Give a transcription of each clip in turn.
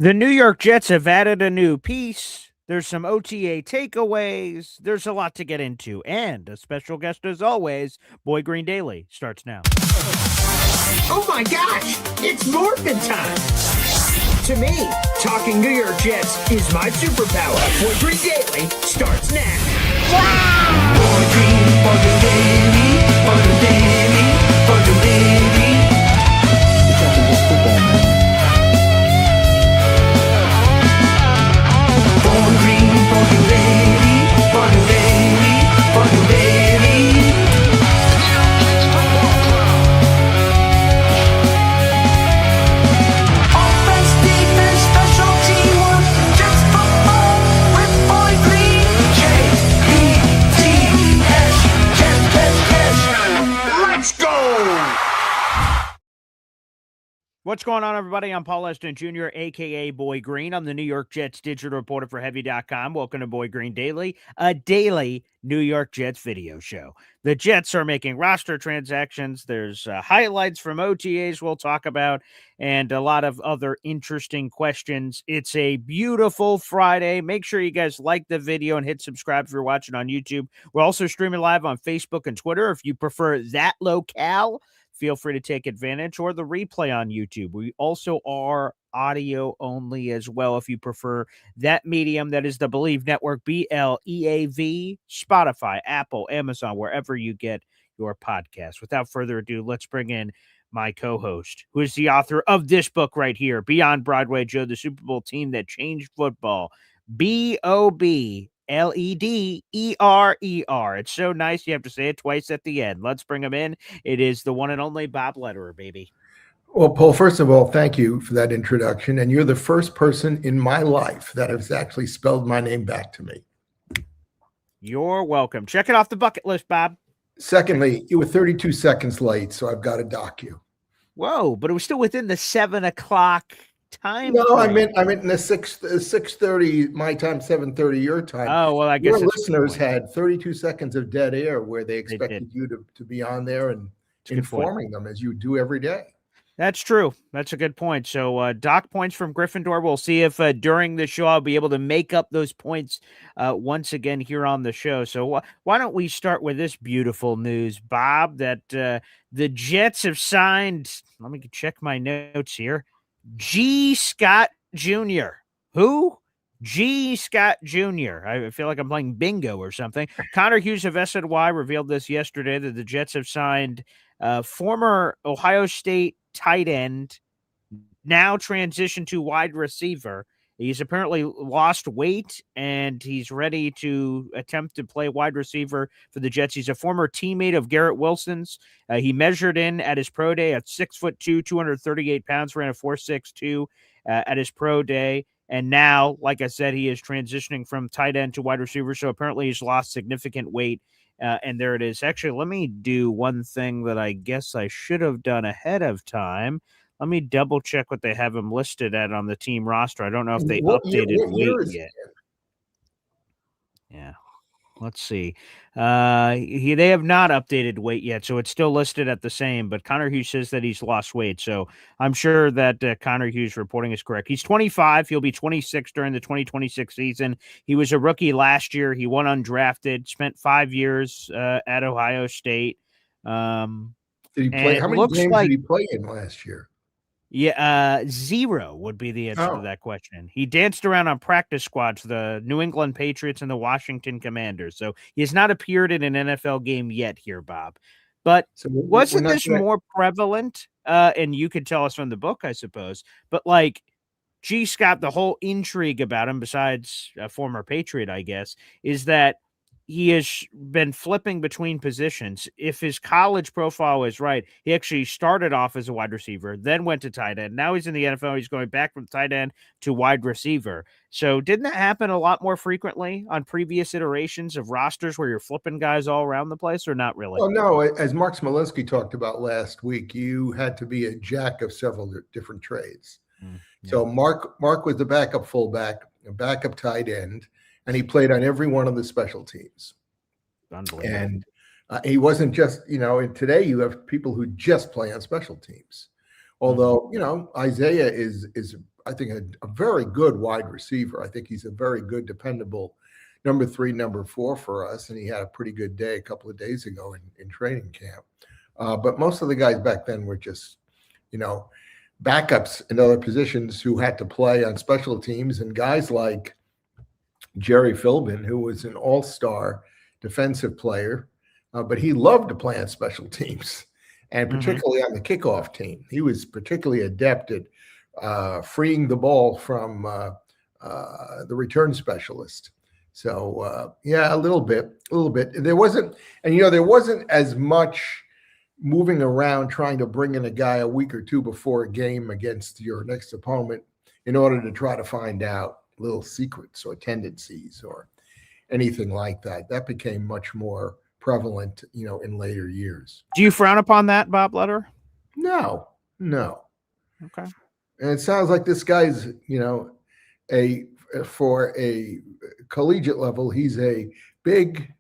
The New York Jets have added a new piece. There's some OTA takeaways. There's a lot to get into. And a special guest, as always, Boy Green Daily starts now. Oh my gosh, it's morphin' time. To me, talking New York Jets is my superpower. Boy Green Daily starts now. Wow! Boy Green Daily, Boy Green Daily, Boy Green Daily. It's not just football, man. Boy Green Daily, Boy Green Daily, Boy Green Daily. Offense, defense, special teamwork, Jets football with Boy Green. J-E-T-S, Jets. Let's go! What's going on, everybody? I'm Paul Esden Jr., a.k.a. Boy Green. I'm the New York Jets digital reporter for Heavy.com. Welcome to Boy Green Daily, a daily New York Jets video show. The Jets are making roster transactions. There's highlights from OTAs we'll talk about, and a lot of other interesting questions. It's a beautiful Friday. Make sure you guys like the video and hit subscribe if you're watching on YouTube. We're also streaming live on Facebook and Twitter. If you prefer that locale, feel free to take advantage, or the replay on YouTube. We also are audio only as well if you prefer that medium. That is the Believe Network, BLEAV, Spotify, Apple, Amazon, wherever you get your podcast. Without further ado, let's bring in my co-host, who is the author of this book right here, Beyond Broadway Joe, the Super Bowl team that changed football. BOB Lederer. It's so nice you have to say it twice at the end. Let's bring him in. It is the one and only Bob Lederer, baby. Well, Paul, first of all, thank you for that introduction. And you're the first person in my life that has actually spelled my name back to me. You're welcome. Check it off the bucket list, Bob. Secondly, you were 32 seconds late, so I've got to dock you. Whoa, but it was still within the 7 o'clock time. No, frame. I meant in the 6:30 my time, 7:30 your time. Oh, well, I guess your that's listeners had 32 seconds of dead air where they expected did. you to be on there and That's a good point. informing them as you do every day. That's true. That's a good point. So dock points from Gryffindor. We'll see if during the show I'll be able to make up those points once again here on the show. So why don't we start with this beautiful news, Bob, that the Jets have signed, let me check my notes here, G. Scott Jr. Who? G. Scott Jr. I feel like I'm playing bingo or something. Connor Hughes of SNY revealed this yesterday that the Jets have signed former Ohio State tight end, now transitioned to wide receiver. He's apparently lost weight, and he's ready to attempt to play wide receiver for the Jets. He's a former teammate of Garrett Wilson's. He measured in at his pro day at 6'2", 238 pounds, ran a 4.62 at his pro day. And now, like I said, he is transitioning from tight end to wide receiver. So apparently he's lost significant weight. And there it is. Actually, let me do one thing that I guess I should have done ahead of time. Let me double check what they have him listed at on the team roster. I don't know if they updated weight yet. Yeah. Let's see. They have not updated weight yet, so it's still listed at the same. But Connor Hughes says that he's lost weight, so I'm sure that Connor Hughes reporting is correct. He's 25. He'll be 26 during the 2026 season. He was a rookie last year. He went undrafted. Spent 5 years at Ohio State. Did he play? How many games did he play in last year? Yeah, 0 would be the answer to that question. He danced around on practice squads for the New England Patriots and the Washington Commanders. So he has not appeared in an NFL game yet here, Bob. But wasn't this more prevalent? And you could tell us from the book, I suppose. But like, G. Scott, the whole intrigue about him, besides a former Patriot, I guess, is that he has been flipping between positions. If his college profile is right, he actually started off as a wide receiver, then went to tight end. Now he's in the NFL. He's going back from tight end to wide receiver. So didn't that happen a lot more frequently on previous iterations of rosters where you're flipping guys all around the place, or not really? Oh, no. As Mark Smolinski talked about last week, you had to be a jack of several different trades. Yeah. So Mark was the backup fullback, a backup tight end, and he played on every one of the special teams. And he wasn't just, today you have people who just play on special teams. Although, Isaiah is I think, a very good wide receiver. I think he's a very good, dependable number 3, number 4 for us. And he had a pretty good day a couple of days ago in training camp. But most of the guys back then were just, backups in other positions who had to play on special teams, and guys like Jerry Philbin, who was an all-star defensive player, but he loved to play on special teams, and particularly on the kickoff team. He was particularly adept at freeing the ball from the return specialist. So, yeah, a little bit. There wasn't as much moving around trying to bring in a guy a week or two before a game against your next opponent in order to try to find out little secrets or tendencies or anything like that. That became much more prevalent, in later years. Do you frown upon that, Bob Lederer? No. Okay. And it sounds like this guy's, for a collegiate level, he's a big,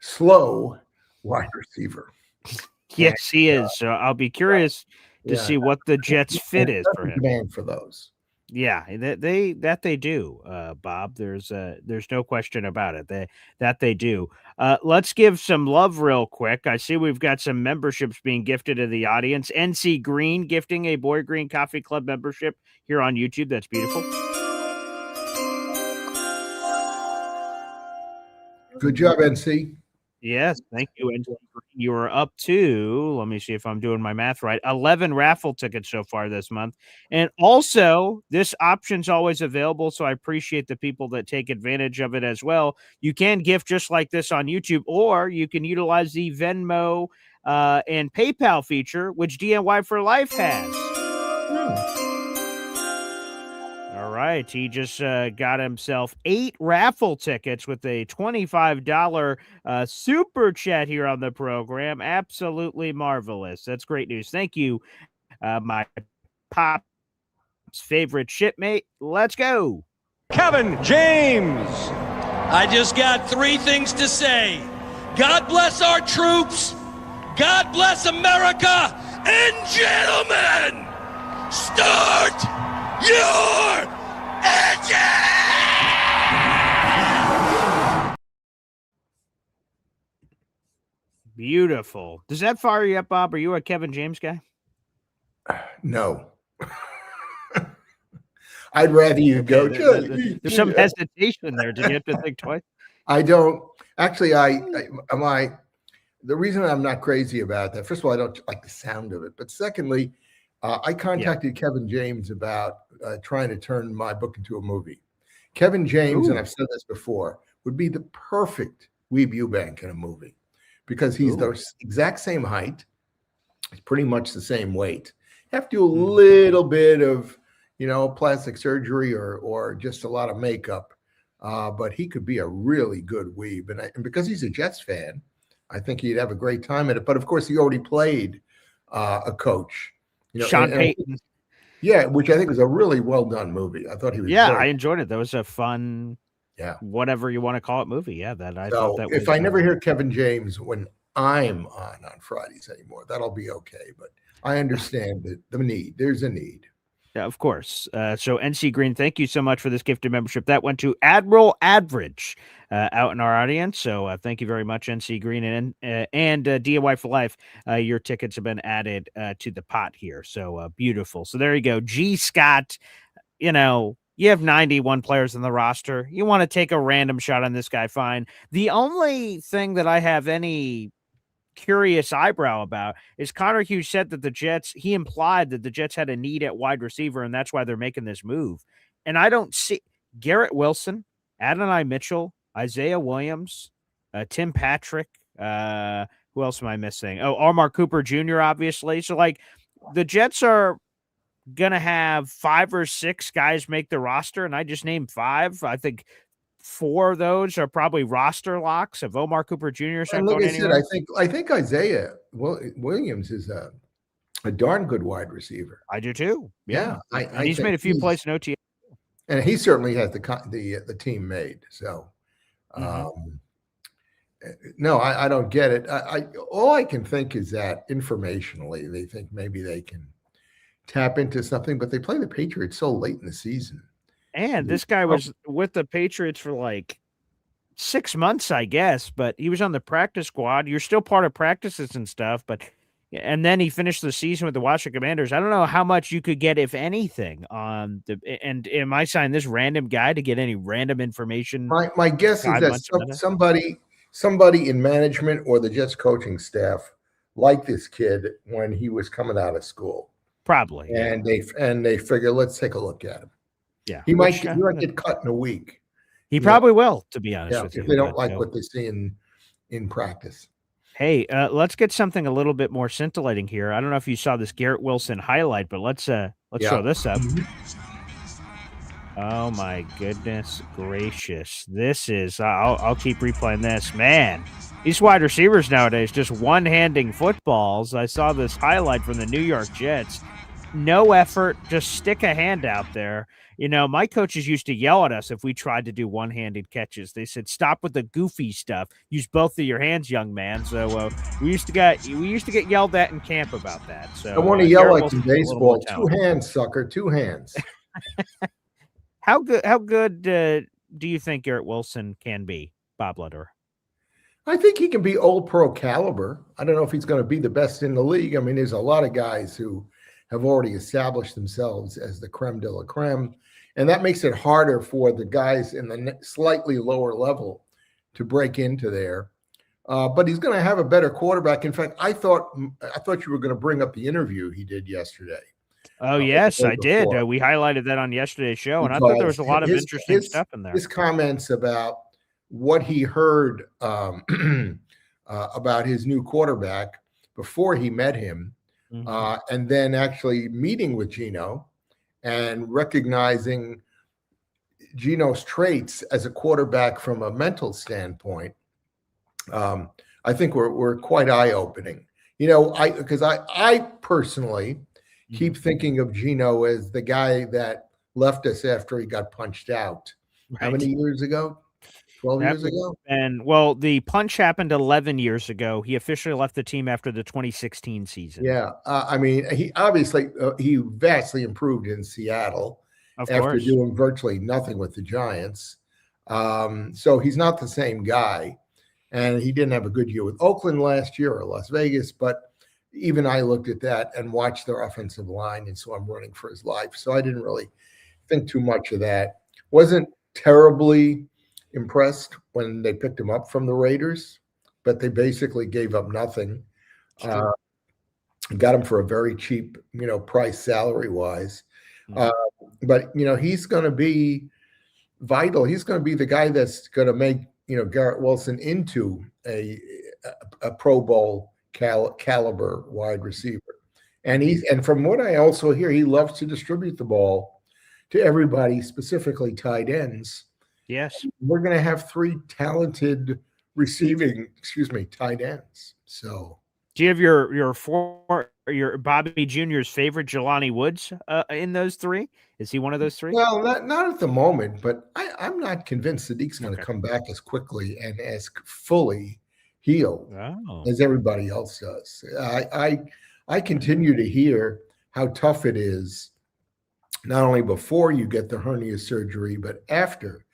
slow wide receiver. Yes, he is. So I'll be curious to see what the Jets' fit is for him. Demand for those. Yeah, they do, Bob. There's no question about it. They do. Let's give some love real quick. I see we've got some memberships being gifted to the audience. NC Green gifting a Boy Green Coffee Club membership here on YouTube. That's beautiful. Good job, NC. Yes, thank you. And you are up to, let me see if I'm doing my math right, 11 raffle tickets so far this month. And also, this option's always available, so I appreciate the people that take advantage of it as well. You can gift just like this on YouTube, or you can utilize the Venmo and PayPal feature, which DNY for Life has. All right, he just got himself 8 raffle tickets with a $25 super chat here on the program. Absolutely marvelous. That's great news. Thank you, my pop's favorite shipmate. Let's go. Kevin James. I just got 3 things to say. God bless our troops. God bless America. And gentlemen, start your engine! Beautiful. Does that fire you up, Bob? Are you a Kevin James guy? No. I'd rather you go. There's some hesitation there. Did you have to think twice? I don't. Actually, the reason I'm not crazy about that, first of all, I don't like the sound of it. But secondly, I contacted Kevin James about trying to turn my book into a movie. Kevin James, and I've said this before, would be the perfect Weeb Eubank in a movie because he's the exact same height. He's pretty much the same weight. Have to do a little bit of, plastic surgery or just a lot of makeup. But he could be a really good Weeb. And because he's a Jets fan, I think he'd have a great time at it. But of course, he already played a coach. Sean Payton. Yeah, which I think was a really well done movie. I thought he was. Yeah, I enjoyed it. That was a fun, whatever you want to call it, movie. Yeah, thought that. If I never hear Kevin James when I'm on Fridays anymore, that'll be okay. But I understand the need. There's a need. Yeah, of course. So NC Green, thank you so much for this gifted membership. That went to Admiral Average out in our audience. So thank you very much, NC Green and DIY for Life. Your tickets have been added to the pot here. So beautiful. So there you go. G. Scott, you have 91 players in the roster. You want to take a random shot on this guy, fine. The only thing that I have any curious eyebrow about is Connor Hughes said that he implied that the Jets had a need at wide receiver, and that's why they're making this move. And I don't see Garrett Wilson, Adonai Mitchell, Isaiah Williams, Tim Patrick. Who else am I missing? Oh, Amari Cooper Jr., obviously. So, the Jets are going to have 5 or 6 guys make the roster, and I just named 5. I think 4 of those are probably roster locks. If Omar Cooper Jr. is not going anywhere. I think Isaiah Williams is a darn good wide receiver. I do too. Yeah, he's made a few plays in OTA, and he certainly has the team made. So, no, I don't get it. All I can think is that informationally, they think maybe they can tap into something, but they play the Patriots so late in the season. And this guy was with the Patriots for like 6 months, I guess, but he was on the practice squad. You're still part of practices and stuff, but and then he finished the season with the Washington Commanders. I don't know how much you could get, if anything, on the. And am I signing this random guy to get any random information? My guess is that somebody in management or the Jets coaching staff liked this kid when he was coming out of school. Probably. And they figure, let's take a look at him. Yeah. He might get cut in a week. He probably will, to be honest with you. If they don't like what they see in practice. Hey, let's get something a little bit more scintillating here. I don't know if you saw this Garrett Wilson highlight, but let's show this up. Oh my goodness gracious! This is I'll keep replaying this. Man, these wide receivers nowadays just one-handing footballs. I saw this highlight from the New York Jets. No effort, just stick a hand out there. You know, my coaches used to yell at us if we tried to do one-handed catches. They said, "Stop with the goofy stuff. Use both of your hands, young man." So we used to get yelled at in camp about that. So I want to yell like in baseball: 2 hands, sucker, 2 hands. How good do you think Garrett Wilson can be, Bob Lederer? I think he can be old pro caliber. I don't know if he's going to be the best in the league. I mean, there's a lot of guys who have already established themselves as the creme de la creme. And that makes it harder for the guys in the slightly lower level to break into there. But he's going to have a better quarterback. In fact, I thought you were going to bring up the interview he did yesterday. Oh, yes, I did. We highlighted that on yesterday's show, and I thought there was a lot of interesting stuff in there. His comments about what he heard about his new quarterback before he met him, and then actually meeting with Gino and recognizing Gino's traits as a quarterback from a mental standpoint, I think were quite eye-opening. You know, because I personally keep thinking of Gino as the guy that left us after he got punched out. Right. How many years ago? 12 years ago? And well, the punch happened 11 years ago. He officially left the team after the 2016 season. Yeah. I mean, he obviously he vastly improved in Seattle after doing virtually nothing with the Giants. So he's not the same guy. And he didn't have a good year with Oakland last year or Las Vegas, but even I looked at that and watched their offensive line and saw him running for his life. So I didn't really think too much of that. Wasn't terribly impressed when they picked him up from the Raiders, but they basically gave up nothing. Got him for a very cheap, price salary-wise. But, he's going to be vital. He's going to be the guy that's going to make, Garrett Wilson into a Pro Bowl caliber wide receiver. And from what I also hear, he loves to distribute the ball to everybody, specifically tight ends. Yes. We're going to have 3 talented tight ends. So do you have your Bobby Jr.'s favorite Jelani Woods in those 3? Is he one of those 3? Well, not at the moment, but I'm not convinced Sadiq's going to come back as quickly and as fully healed as everybody else does. I continue to hear how tough it is, not only before you get the hernia surgery, but after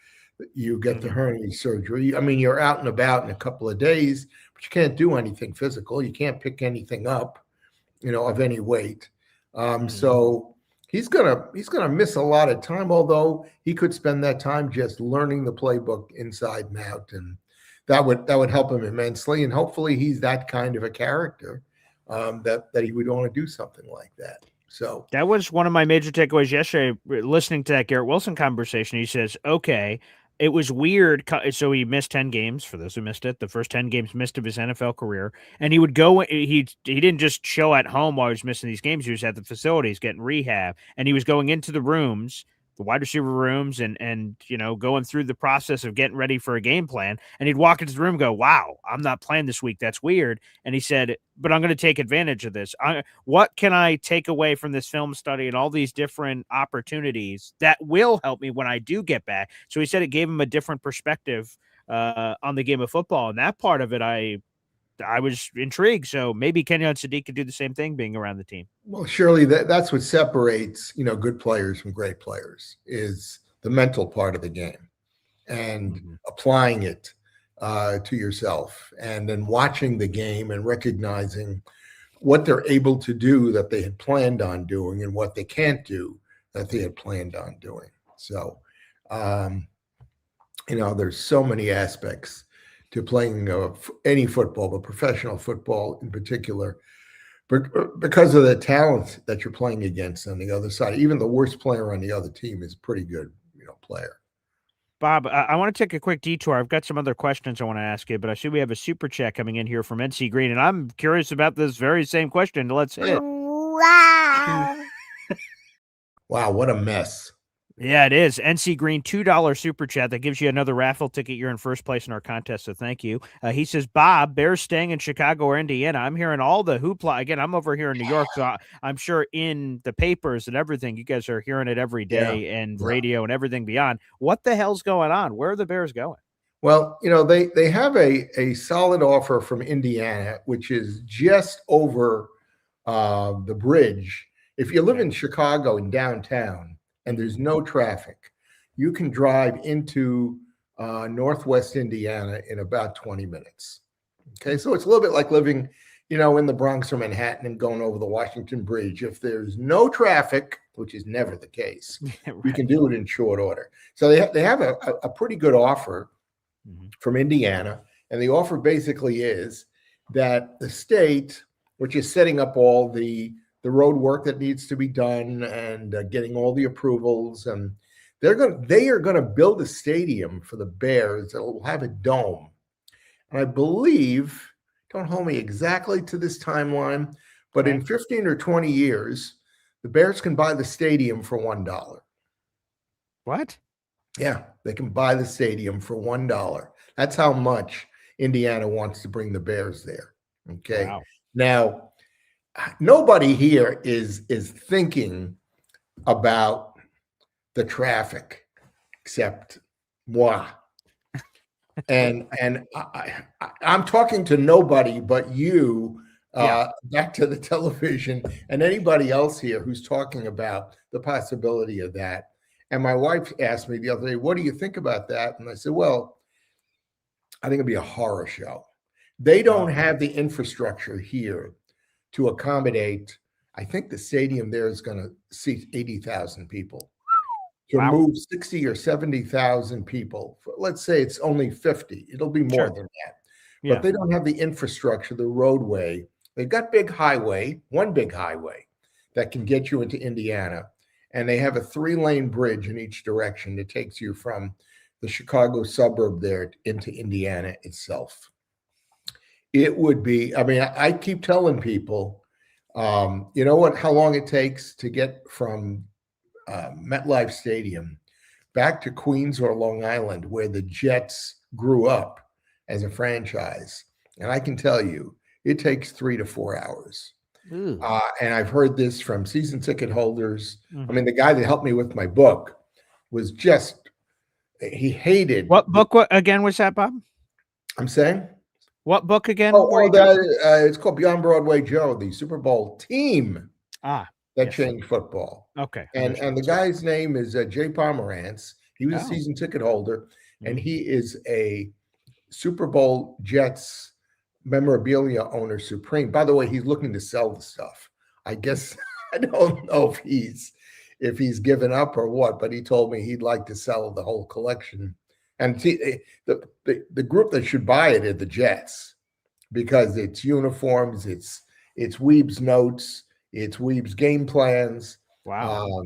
you get the hernia surgery. I mean, you're out and about in a couple of days, but you can't do anything physical. You can't pick anything up, of any weight. So he's gonna miss a lot of time, although he could spend that time just learning the playbook inside and out, and that would help him immensely. And hopefully he's that kind of a character that he would want to do something like that. So that was one of my major takeaways yesterday, listening to that Garrett Wilson conversation. He says, okay, it was weird. So he missed 10 games, for those who missed it, the first 10 games missed of his NFL career. And he would go, he didn't just chill at home while he was missing these games. He was at the facilities getting rehab, and he was going into the rooms, the wide receiver rooms, and going through the process of getting ready for a game plan. And he'd walk into the room and go, wow, I'm not playing this week. That's weird. And he said, but I'm going to take advantage of this. What can I take away from this film study and all these different opportunities that will help me when I do get back? So he said it gave him a different perspective on the game of football. And that part of it, I was intrigued. So maybe Kenyon Sadiq could do the same thing being around the team. Well, surely that's what separates, good players from great players is the mental part of the game and applying it to yourself, and then watching the game and recognizing what they're able to do that they had planned on doing and what they can't do that they had planned on doing. So, there's so many aspects to playing any football, but professional football in particular, because of the talent that you're playing against on the other side. Even the worst player on the other team is a pretty good, player. Bob, I want to take a quick detour. I've got some other questions I want to ask you, but I see we have a super chat coming in here from NC Green, and I'm curious about this very same question. Let's hit it. Wow. Wow, what a mess. Yeah, it is. NC Green, $2 super chat. That gives you another raffle ticket. You're in first place in our contest, so thank you. He says, Bob, Bears staying in Chicago or Indiana. I'm hearing all the hoopla. Again, I'm over here in New York, so I'm sure in the papers and everything, you guys are hearing it every day, and radio and everything beyond. What the hell's going on? Where are the Bears going? Well, they have a solid offer from Indiana, which is just over the bridge. If you live in Chicago in downtown and there's no traffic, you can drive into Northwest Indiana in about 20 minutes. Okay, so it's a little bit like living, in the Bronx or Manhattan and going over the Washington Bridge. If there's no traffic, which is never the case, you can do it in short order. So they have a pretty good offer from Indiana, and the offer basically is that the state, which is setting up all the road work that needs to be done and getting all the approvals, and they are going to build a stadium for the Bears that will have a dome. And I believe, don't hold me exactly to this timeline, but in 15 or 20 years, the Bears can buy the stadium for $1. What? Yeah, they can buy the stadium for $1. That's how much Indiana wants to bring the Bears there. Okay. Wow. Now, nobody here is thinking about the traffic except moi. And I'm talking to nobody but you, back to the television, and anybody else here who's talking about the possibility of that. And my wife asked me the other day, what do you think about that? And I said, well, I think it'd be a horror show. They don't have the infrastructure here to accommodate. I think the stadium there is going to seat 80,000 people. To move 60 or 70,000 people, let's say it's only 50. It'll be more than that. Yeah. But they don't have the infrastructure, the roadway. They've got one big highway that can get you into Indiana. And they have a 3-lane bridge in each direction that takes you from the Chicago suburb there into Indiana itself. It would be, I keep telling people, how long it takes to get from MetLife Stadium back to Queens or Long Island, where the Jets grew up as a franchise. And I can tell you, it takes 3 to 4 hours. And I've heard this from season ticket holders. The guy that helped me with my book was he hated. What book again was that, Bob? I'm saying? What book again? It's called Beyond Broadway Joe, the Super Bowl team that changed football. Okay. And the guy's name is Jay Pomerantz. He was a season ticket holder, and he is a Super Bowl Jets memorabilia owner supreme. By the way, he's looking to sell the stuff. I guess I don't know if he's given up or what, but he told me he'd like to sell the whole collection. And see, the group that should buy it are the Jets, because it's uniforms, it's Weeb's notes, it's Weeb's game plans. Wow.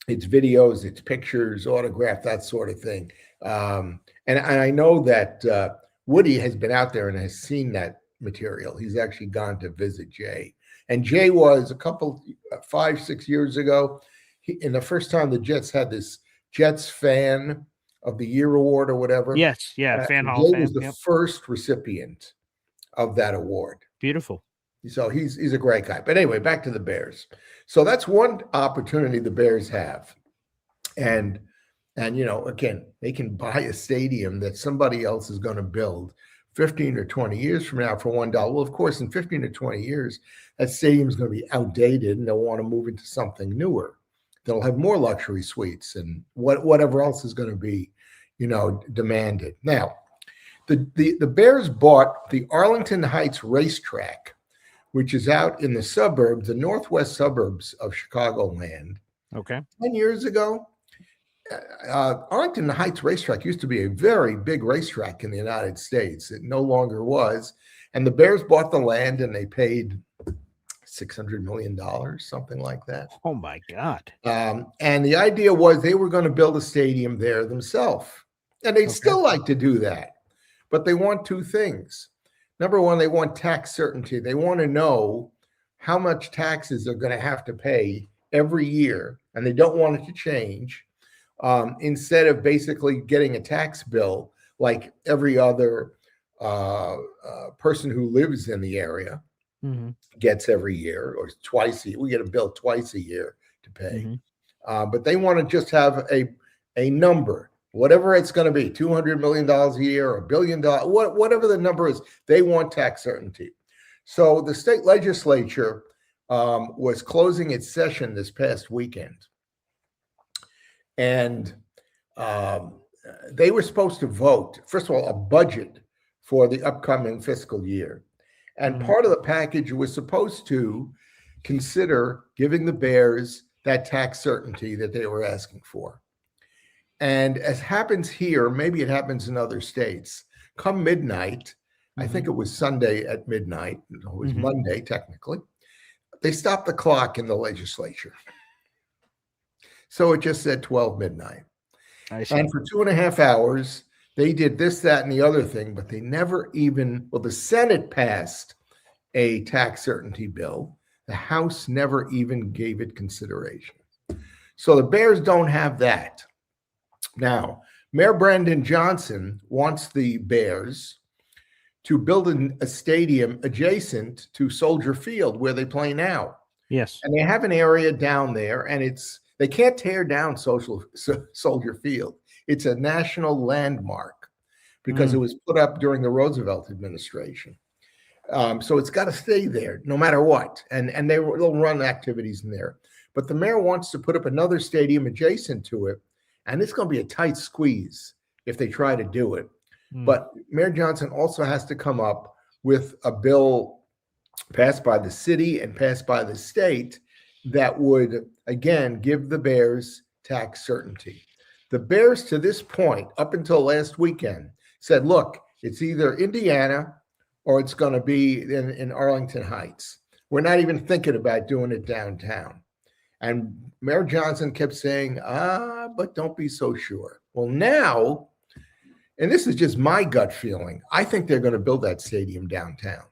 It's videos, it's pictures, autograph, that sort of thing. And I know that Woody has been out there and has seen that material. He's actually gone to visit Jay. And Jay was 5-6 years ago. In the first time the Jets had this Jets Fan of the Year award or whatever. Yes, Fan Hall. Jay was the first recipient of that award. Beautiful. So he's a great guy. But anyway, back to the Bears. So that's one opportunity the Bears have. And again, they can buy a stadium that somebody else is going to build 15 or 20 years from now for $1. Well, of course, in 15 or 20 years, that stadium is going to be outdated and they'll want to move into something newer. They'll have more luxury suites and whatever else is going to be, demanded. Now, the Bears bought the Arlington Heights racetrack, which is out in the northwest suburbs of Chicagoland. Okay. 10 years ago. Arlington Heights racetrack used to be a very big racetrack in the United States. It no longer was. And the Bears bought the land and they paid $600 million, something like that. Oh, my God. And the idea was they were going to build a stadium there themselves. And they'd still like to do that. But they want two things. Number one, they want tax certainty. They want to know how much taxes they're going to have to pay every year. And they don't want it to change. Instead of basically getting a tax bill like every other person who lives in the area gets every year or twice a year. We get a bill twice a year to pay. But they want to just have a number, whatever it's going to be, $200 million a year or $1 billion, whatever the number is, they want tax certainty. So the state legislature was closing its session this past weekend. And they were supposed to vote, first of all, a budget for the upcoming fiscal year. And part of the package was supposed to consider giving the Bears that tax certainty that they were asking for. And as happens here, maybe it happens in other states, come midnight, I think it was Sunday at midnight, it was Monday technically, they stopped the clock in the legislature. So it just said 12 midnight. And for 2.5 hours, they did this, that, and the other thing, but they never the Senate passed a tax certainty bill. The House never even gave it consideration. So the Bears don't have that. Now, Mayor Brandon Johnson wants the Bears to build a stadium adjacent to Soldier Field where they play now. Yes. And they have an area down there, and they can't tear down Soldier Field. It's a national landmark because it was put up during the Roosevelt administration. So it's got to stay there no matter what. And they'll run activities in there. But the mayor wants to put up another stadium adjacent to it. And it's going to be a tight squeeze if they try to do it. But Mayor Johnson also has to come up with a bill passed by the city and passed by the state that would, again, give the Bears tax certainty. The Bears, to this point, up until last weekend, said, look, it's either Indiana or it's going to be in Arlington Heights. We're not even thinking about doing it downtown. And Mayor Johnson kept saying, but don't be so sure. Well, now, and this is just my gut feeling, I think they're going to build that stadium downtown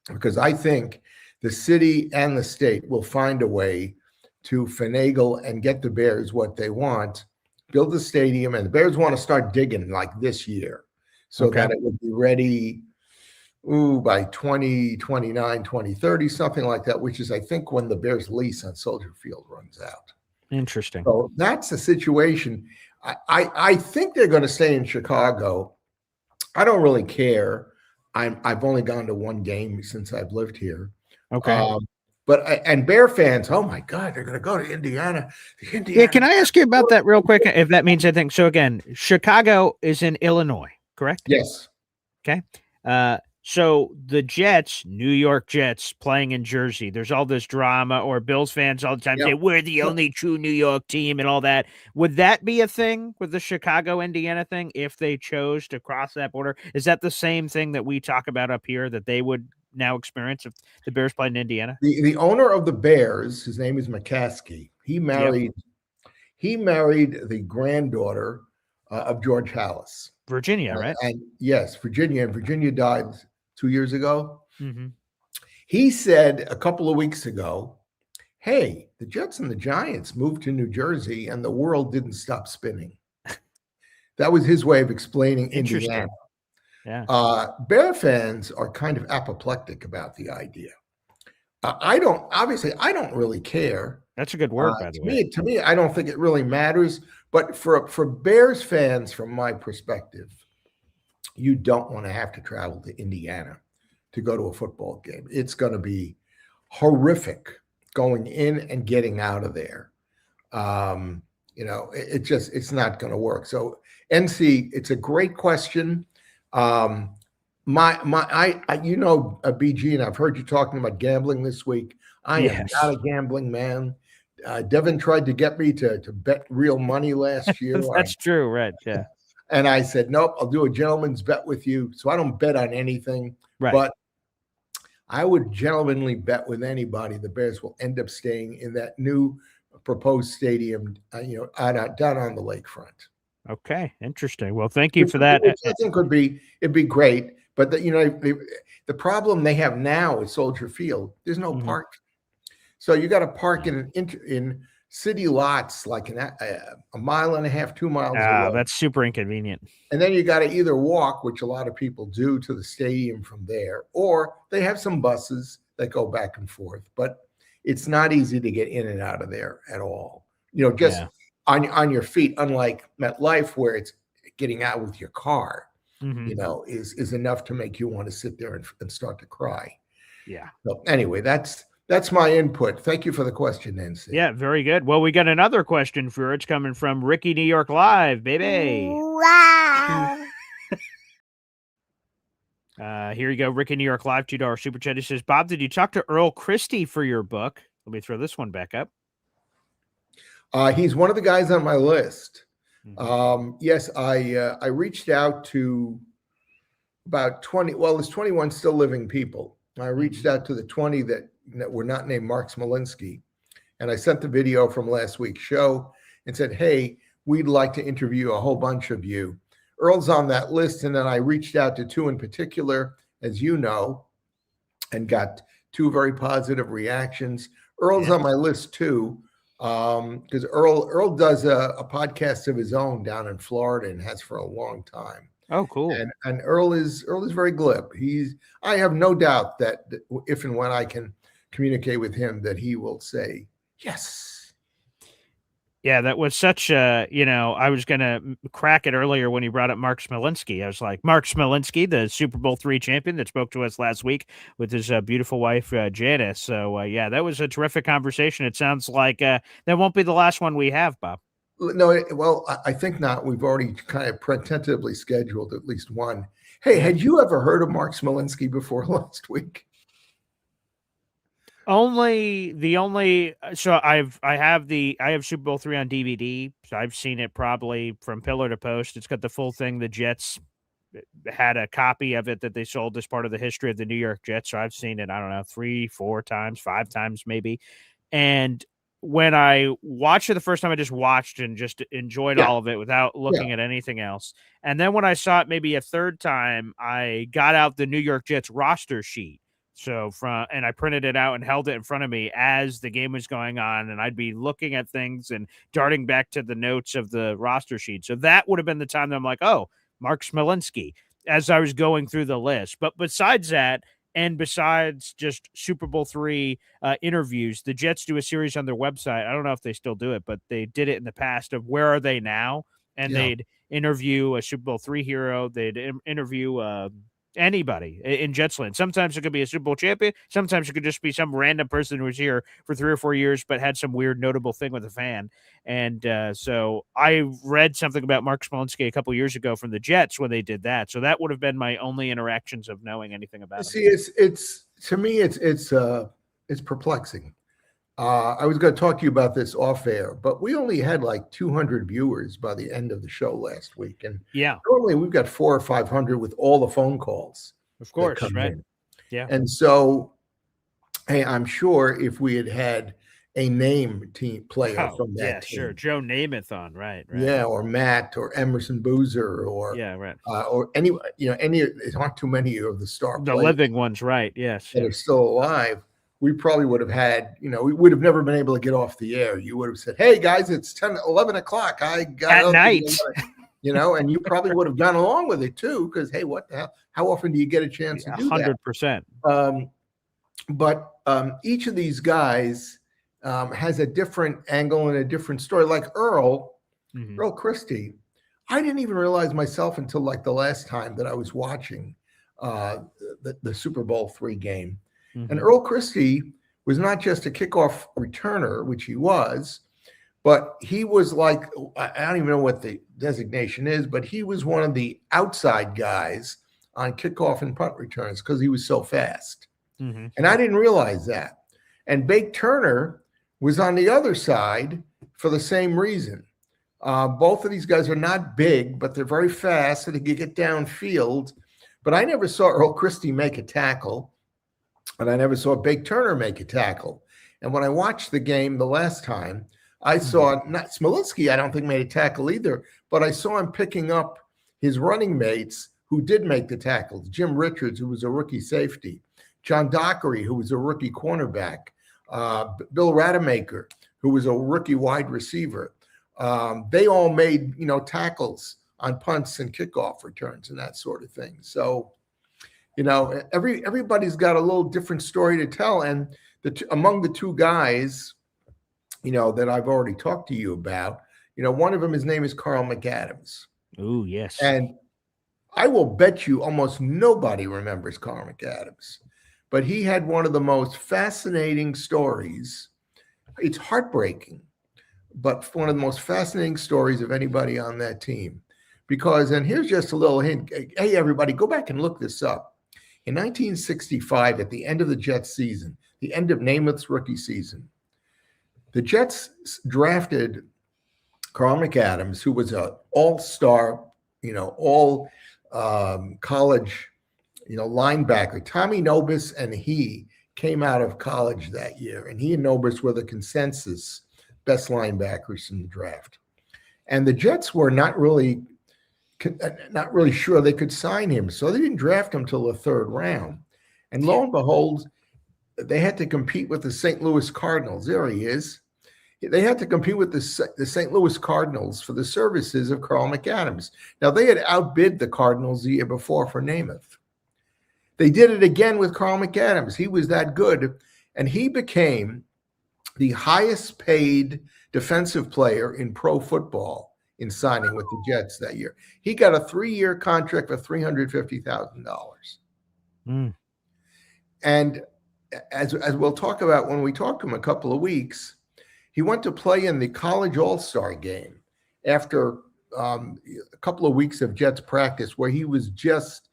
because I think the city and the state will find a way to finagle and get the Bears what they want, build the stadium, and the Bears want to start digging like this year so that it would be ready by 2029, 2030, something like that, which is, I think, when the Bears lease on Soldier Field runs out. Interesting. So that's the situation. I think they're going to stay in Chicago. I don't really care. I've only gone to one game since I've lived here. Okay. And Bear fans, oh my God, they're going to go to Indiana. Yeah, can I ask you about that real quick? If that means anything. So again, Chicago is in Illinois, correct? Yes. Okay. So the Jets, New York Jets, playing in Jersey, there's all this drama, or Bills fans all the time say, we're the only true New York team and all that. Would that be a thing with the Chicago-Indiana thing if they chose to cross that border? Is that the same thing that we talk about up here that they would now experience if the Bears played in Indiana? The owner of the Bears, his name is McCaskey. He married the granddaughter of George Halas. Virginia, right? And yes, Virginia. And Virginia died 2 years ago. He said a couple of weeks ago, hey, the Jets and the Giants moved to New Jersey and the world didn't stop spinning. That was his way of explaining Indiana. Yeah. Bear fans are kind of apoplectic about the idea. I don't really care. That's a good word, by the way. To me, I don't think it really matters. But for Bears fans, from my perspective, you don't want to have to travel to Indiana to go to a football game. It's going to be horrific going in and getting out of there. It's not going to work. So NC, it's a great question. BG, and I've heard you talking about gambling this week. I am not a gambling man. Devin tried to get me to bet real money last year. That's true, right? Yeah. And I said, nope, I'll do a gentleman's bet with you. So I don't bet on anything. Right. But I would gentlemanly bet with anybody the Bears will end up staying in that new proposed stadium, down on the lakefront. Okay, interesting. Well, thank you for that. I think it'd be great. But the problem they have now is Soldier Field. There's no park. So you got to park in city lots like a mile and a half, 2 miles away. That's super inconvenient. And then you got to either walk, which a lot of people do, to the stadium from there, or they have some buses that go back and forth. But it's not easy to get in and out of there at all. On your feet, unlike MetLife, where it's getting out with your car, is enough to make you want to sit there and start to cry. Yeah. So anyway, that's my input. Thank you for the question, Nancy. Yeah, very good. Well, we got another question for it's coming from Ricky New York Live, baby. Wow. Here you go, Ricky New York Live, $2 super chat. He says, Bob, did you talk to Earl Christie for your book? Let me throw this one back up. He's one of the guys on my list. Yes, I reached out to about 20. Well, there's 21 still living people. I reached out to the 20 that were not named Mark Smolinski, and I sent the video from last week's show and said, hey, we'd like to interview a whole bunch of you. Earl's on that list, and then I reached out to 2 in particular, as you know, and got 2 very positive reactions. Earl's on my list too, because Earl does a podcast of his own down in Florida and has for a long time. Oh, cool. And Earl is very glib. I have no doubt that if and when I can communicate with him, that he will say yes. Yeah, that was such a, I was going to crack it earlier when he brought up Mark Smolinski. I was like, Mark Smolinski, the Super Bowl III champion that spoke to us last week with his beautiful wife, Janice. So, yeah, that was a terrific conversation. It sounds like that won't be the last one we have, Bob. No, well, I think not. We've already kind of tentatively scheduled at least one. Hey, had you ever heard of Mark Smolinski before last week? So I have Super Bowl III on DVD. So I've seen it probably from pillar to post. It's got the full thing. The Jets had a copy of it that they sold as part of the history of the New York Jets. So I've seen it, I don't know, 3, 4 times, 5 times maybe. And when I watched it the first time, I just watched and just enjoyed all of it without looking at anything else. And then when I saw it maybe a third time, I got out the New York Jets roster sheet. And I printed it out and held it in front of me as the game was going on, and I'd be looking at things and darting back to the notes of the roster sheet. So that would have been the time that I'm like, oh, Mark Smolinski, as I was going through the list. But besides that, and besides just Super Bowl III interviews, the Jets do a series on their website. I don't know if they still do it, but they did it in the past of where are they now? And they'd interview a Super Bowl III hero. They'd interview anybody in Jetsland. Sometimes it could be a Super Bowl champion. Sometimes it could just be some random person who was here for 3 or 4 years, but had some weird notable thing with a fan. And so I read something about Mark Smolinski a couple years ago from the Jets when they did that. So that would have been my only interactions of knowing anything about him. See, it's to me, it's perplexing. I was going to talk to you about this off air, but we only had like 200 viewers by the end of the show last week. And normally we've got 400 or 500 with all the phone calls. Of course, right? Yeah. And so, hey, I'm sure if we had a name team player from that team. Sure. Joe Namath on, right. Yeah, or Matt or Emerson Boozer or or any, there's not too many of the star players. The living ones, right? Yes. That are still alive. We probably would have had, we would have never been able to get off the air. You would have said, hey, guys, it's 11 o'clock. I got at night. And you probably would have gone along with it, too, because, hey, what the hell? How often do you get a chance to do 100%. that? But each of these guys has a different angle and a different story. Like Earl Christie, I didn't even realize myself until like the last time that I was watching the Super Bowl III game. Mm-hmm. And Earl Christie was not just a kickoff returner, which he was, but he was like, I don't even know what the designation is, but he was one of the outside guys on kickoff and punt returns because he was so fast. Mm-hmm. And I didn't realize that. And Bake Turner was on the other side for the same reason. Both of these guys are not big, but they're very fast, so they can get downfield. But I never saw Earl Christie make a tackle, and I never saw Bake Turner make a tackle. And when I watched the game the last time, I saw not Smolinski, I don't think made a tackle either, but I saw him picking up his running mates who did make the tackles. Jim Richards, who was a rookie safety, John Dockery, who was a rookie cornerback, Bill Rademacher, who was a rookie wide receiver. They all made, tackles on punts and kickoff returns and that sort of thing. So, everybody's got a little different story to tell. And among the two guys, that I've already talked to you about, one of them, his name is Carl McAdams. Oh, yes. And I will bet you almost nobody remembers Carl McAdams, but he had one of the most fascinating stories. It's heartbreaking, but one of the most fascinating stories of anybody on that team. Because, and here's just a little hint. Hey, everybody, go back and look this up. In 1965, at the end of the Jets season, the end of Namath's rookie season, the Jets drafted Carl McAdams, who was an all-star, all college, linebacker. Tommy Nobis and he came out of college that year, and he and Nobis were the consensus best linebackers in the draft. And the Jets were not really sure they could sign him, so they didn't draft him till the third round. And lo and behold, they had to compete with the St. Louis Cardinals. There he is. They had to compete with the St. Louis Cardinals for the services of Carl McAdams. Now, they had outbid the Cardinals the year before for Namath. They did it again with Carl McAdams. He was that good, and he became the highest paid defensive player in pro football in signing with the Jets that year. He got a 3-year contract for $350,000. Mm. And as we'll talk about when we talk to him a couple of weeks, he went to play in the college all-star game after a couple of weeks of Jets practice where he was just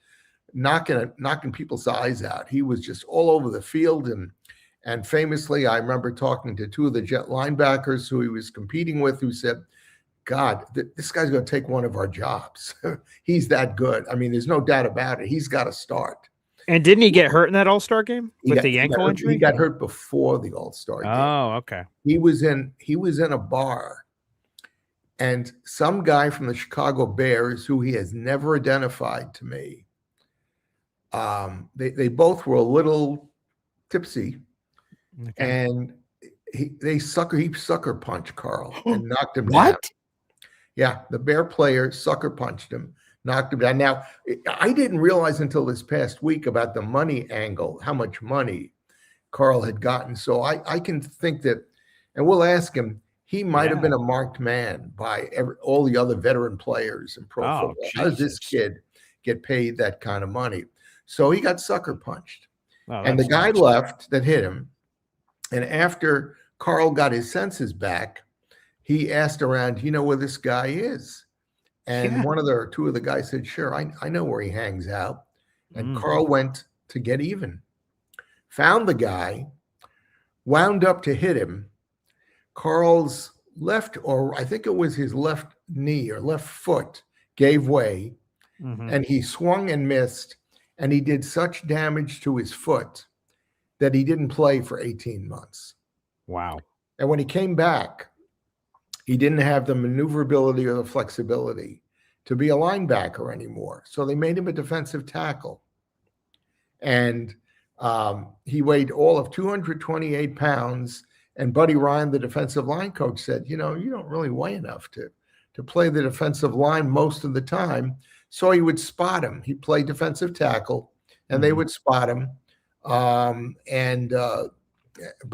knocking people's eyes out. He was just all over the field. And famously, I remember talking to two of the Jet linebackers who he was competing with who said, God, this guy's going to take one of our jobs. He's that good. I mean, there's no doubt about it. He's got to start. And didn't he get hurt in that All-Star game with the ankle injury? He got hurt before the All-Star game. Oh, okay. He was in a bar, and some guy from the Chicago Bears, who he has never identified to me, they both were a little tipsy, Okay. and he sucker punched Carl and knocked him down. What? Yeah, the Bear player sucker punched him, knocked him down. Now, I didn't realize until this past week about the money angle, how much money Carl had gotten. So I can think that, and we'll ask him, he might have been a marked man by all the other veteran players in pro football. How does this kid get paid that kind of money? So he got sucker punched. Oh, and the guy left that hit him. And after Carl got his senses back, he asked around, you know where this guy is? And two of the guys said, sure, I know where he hangs out. And Carl went to get even, found the guy, wound up to hit him. Carl's left, or I think it was his left knee or left foot, gave way, and he swung and missed, and he did such damage to his foot that he didn't play for 18 months. Wow. And when he came back, he didn't have the maneuverability or the flexibility to be a linebacker anymore. So they made him a defensive tackle. And he weighed all of 228 pounds. And Buddy Ryan, the defensive line coach, said, you don't really weigh enough to play the defensive line most of the time. So he would spot him. He played defensive tackle, and they would spot him. But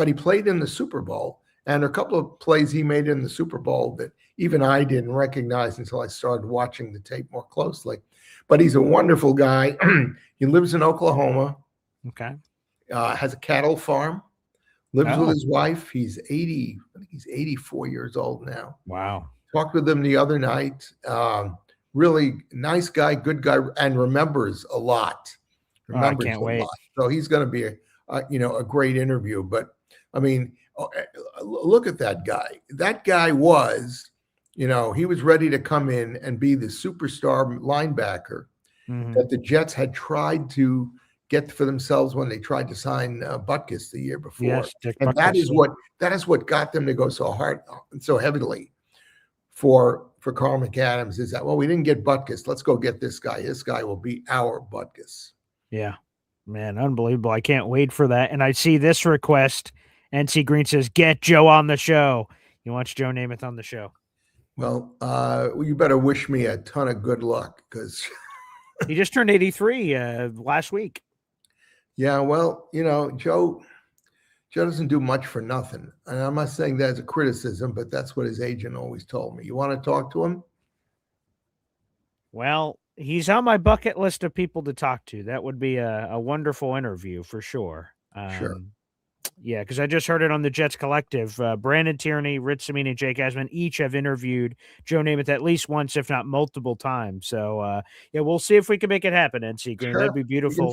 he played in the Super Bowl. And a couple of plays he made in the Super Bowl that even I didn't recognize until I started watching the tape more closely. But he's a wonderful guy. He lives in Oklahoma, Okay. has a cattle farm, lives with Oh. his wife. He's 80, I think he's 84 years old now. Wow. Talked with him the other night. Really nice guy, good guy, and remembers a lot. I can't wait. So he's going to be a great interview. But I mean, look at that guy. That guy was, he was ready to come in and be the superstar linebacker that the Jets had tried to get for themselves when they tried to sign Butkus the year before. Yes, Dick and that Butkus, is what got them to go so hard and so heavily for Carl McAdams, is that, well, we didn't get Butkus. Let's go get this guy. This guy will be our Butkus. Yeah, man, unbelievable. I can't wait for that. And I see this request. NC Green says, get Joe on the show. He wants Joe Namath on the show. Well, you better wish me a ton of good luck, because he just turned 83 last week. Yeah, well, Joe doesn't do much for nothing. And I'm not saying that as a criticism, but that's what his agent always told me. You want to talk to him? Well, he's on my bucket list of people to talk to. That would be a wonderful interview for sure. Sure. Yeah, because I just heard it on the Jets Collective. Brandon Tierney, Rich Samini, and Jake Asman each have interviewed Joe Namath at least once, if not multiple times. So, we'll see if we can make it happen, NC Green. Sure. That'd be beautiful.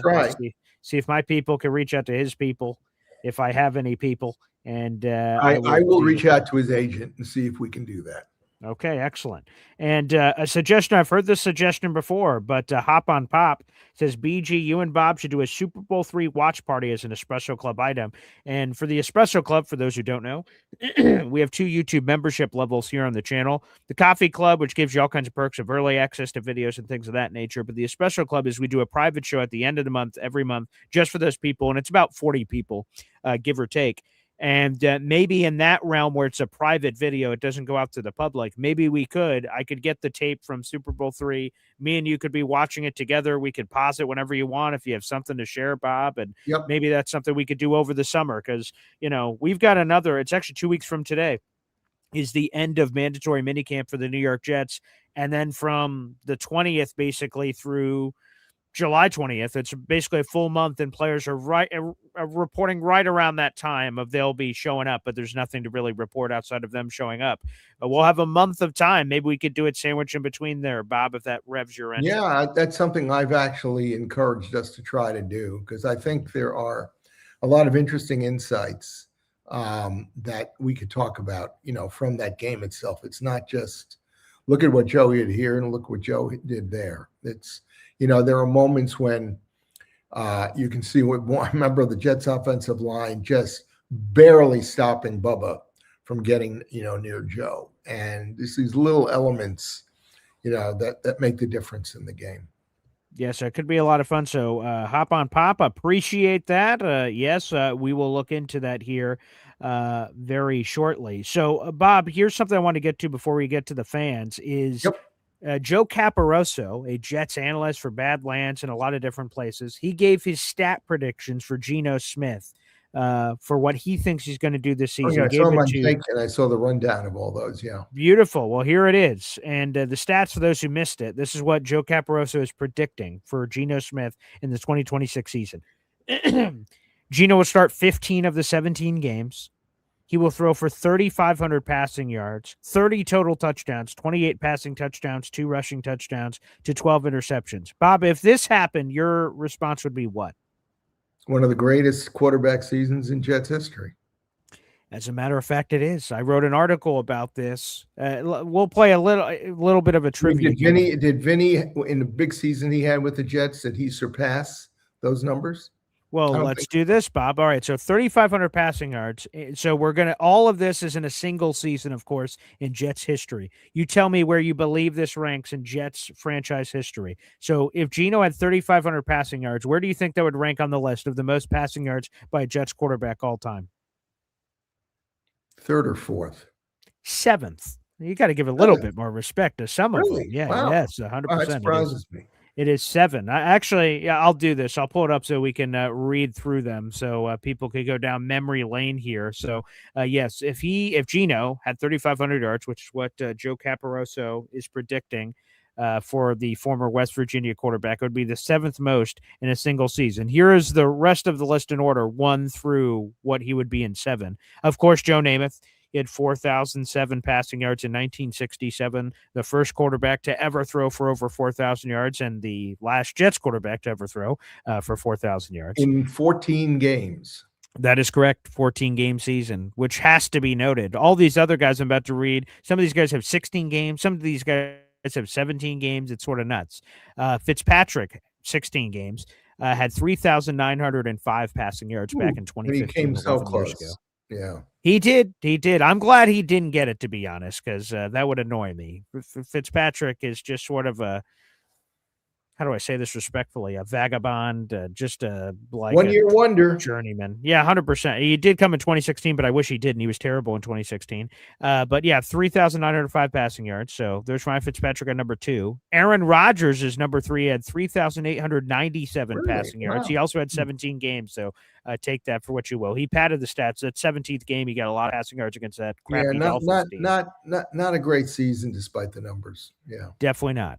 See if my people can reach out to his people, if I have any people. And I will reach out to his agent and see if we can do that. Okay, excellent. And a suggestion, I've heard this suggestion before, but Hop on Pop says, BG, you and Bob should do a Super Bowl III watch party as an Espresso Club item. And for the Espresso Club, for those who don't know, we have 2 YouTube membership levels here on the channel. The Coffee Club, which gives you all kinds of perks of early access to videos and things of that nature. But the Espresso Club is we do a private show at the end of the month, every month, just for those people. And it's about 40 people, give or take. And maybe in that realm where it's a private video, it doesn't go out to the public. Maybe I could get the tape from Super Bowl III. Me and you could be watching it together. We could pause it whenever you want if you have something to share, Bob. And maybe that's something we could do over the summer because, we've got it's actually 2 weeks from today is the end of mandatory minicamp for the New York Jets. And then from the 20th, basically through July 20th, it's basically a full month, and players are reporting right around that time of they'll be showing up, but there's nothing to really report outside of them showing up. We'll have a month of time. Maybe we could do it sandwich in between there, Bob, if that revs your engine. Yeah, that's something I've actually encouraged us to try to do, because I think there are a lot of interesting insights that we could talk about, from that game itself. It's not just look at what Joe did here and look what Joe did there. It's, there are moments when you can see one member of the Jets offensive line just barely stopping Bubba from getting, near Joe. And these little elements, that make the difference in the game. Yes, it could be a lot of fun. So Hop on Pop, appreciate that. Yes, we will look into that here very shortly. So, Bob, here's something I want to get to before we get to the fans is Joe Caporoso, a Jets analyst for Badlands and a lot of different places. He gave his stat predictions for Geno Smith for what he thinks he's going to do this season. I saw my take and I saw the rundown of all those. Yeah. Beautiful. Well, here it is. And the stats for those who missed it. This is what Joe Caporoso is predicting for Geno Smith in the 2026 season. Geno will start 15 of the 17 games. He will throw for 3,500 passing yards, 30 total touchdowns, 28 passing touchdowns, 2 rushing touchdowns to 12 interceptions. Bob, if this happened, your response would be what? One of the greatest quarterback seasons in Jets history. As a matter of fact, it is. I wrote an article about this. We'll play a little bit of a trivia. Did Vinny, in the big season he had with the Jets, did he surpass those numbers? Well, let's do this, Bob. All right, so 3,500 passing yards. So all of this is in a single season, of course, in Jets history. You tell me where you believe this ranks in Jets franchise history. So if Geno had 3,500 passing yards, where do you think that would rank on the list of the most passing yards by a Jets quarterback all time? 3rd or 4th? 7th. You got to give a little bit more respect to some of them. Yeah, wow. yes, 100%. That surprises me. It is 7. I'll do this. I'll pull it up so we can read through them, so people could go down memory lane here. So, yes, if Gino had 3,500 yards, which is what Joe Caporoso is predicting for the former West Virginia quarterback, it would be the 7th most in a single season. Here is the rest of the list in order, 1 through what he would be in 7. Of course, Joe Namath. He had 4,007 passing yards in 1967, the first quarterback to ever throw for over 4,000 yards, and the last Jets quarterback to ever throw for 4,000 yards. In 14 games. That is correct. 14-game season, which has to be noted. All these other guys I'm about to read, some of these guys have 16 games. Some of these guys have 17 games. It's sort of nuts. Fitzpatrick, 16 games, had 3,905 passing yards back in 2015. And he came so close. Years ago. Yeah. He did. I'm glad he didn't get it, to be honest, because that would annoy me. Fitzpatrick is just sort of a, how do I say this respectfully, a vagabond, just a like 1 year wonder. Journeyman. Yeah, 100%. He did come in 2016, but I wish he didn't. He was terrible in 2016. But yeah, 3,905 passing yards. So there's Ryan Fitzpatrick at number 2. Aaron Rodgers is number 3, had 3,897 passing yards. Wow. He also had 17 games. So take that for what you will. He padded the stats. That 17th game, he got a lot of passing yards against that crappy Dolphins team. Not a great season despite the numbers. Yeah, definitely not.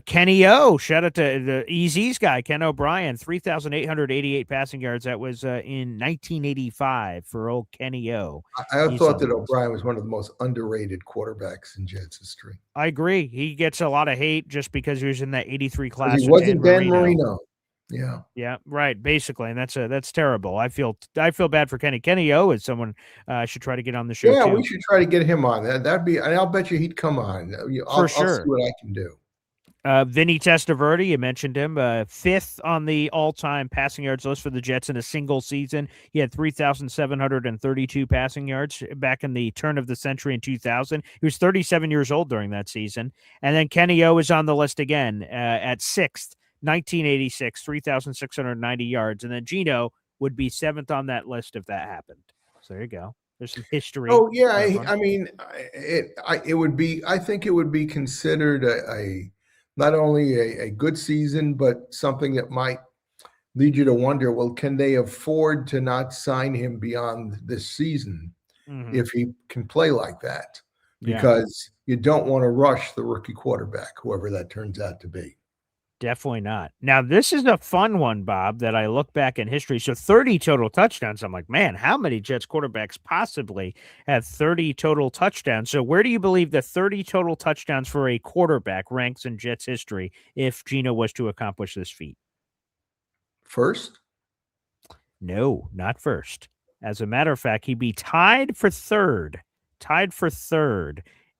Kenny O, shout out to the EZ's guy, Ken O'Brien, 3,888 passing yards. That was in 1985 for old Kenny O. I thought that O'Brien was one of the most underrated quarterbacks in Jets history. I agree. He gets a lot of hate just because he was in that 83 class. He wasn't Dan Marino. Yeah, right. Basically, and that's terrible. I feel bad for Kenny. Kenny O is someone I should try to get on the show. Yeah, too. We should try to get him on. That'd be. I'll bet you he'd come on. I'll see what I can do. Vinny Testaverde, you mentioned him, 5th on the all-time passing yards list for the Jets in a single season. He had 3,732 passing yards back in the turn of the century in 2000. He was 37 years old during that season. And then Kenny O is on the list again at 6th, 1986, 3,690 yards. And then Gino would be 7th on that list if that happened. So there you go. There's some history. Oh yeah, I mean, it would be. I think it would be considered a not only a good season, but something that might lead you to wonder, well, can they afford to not sign him beyond this season if he can play like that? Because you don't want to rush the rookie quarterback, whoever that turns out to be. Definitely not. Now, this is a fun one, Bob, that I look back in history. So 30 total touchdowns. I'm like, man, how many Jets quarterbacks possibly have 30 total touchdowns? So where do you believe the 30 total touchdowns for a quarterback ranks in Jets history if Gino was to accomplish this feat? First? No, not first. As a matter of fact, he'd be tied for third.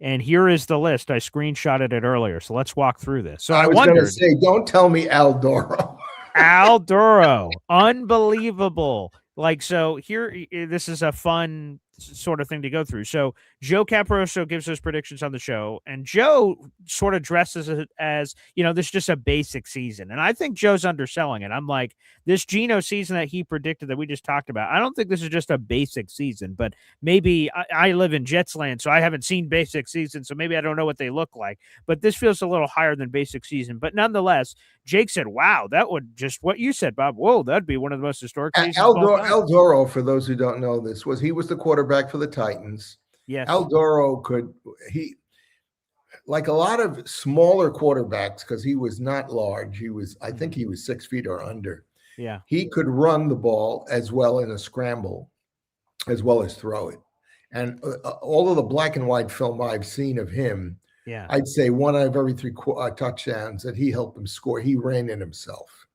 And here is the list. I screenshotted it earlier, so let's walk through this. So I was going to say, don't tell me Al Doro. Al Doro, unbelievable. Like, so here, this is a fun sort of thing to go through. So Joe Caporoso gives us predictions on the show, and Joe sort of dresses it as, this is just a basic season. And I think Joe's underselling it. I'm like, this Gino season that he predicted that we just talked about, I don't think this is just a basic season, but maybe I live in Jets land, so I haven't seen basic season, so maybe I don't know what they look like. But this feels a little higher than basic season. But nonetheless, Jake said, wow, that would just what you said, Bob. Whoa, that'd be one of the most historic seasons. Al Doro, for those who don't know this, was the quarterback for the Titans. Yes. Al Doro like a lot of smaller quarterbacks, because he was not large. I think he was 6 feet or under. Yeah. He could run the ball as well in a scramble, as well as throw it. And all of the black and white film I've seen of him, I'd say 1 out of every 3 touchdowns that he helped him score, he ran in himself.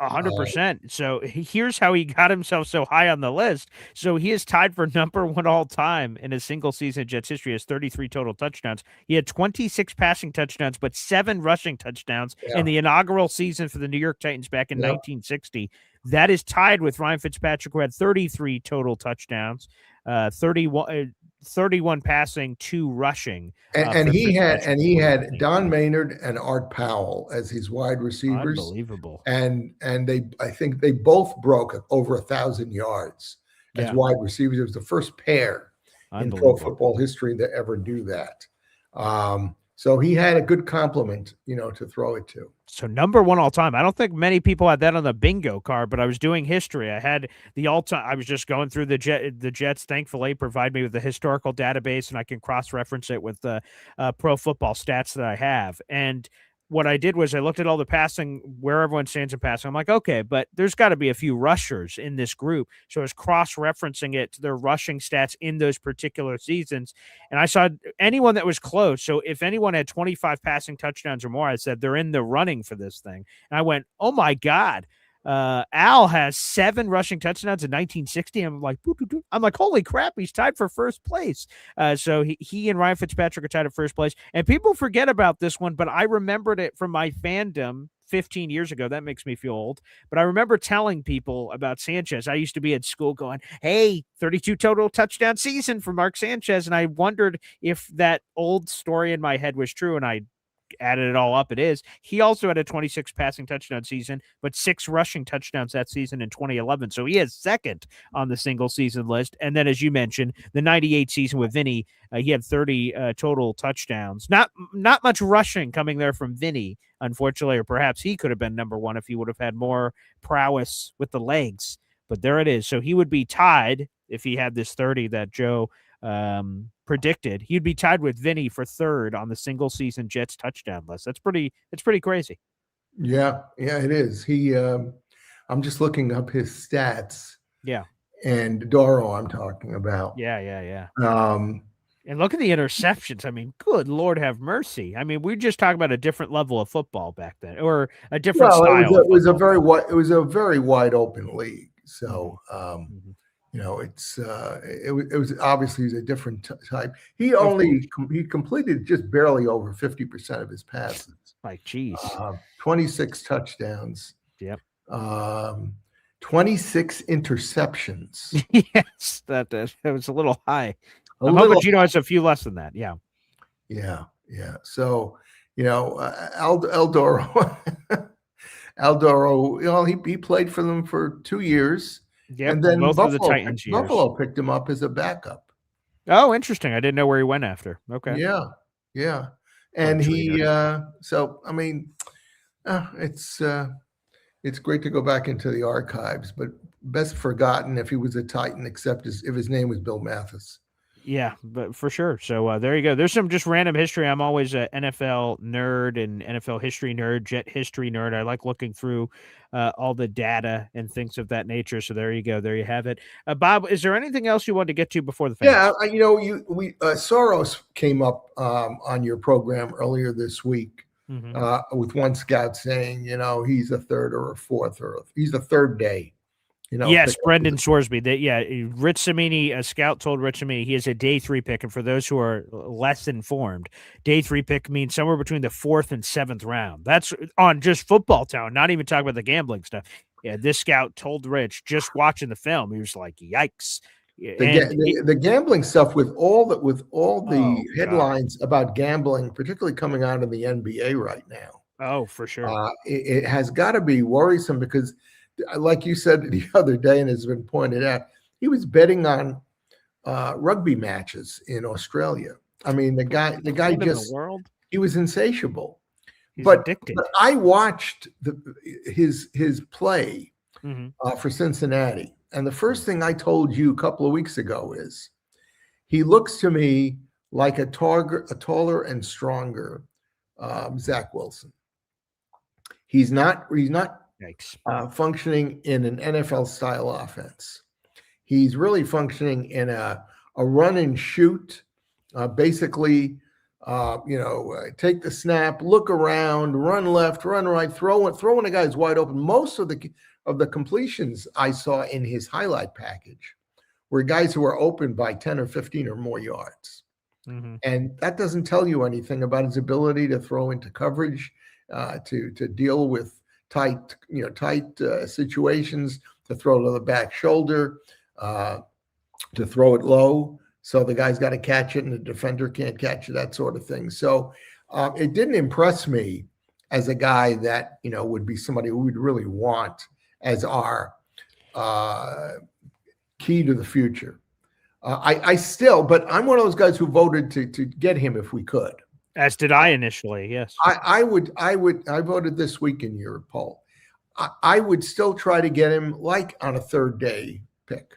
100%. So here's how he got himself so high on the list. So he is tied for number 1 all time in a single season of Jets history. He has 33 total touchdowns. He had 26 passing touchdowns, but 7 rushing touchdowns in the inaugural season for the New York Titans back in 1960. That is tied with Ryan Fitzpatrick, who had 33 total touchdowns, 31 passing, 2 rushing. And he had Don Maynard and Art Powell as his wide receivers. Unbelievable. And I think they both broke over 1,000 yards as wide receivers. It was the first pair in pro football history to ever do that. So he had a good complement, to throw it to. So number one all time. I don't think many people had that on the bingo card, but I was doing history. I had the all time. I was just going through the Jets. Thankfully, provide me with the historical database, and I can cross reference it with the pro football stats that I have. And what I did was I looked at all the passing, where everyone stands in passing. I'm like, okay, but there's got to be a few rushers in this group. So I was cross-referencing it to their rushing stats in those particular seasons. And I saw anyone that was close. So if anyone had 25 passing touchdowns or more, I said, they're in the running for this thing. And I went, oh my God. Al has 7 rushing touchdowns in 1960. I'm like, holy crap, he's tied for first place. So he and Ryan Fitzpatrick are tied at first place. And people forget about this one, but I remembered it from my fandom 15 years ago. That makes me feel old. But I remember telling people about Sanchez. I used to be at school going, hey, 32 total touchdown season for Mark Sanchez. And I wondered if that old story in my head was true. And I added it all up. It is. He also had a 26 passing touchdown season, but 6 rushing touchdowns that season in 2011. So he is second on the single season list. And then, as you mentioned, the 98 season with Vinny, he had 30 total touchdowns. Not much rushing coming there from Vinny, unfortunately, or perhaps he could have been number one if he would have had more prowess with the legs. But there it is. So he would be tied if he had this 30 that Joe predicted. He'd be tied with Vinny for third on the single season Jets touchdown list. It's pretty crazy. Yeah, it is. I'm just looking up his stats. Yeah. And Doro I'm talking about. Yeah. And look at the interceptions. I mean, good Lord have mercy. I mean, we just talk about a different level of football back then, or a different style. It was a very wide open league. So it was obviously a different type. He completed just barely over 50% of his passes. Like, geez, 26 touchdowns. Yep. 26 interceptions. Yes, that was a little high. I'm hoping Gino has a few less than that. Yeah. So, Aldoro, he played for them for 2 years. Yeah, and then both of the Titans years. Buffalo picked him up as a backup. Oh, interesting. I didn't know where he went after. Okay. Yeah. And it's great to go back into the archives, but best forgotten if he was a Titan, except if his name was Bill Mathis. Yeah, but for sure. So there you go. There's some just random history. I'm always an NFL nerd and NFL history nerd, Jet history nerd. I like looking through all the data and things of that nature. So there you go. There you have it. Bob, is there anything else you wanted to get to before the fans? Yeah, Soros came up on your program earlier this week with one scout saying, he's a third or a fourth, or he's a third day. Yes, Brendan Sorsby. Rich Cimini, a scout, told Rich Cimini he is a day 3 pick. And for those who are less informed, day 3 pick means somewhere between the 4th and 7th round. That's on just Football Town, not even talking about the gambling stuff. Yeah, this scout told Rich, just watching the film, he was like, yikes. The gambling stuff with all the headlines about gambling, particularly coming out of the NBA right now. Oh, for sure. It has got to be worrisome because, like you said the other day, and has been pointed out, he was betting on rugby matches in Australia. I mean, the guy just he was insatiable. He's but addicted. But I watched his play for Cincinnati, and the first thing I told you a couple of weeks ago is he looks to me like a taller and stronger Zach Wilson. He's not functioning in an NFL style offense. He's really functioning in a run and shoot, basically, take the snap, look around, run left, run right, throw when a guy's wide open. Most of the completions I saw in his highlight package were guys who were open by 10 or 15 or more yards. And that doesn't tell you anything about his ability to throw into coverage, to deal with tight situations, to throw to the back shoulder, to throw it low. So the guy's got to catch it and the defender can't catch it, that sort of thing. So it didn't impress me as a guy that, would be somebody who we'd really want as our key to the future. But I'm one of those guys who voted to get him if we could. As did I initially. Yes. I voted this week in your poll. I would still try to get him like on a third day pick.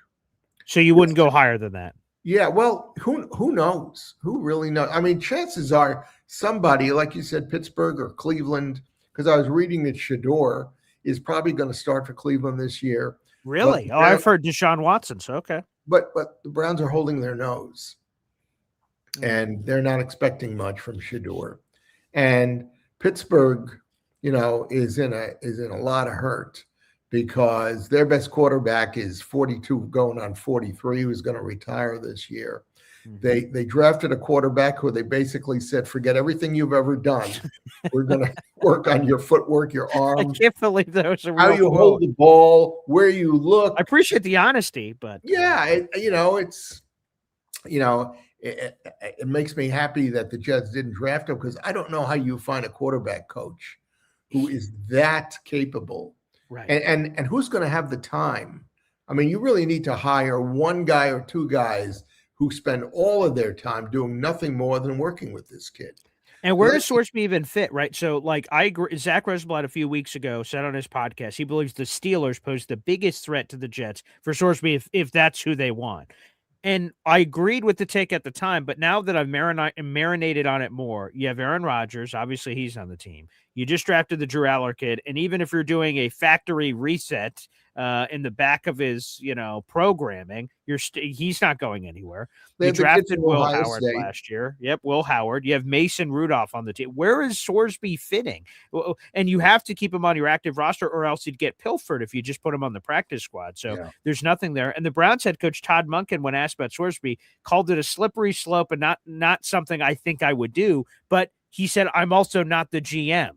So you wouldn't go higher than that. Yeah, well, who knows? Who really knows? I mean, chances are somebody, like you said, Pittsburgh or Cleveland, because I was reading that Shador is probably going to start for Cleveland this year. Really? Oh, I've heard Deshaun Watson. So okay. But the Browns are holding their nose, and they're not expecting much from Shador. And Pittsburgh, is in a lot of hurt because their best quarterback is 42 going on 43, who's going to retire this year. Mm-hmm. They drafted a quarterback who they basically said, forget everything you've ever done. We're going to work on your footwork, your arm. I can't believe that was a real how you hold the ball, where you look. I appreciate the honesty, but yeah, it makes me happy that the Jets didn't draft him because I don't know how you find a quarterback coach who is that capable. Right. And who's going to have the time? I mean, you really need to hire one guy or two guys who spend all of their time doing nothing more than working with this kid. And where does Sorsby even fit, right? So, I agree. Zach Rosenblatt a few weeks ago said on his podcast, he believes the Steelers pose the biggest threat to the Jets for Sorsby if that's who they want. And I agreed with the take at the time, but now that I've marinated on it more, you have Aaron Rodgers. Obviously, he's on the team. You just drafted the Drew Aller kid. And even if you're doing a factory reset in the back of his, programming, he's not going anywhere. You drafted Will Howard last year. Yep, Will Howard. You have Mason Rudolph on the team. Where is Sorsby fitting? And you have to keep him on your active roster or else you'd get pilfered if you just put him on the practice squad. So there's nothing there. And the Browns head coach Todd Monken, when asked about Sorsby, called it a slippery slope and not something I think I would do. But he said, I'm also not the GM.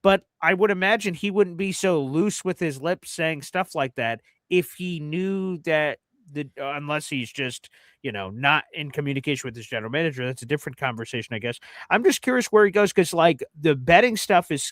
But I would imagine he wouldn't be so loose with his lips saying stuff like that if he knew that unless he's just, not in communication with his general manager. That's a different conversation, I guess. I'm just curious where he goes because, the betting stuff is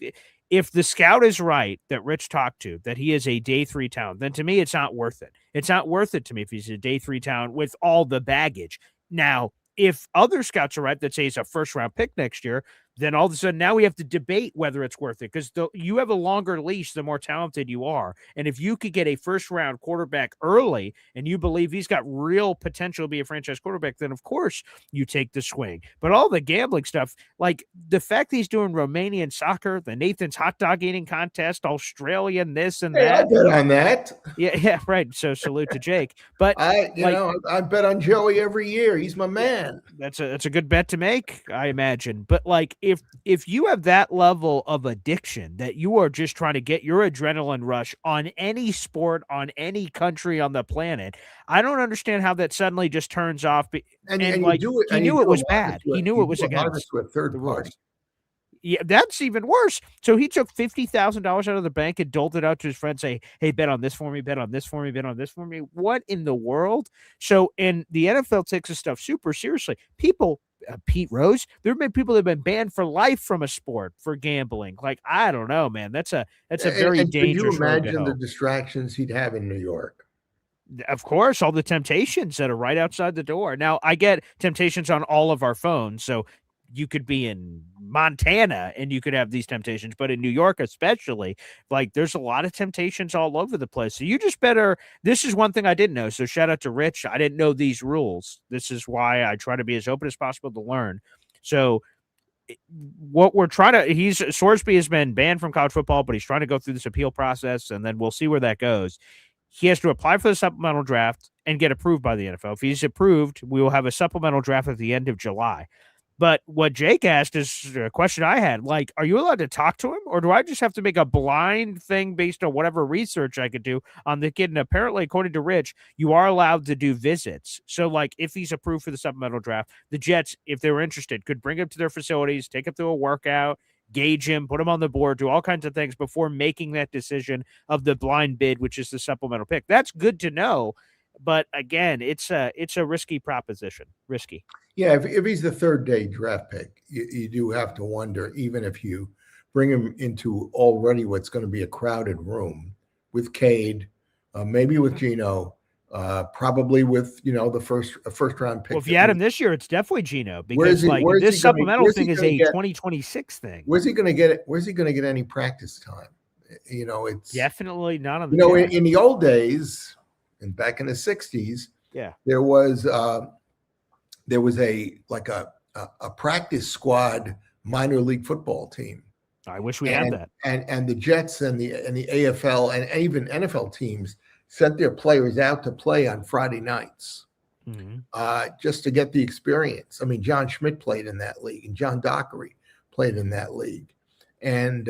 if the scout is right that Rich talked to, that he is a day 3 talent, then to me, it's not worth it. It's not worth it to me if he's a day 3 talent with all the baggage. Now, if other scouts are right that say he's a first-round pick next year, then all of a sudden now we have to debate whether it's worth it because you have a longer leash the more talented you are. And if you could get a first-round quarterback early and you believe he's got real potential to be a franchise quarterback, then of course you take the swing. But all the gambling stuff, like the fact that he's doing Romanian soccer, the Nathan's hot dog eating contest, Australian this and that. I bet on that. Yeah, right. So salute to Jake. But I bet on Joey every year. He's my man. That's a good bet to make, I imagine. But if you have that level of addiction that you are just trying to get your adrenaline rush on any sport, on any country on the planet, I don't understand how that suddenly just turns off. And you do it, he knew it was bad. He knew it was against a third party. Yeah, that's even worse. So he took $50,000 out of the bank and doled it out to his friends, say, hey, bet on this for me, bet on this for me, bet on this for me. What in the world? So, and the NFL takes this stuff super seriously. People, Pete Rose, there have been people that have been banned for life from a sport for gambling. I don't know, man. That's a very dangerous. Could you imagine the distractions he'd have in New York? Of course, all the temptations that are right outside the door. Now, I get temptations on all of our phones, so you could be in Montana and you could have these temptations, but in New York, especially, there's a lot of temptations all over the place. So you just better, this is one thing I didn't know. So shout out to Rich. I didn't know these rules. This is why I try to be as open as possible to learn. So what we're trying to, Sorsby has been banned from college football, but he's trying to go through this appeal process and then we'll see where that goes. He has to apply for the supplemental draft and get approved by the NFL. If he's approved, we will have a supplemental draft at the end of July. But what Jake asked is a question I had. Are you allowed to talk to him? Or do I just have to make a blind thing based on whatever research I could do on the kid? And apparently, according to Rich, you are allowed to do visits. So, if he's approved for the supplemental draft, the Jets, if they were interested, could bring him to their facilities, take him through a workout, gauge him, put him on the board, do all kinds of things before making that decision of the blind bid, which is the supplemental pick. That's good to know. But again, it's a risky proposition. Risky. Yeah, if he's the third day draft pick, you do have to wonder, even if you bring him into already what's going to be a crowded room with Cade, maybe with Geno, probably with the first round pick. Well, if you had him this year, it's definitely Geno, Where is because he- this supplemental thing is a get- 2026 thing. Where's he going to get it? Where's he going to get any practice time? It's Definitely not on the in the old days and back in the 60s, there was a practice squad minor league football team. I wish we had that. And the Jets and the AFL and even NFL teams sent their players out to play on Friday nights, just to get the experience. I mean, John Schmidt played in that league, and John Dockery played in that league. And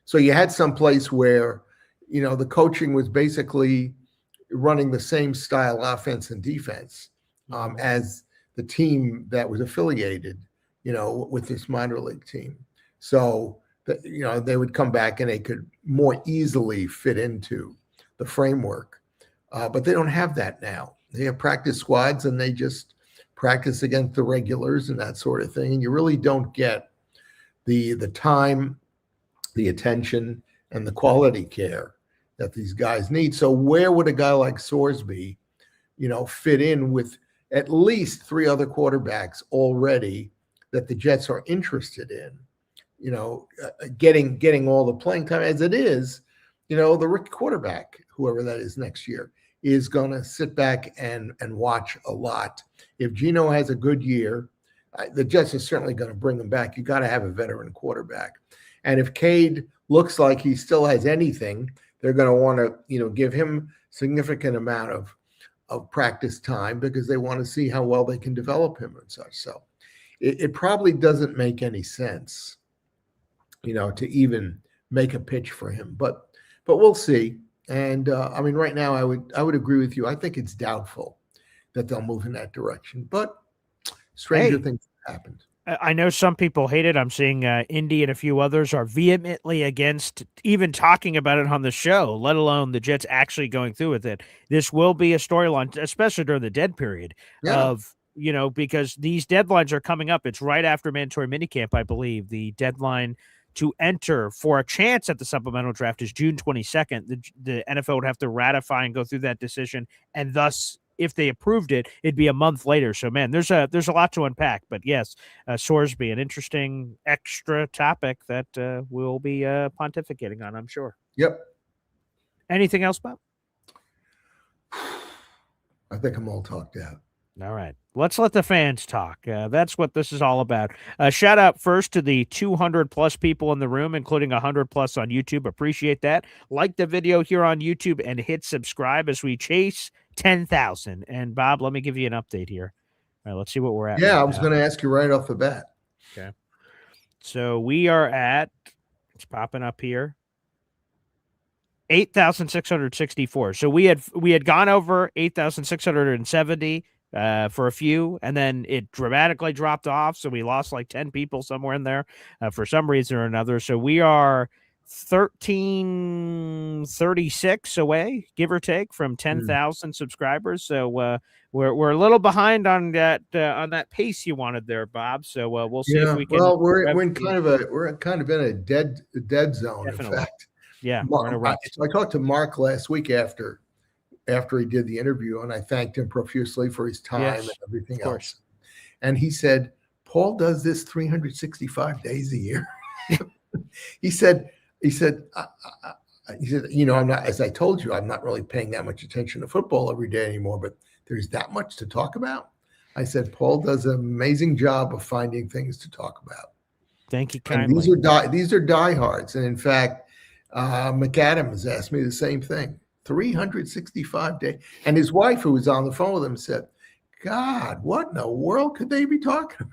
so you had some place where, the coaching was basically running the same style offense and defense as the team that was affiliated, with this minor league team. So that, they would come back and they could more easily fit into the framework. But they don't have that now. They have practice squads and they just practice against the regulars and that sort of thing. And you really don't get the time, the attention, and the quality care that these guys need. So where would a guy like Sorsby, fit in with at least three other quarterbacks already that the Jets are interested in, getting all the playing time as it is, the rookie quarterback, whoever that is next year, is going to sit back and watch a lot. If Geno has a good year, the Jets are certainly going to bring him back. You got to have a veteran quarterback. And if Cade looks like he still has anything, they're going to want to, give him significant amount of practice time because they want to see how well they can develop him and such. So it probably doesn't make any sense, to even make a pitch for him. But we'll see. And right now I would agree with you. I think it's doubtful that they'll move in that direction. But stranger things have happened. I know some people hate it. I'm seeing Indy and a few others are vehemently against even talking about it on the show, let alone the Jets actually going through with it. This will be a storyline, especially during the dead period of, because these deadlines are coming up. It's right after mandatory minicamp, I believe. The deadline to enter for a chance at the supplemental draft is June 22nd. The NFL would have to ratify and go through that decision, and thus, if they approved it, it'd be a month later. So, man, there's a lot to unpack. But yes, Sorsby, an interesting extra topic that we'll be pontificating on, I'm sure. Yep. Anything else, Bob? I think I'm all talked out. All right. Let's let the fans talk. That's what this is all about. Shout out first to the 200+ people in the room, including 100+ on YouTube. Appreciate that. Like the video here on YouTube and hit subscribe as we chase 10,000. And Bob, let me give you an update here. All right, let's see what we're at. Yeah, I was going to ask you right off the bat. Okay. So we are at, it's popping up here, 8,664. So we had gone over 8,670 for a few, and then it dramatically dropped off. So we lost like 10 people somewhere in there for some reason or another. So we are 1,336 away, give or take, from 10,000 subscribers. So we're a little behind on that pace you wanted there, Bob. So we'll see if we can. Well, we're kind of in a dead zone. Definitely. In fact, yeah. So I talked to Mark last week after he did the interview, and I thanked him profusely for his time and everything else. And he said, Paul does this 365 days a year. He said, I'm not, as I told you, I'm not really paying that much attention to football every day anymore, but there's that much to talk about. I said, Paul does an amazing job of finding things to talk about. Thank you kindly. And these are diehards. And in fact, McAdams asked me the same thing. 365 days. And his wife, who was on the phone with him, said, God, what in the world could they be talking about?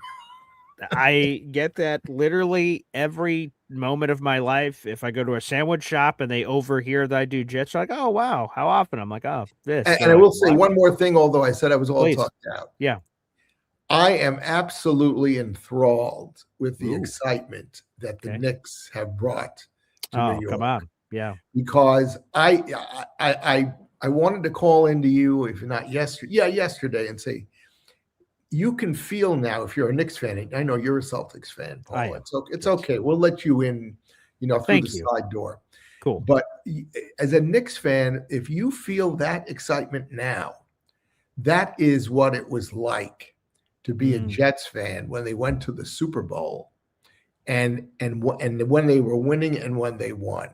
I get that literally every moment of my life. If I go to a sandwich shop and they overhear that I do Jets, they're like, oh, wow, how often? I'm like, oh, this. And I will say one more thing, although I said I was all talked out. Yeah. I am absolutely enthralled with the excitement that the Knicks have brought to New York. Come on. Yeah. Because I wanted to call into you, if not yesterday, and say, you can feel now, if you're a Knicks fan, and I know you're a Celtics fan, Paul. It's okay. We'll let you in, through the side door. Cool. But as a Knicks fan, if you feel that excitement now, that is what it was like to be a Jets fan when they went to the Super Bowl, and when they were winning and when they won.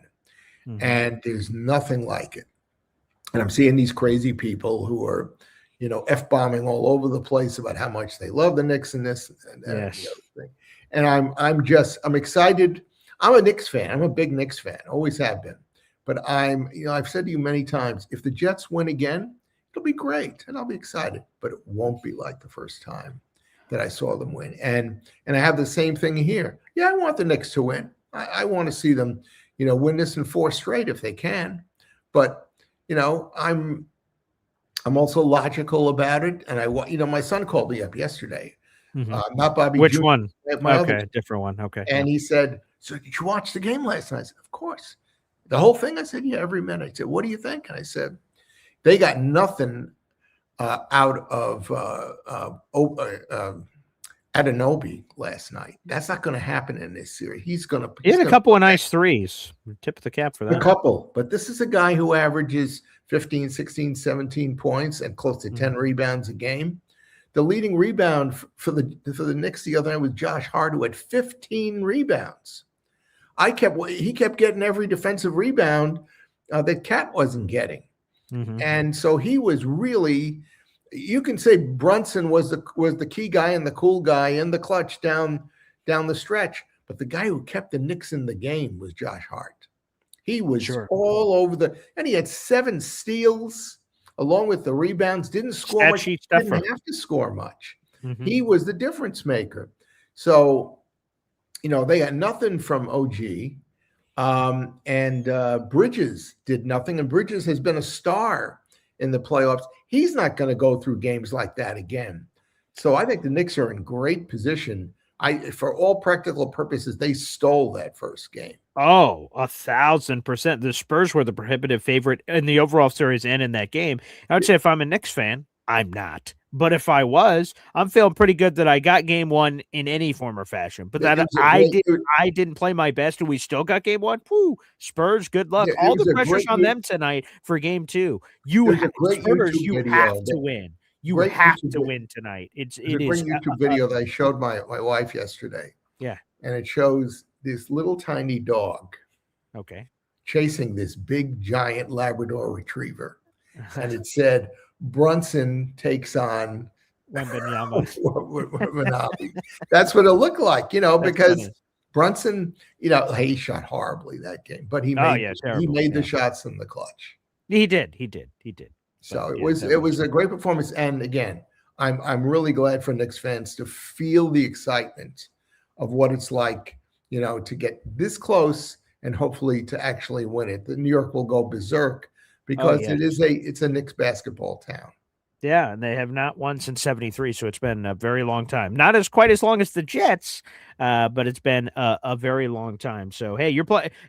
And there's nothing like it. And I'm seeing these crazy people who are, F-bombing all over the place about how much they love the Knicks and this and that and the other thing. And I'm excited. I'm a Knicks fan. I'm a big Knicks fan. Always have been. But I've said to you many times, if the Jets win again, it'll be great and I'll be excited, but it won't be like the first time that I saw them win. And I have the same thing here. Yeah, I want the Knicks to win. I want to see them, win this in 4 straight if they can. But, I'm also logical about it. And my son called me up yesterday. Not Bobby. Which Jr., one? okay, different one. Okay. And he said, "So did you watch the game last night?" I said, "Of course." The whole thing? I said, "Yeah, every minute." I said, "What do you think?" And I said, "They got nothing out of Adebayo last night. That's not going to happen in this series. He had a couple of nice threes. Tip of the cap for that. A couple. But this is a guy who averages 15, 16, 17 points and close to 10 rebounds a game. The leading rebound for the Knicks the other night was Josh Hart, who had 15 rebounds. He kept getting every defensive rebound that Cat wasn't getting. And so he was really, you can say Brunson was the key guy and the cool guy in the clutch down the stretch, but the guy who kept the Knicks in the game was Josh Hart. He was all over and he had 7 steals along with the rebounds, didn't score much, didn't have to score much. He was the difference maker. So, they got nothing from OG. And Bridges did nothing, and Bridges has been a star in the playoffs. He's not going to go through games like that again. So I think the Knicks are in great position. For all practical purposes, they stole that first game. Oh, 1,000%. The Spurs were the prohibitive favorite in the overall series and in that game. I would say if I'm a Knicks fan, I'm not. But if I was, I'm feeling pretty good that I got game 1 in any form or fashion. But that I didn't play my best, and we still got game 1. Whew, Spurs, good luck. All the pressure's on them tonight for game 2. You have to win. You have to win tonight. It is a great YouTube video that I showed my wife yesterday. Yeah, and it shows this little tiny dog, chasing this big giant Labrador retriever, and it said, Brunson takes on Wembanyama. That's what it looked like, because funny. Brunson, he shot horribly that game, but he made the shots in the clutch. He did. So it was a great performance. And again, I'm really glad for Knicks fans to feel the excitement of what it's like, to get this close and hopefully to actually win it. The New York will go berserk because it's a Knicks basketball town. Yeah, and they have not won since 73, so it's been a very long time. Not quite as long as the Jets, but it's been a very long time. So, hey,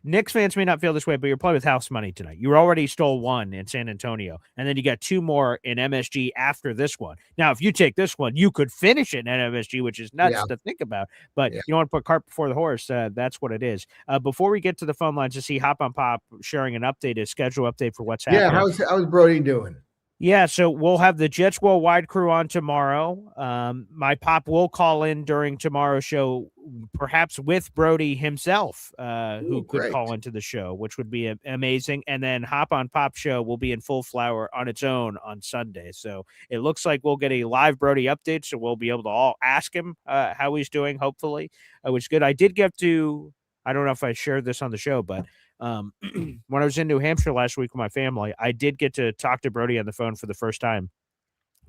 Knicks fans may not feel this way, but you're playing with house money tonight. You already stole 1 in San Antonio, and then you got 2 more in MSG after this one. Now, if you take this one, you could finish it in MSG, which is nuts to think about. But you don't want to put cart before the horse. That's what it is. Before we get to the phone lines, to see Hop on Pop sharing an update, a schedule update for what's happening. Yeah, how's Brody doing? Yeah, so we'll have the Jets Worldwide crew on tomorrow. My pop will call in during tomorrow's show, perhaps with Brody himself, who could call into the show, which would be amazing. And then Hop on Pop show will be in full flower on its own on Sunday. So it looks like we'll get a live Brody update, so we'll be able to all ask him how he's doing, hopefully, which is good. I did get to, I don't know if I shared this on the show, but when I was in New Hampshire last week with my family, I did get to talk to Brody on the phone for the first time,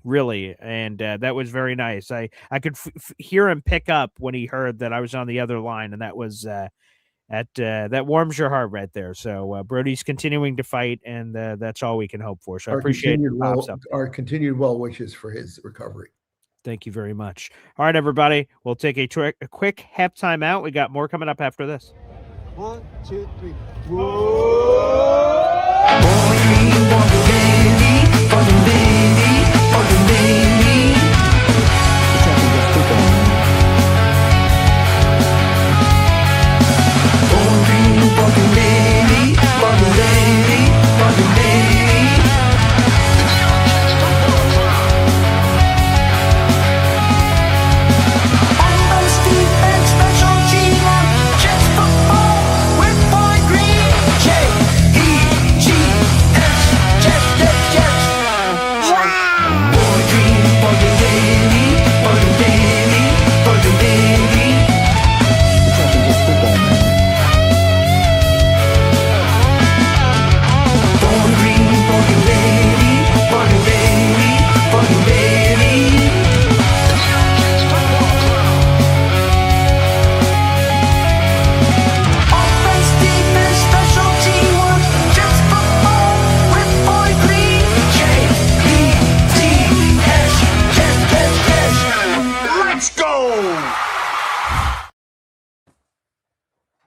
really, and that was very nice. I could hear him pick up when he heard that I was on the other line, and that was that warms your heart right there. So Brody's continuing to fight, and that's all we can hope for. So I appreciate our continued well wishes for his recovery. Thank you very much. All right, everybody, we'll take a quick half time out. We got more coming up after this. 1, 2, 3. Whoa! go!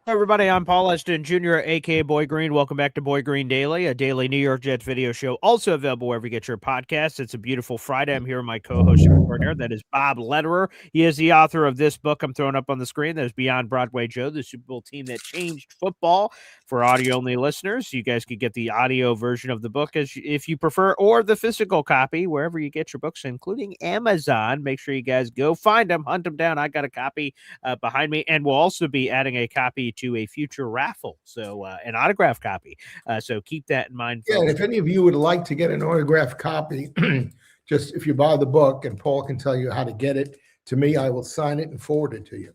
Hi, everybody, I'm Paul Esden Jr., a.k.a. Boy Green. Welcome back to Boy Green Daily, a daily New York Jets video show, also available wherever you get your podcasts. It's a beautiful Friday. I'm here with my co-host extraordinaire. That is Bob Lederer. He is the author of this book I'm throwing up on the screen. There's Beyond Broadway Joe, the Super Bowl team that changed football. For audio-only listeners, you guys could get the audio version of the book if you prefer, or the physical copy, wherever you get your books, including Amazon. Make sure you guys go find them, hunt them down. I got a copy behind me, and we'll also be adding a copy to a future raffle, so an autograph copy. So keep that in mind. Yeah, and if any of you would like to get an autographed copy, just if you buy the book, and Paul can tell you how to get it to me, I will sign it and forward it to you.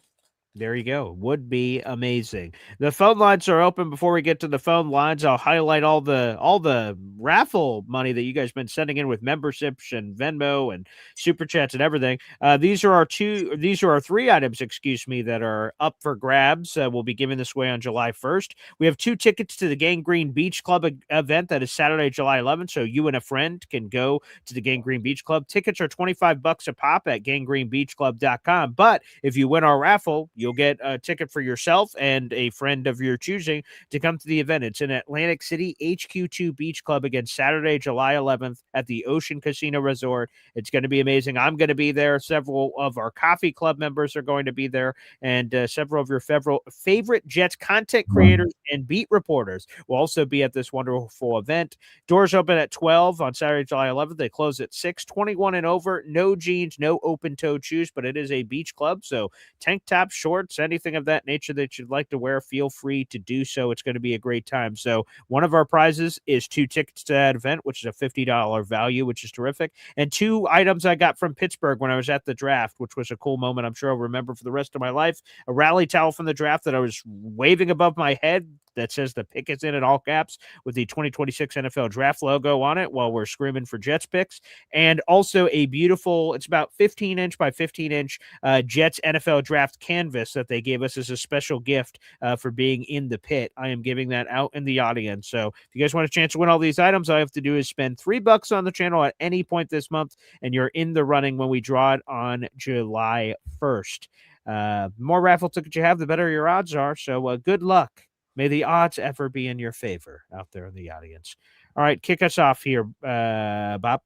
There you go. Would be amazing. The phone lines are open. Before we get to the phone lines, I'll highlight all the raffle money that you guys been sending in with memberships and Venmo and super chats and everything. These are our three items, that are up for grabs. We'll be giving this away on July 1st. We have 2 tickets to the Gangrene Beach Club event that is Saturday, July 11th. So you and a friend can go to the Gangrene Beach Club. Tickets are $25 a pop at gangrenebeachclub.com. But if you win our raffle, you'll get a ticket for yourself and a friend of your choosing to come to the event. It's in Atlantic City, HQ2 Beach Club, again, Saturday, July 11th at the Ocean Casino Resort. It's going to be amazing. I'm going to be there. Several of our coffee club members are going to be there, and several of your favorite Jets content creators and beat reporters will also be at this wonderful event. Doors open at 12 on Saturday, July 11th. They close at 6. 21 and over, no jeans, no open-toed shoes, but it is a beach club, so tank top, shorts, anything of that nature that you'd like to wear, feel free to do so. It's going to be a great time. So one of our prizes is 2 tickets to that event, which is a $50 value, which is terrific. And 2 items I got from Pittsburgh when I was at the draft, which was a cool moment I'm sure I'll remember for the rest of my life. A rally towel from the draft that I was waving above my head that says the pick is in all caps with the 2026 NFL draft logo on it while we're screaming for Jets picks. And also a beautiful, it's about 15-inch by 15-inch Jets NFL draft canvas that they gave us as a special gift for being in the pit. I am giving that out in the audience. So if you guys want a chance to win all these items, all you have to do is spend $3 on the channel at any point this month, and you're in the running when we draw it on July 1st. The more raffle tickets you have, the better your odds are. So good luck. May the odds ever be in your favor out there in the audience. All right, kick us off here, Bob.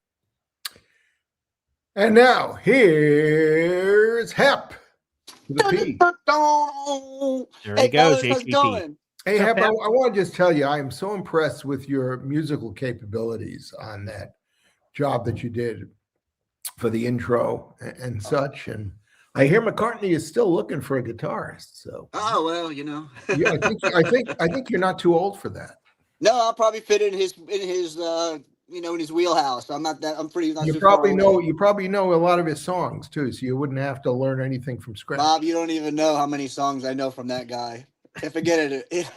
And now, here's Hep. There he Hey, goes, fellas, how's it HBP. going? Hey, Hep, I want to just tell you, I am so impressed with your musical capabilities on that job that you did for the intro and such. And I hear McCartney is still looking for a guitarist. So, Oh well, you know. yeah, I think you're not too old for that. No, I'll probably fit in his in his wheelhouse. I'm not that. I'm pretty. Not You too far probably away. know a lot of his songs too, so you wouldn't have to learn anything from scratch. Bob, you don't even know how many songs I know from that guy. Can't forget it.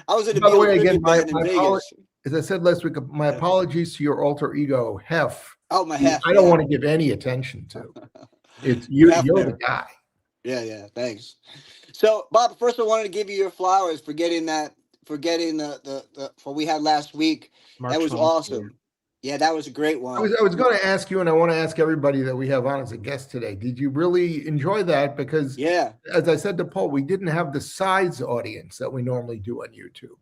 I was in a By the way, Beatles again, tribute band in my Vegas. as I said last week, my apologies to your alter ego, Hef. Oh, my Hef. I don't yeah. want to give any attention to. It's you. Hef You're there. the guy. Yeah. Thanks. So, Bob, first I wanted to give you your flowers for getting the what we had last week. March That was 24th. awesome. Yeah, that was a great one. I was going to ask you, and I want to ask everybody that we have on as a guest today. Did you really enjoy that? Because, Yeah. as I said to Paul, we didn't have the size audience that we normally do on YouTube.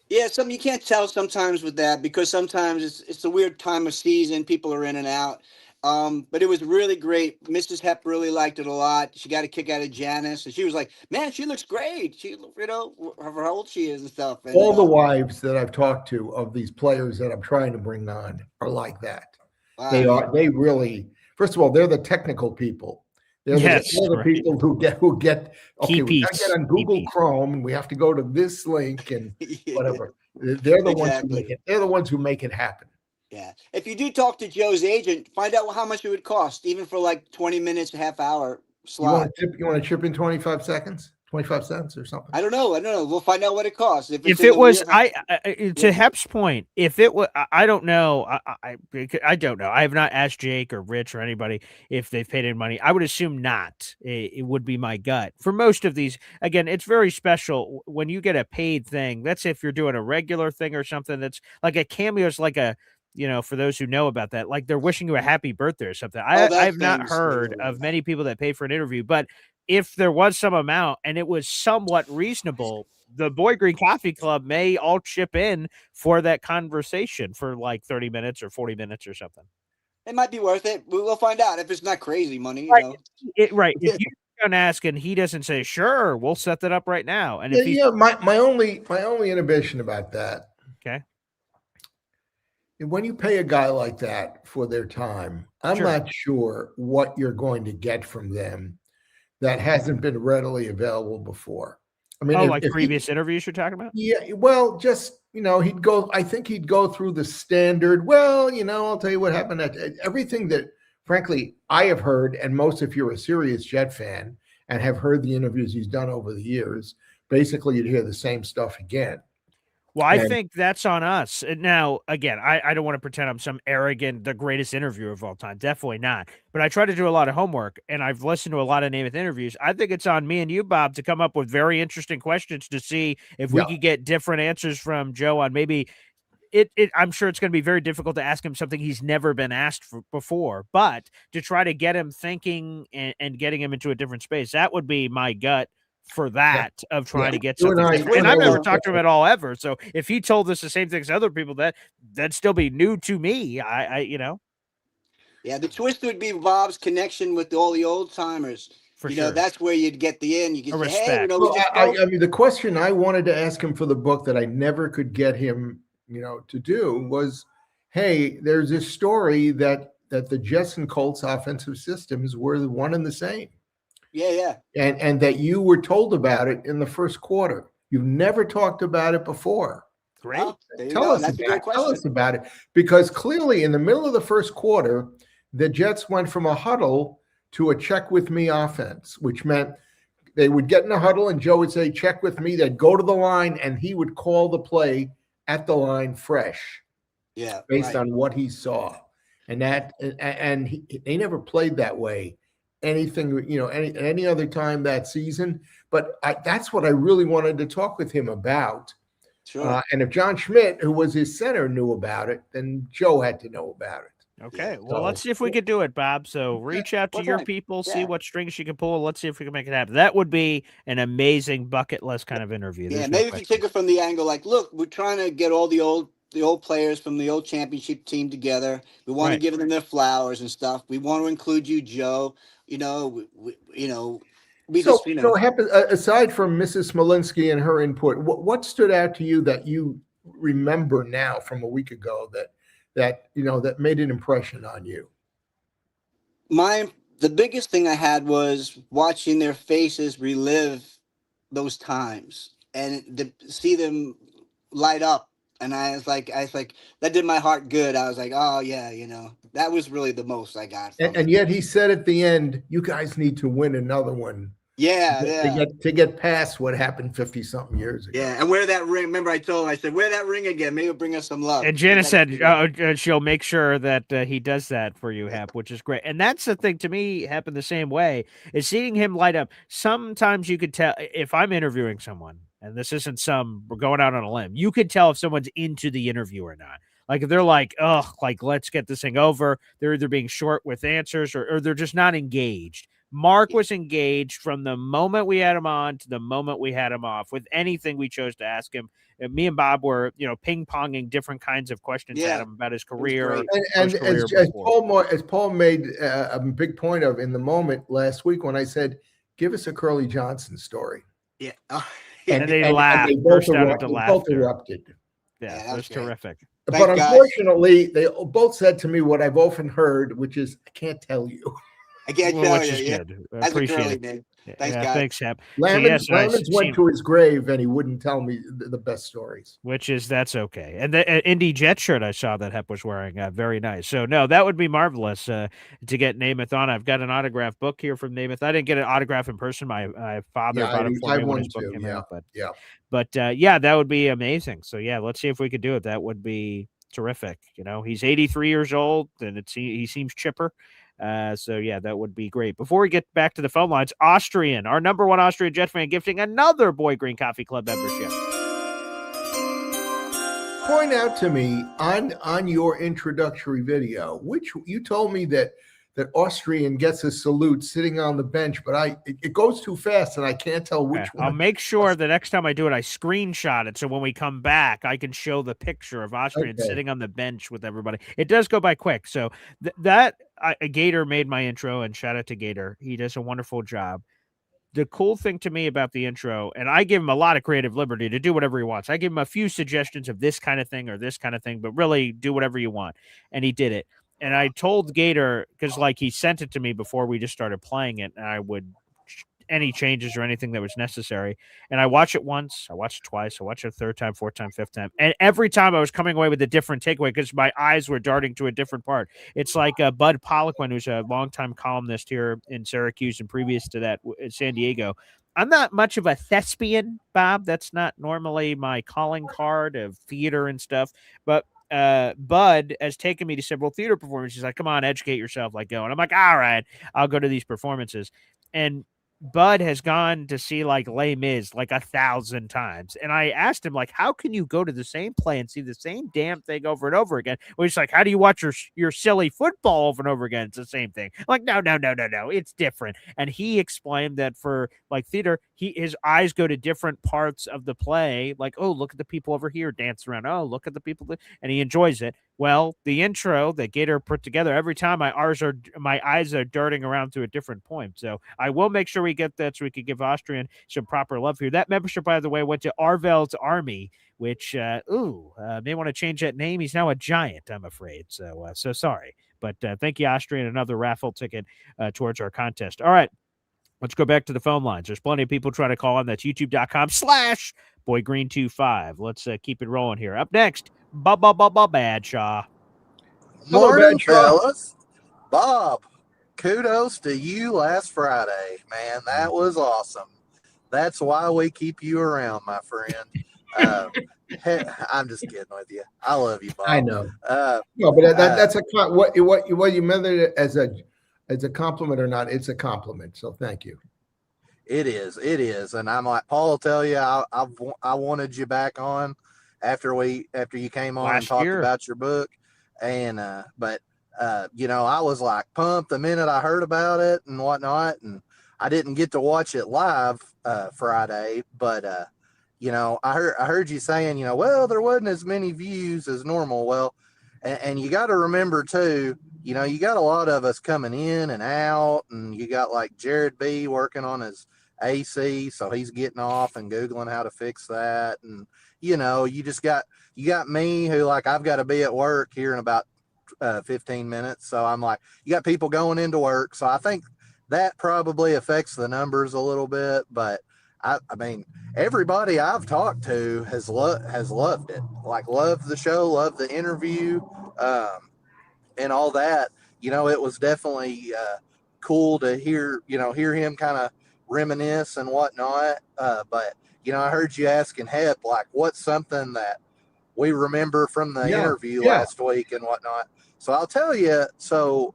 Yeah, you can't tell sometimes with that because sometimes it's a weird time of season. People are in and out. But it was really great. Mrs. Hep really liked it a lot. She got a kick out of Janice, and she was like, "Man, she looks great. She, how old she is and stuff." And, All the wives that I've talked to of these players that I'm trying to bring on are like that. wow. They really, first of all, they're the technical people. They're the right. people who get okay, Key we gotta piece. get on Key Google piece. Chrome and we have to go to this link and whatever. They're the ones who Exactly. make it. They're the ones who make it happen. Yeah. If you do talk to Joe's agent, find out how much it would cost, even for like 20 minutes, a half hour slot. You want to chip in 25 seconds, 25 cents or something? I don't know. We'll find out what it costs. If it's it in the was, wheel- to Hep's point, if it was, I don't know. I don't know. I have not asked Jake or Rich or anybody if they've paid any money. I would assume not. It would be my gut. For most of these, again, it's very special when you get a paid thing. That's if you're doing a regular thing or something that's like a cameo is like a for those who know about that, like they're wishing you a happy birthday or something. that I've not thing's heard really of many people that pay for an interview, but if there was some amount and it was somewhat reasonable, the Boy Green Coffee Club may all chip in for that conversation for like 30 minutes or 40 minutes or something. It might be worth it. We'll find out if it's not crazy money, you Right. know. Right. If you don't ask and he doesn't say, sure, we'll set that up right now. And if he's my only inhibition about that, okay, when you pay a guy like that for their time, I'm Sure. not sure what you're going to get from them that hasn't been readily available before. I mean, like previous interviews you're talking about? Yeah, well, just I think he'd go through the standard. Well, I'll tell you what happened. Everything that, frankly, I have heard, and most if you're a serious Jet fan and have heard the interviews he's done over the years, basically you'd hear the same stuff again. Well, I think that's on us. Now, again, I don't want to pretend I'm some arrogant, the greatest interviewer of all time. Definitely not. But I try to do a lot of homework, and I've listened to a lot of Namath interviews. I think it's on me and you, Bob, to come up with very interesting questions to see if we could get different answers from Joe on maybe I'm sure it's going to be very difficult to ask him something he's never been asked before, but to try to get him thinking and getting him into a different space, that would be my gut for that of trying to get something. And I've never talked to him at all ever. So if he told us the same things as other people, that'd still be new to me. Yeah, the twist would be Bob's connection with all the old timers. For sure. That's where you'd get the in. You get respect. I mean, the question I wanted to ask him for the book that I never could get him, to do was, hey, there's this story that the Jets and Colts offensive systems were the one and the same. Yeah. And that you were told about it in the first quarter. You've never talked about it before. Great. Oh, Tell us about it. Because clearly in the middle of the first quarter, the Jets went from a huddle to a check with me offense, which meant they would get in a huddle and Joe would say, check with me. They'd go to the line and he would call the play at the line fresh. Yeah. Based on what he saw. And they never played that way. Anything, any other time that season. But that's what I really wanted to talk with him about. Sure. And if John Schmidt, who was his center, knew about it, then Joe had to know about it. Okay. Well, let's see if we could do it, Bob. So reach out to your people, see what strings you can pull. Let's see if we can make it happen. That would be an amazing bucket list kind of interview. Yeah, maybe if you take it from the angle, like, look, we're trying to get all the old players from the old championship team together. We want to give them their flowers and stuff. We want to include you, Joe. So aside from Mrs. Smolinski and her input, what stood out to you that you remember now from a week ago that made an impression on you? The biggest thing I had was watching their faces relive those times and to see them light up. And I was like, that did my heart good. I was like, oh yeah, that was really the most I got. And yet he said at the end, you guys need to win another one. Yeah. To get past what happened 50-something years ago. Yeah, and wear that ring. Remember, I told him, I said, wear that ring again. Maybe it'll bring us some love. And Janice said she'll make sure that he does that for you, Hap, which is great. And that's the thing to me happened the same way, is seeing him light up. Sometimes you could tell if I'm interviewing someone, and this isn't we're going out on a limb, you could tell if someone's into the interview or not. Like if they're like, let's get this thing over. They're either being short with answers or they're just not engaged. Mark was engaged from the moment we had him on to the moment we had him off with anything we chose to ask him. And me and Bob were, ping-ponging different kinds of questions at him about his career. And as Paul made a big point of in the moment last week when I said, give us a Curly Johnson story. Yeah. And they laughed. They burst out into laughter. Both erupted. Yeah, that was terrific. But unfortunately, they both said to me what I've often heard, which is, I can't tell you. I can't tell you. Yeah. Good. I appreciate it. Thanks, guys. Thanks, Hap. Lamons went to his grave and he wouldn't tell me the best stories. That's okay. And the Indy Jet shirt I saw that Hep was wearing, very nice. So no, that would be marvelous to get Namath on. I've got an autograph book here from Namath. I didn't get an autograph in person. My father bought it for me when his book came out. But that would be amazing. So let's see if we could do it. That would be terrific. He's 83 years old and he seems chipper. That would be great. Before we get back to the phone lines, Austrian, our number one Austrian Jet fan, gifting another Boy Green Coffee Club membership. point out to me on your introductory video, which you told me that Austrian gets a salute sitting on the bench, but it goes too fast and I can't tell which one. I'll make sure the next time I do it, I screenshot it so when we come back, I can show the picture of Austrian sitting on the bench with everybody. It does go by quick. So Gator made my intro, and shout out to Gator. He does a wonderful job. The cool thing to me about the intro, and I give him a lot of creative liberty to do whatever he wants. I give him a few suggestions of this kind of thing or this kind of thing, but really do whatever you want. And he did it. And I told Gator, because like he sent it to me before we just started playing it, and I would any changes or anything that was necessary. And I watched it once, I watched it twice, I watched it a third time, fourth time, fifth time. And every time I was coming away with a different takeaway because my eyes were darting to a different part. It's like Bud Poliquin, who's a longtime columnist here in Syracuse and previous to that in San Diego. I'm not much of a thespian, Bob. That's not normally my calling card of theater and stuff. But Bud has taken me to several theater performances. He's like, come on, educate yourself, like go. And I'm like, all right, I'll go to these performances. And Bud has gone to see like Les Mis like 1,000 times. And I asked him, like, how can you go to the same play and see the same damn thing over and over again? Well, he's like, how do you watch your silly football over and over again? It's the same thing. I'm like, no, it's different. And he explained that for like theater, his eyes go to different parts of the play. Like, oh, look at the people over here dance around. Oh, look at the people. And he enjoys it. Well, the intro that Gator put together, every time my eyes are darting around to a different point. So I will make sure we get that so we can give Austrian some proper love here. That membership, by the way, went to Arveld's Army, which, may want to change that name. He's now a giant, I'm afraid. So sorry. But thank you, Austrian. Another raffle ticket towards our contest. All right. Let's go back to the phone lines. There's plenty of people trying to call on. That's youtube.com/BoyGreen25. Let's keep it rolling here. Up next, Badshaw. Morning, fellas. Bob, kudos to you last Friday, man. That was awesome. That's why we keep you around, my friend. I'm just kidding with you. I love you, Bob. I know. No, but that's what you meant it as a compliment or not. It's a compliment. So thank you. It is. And I'm like, Paul will tell you, I wanted you back on after you came on and talked about your book. And, I was like pumped the minute I heard about it and whatnot. And I didn't get to watch it live, Friday, but, I heard you saying, well, there wasn't as many views as normal. Well, and you got to remember too, you got a lot of us coming in and out, and you got like Jared B working on his AC. So he's getting off and Googling how to fix that. And, you got me who like, I've got to be at work here in about 15 minutes. So I'm like, you got people going into work. So I think that probably affects the numbers a little bit, but I mean, everybody I've talked to has loved it, like loved the show, loved the interview, and all that. It was definitely cool to hear him kind of reminisce and whatnot. But I heard you asking Hep, like, what's something that we remember from the interview last week and whatnot. So I'll tell you. So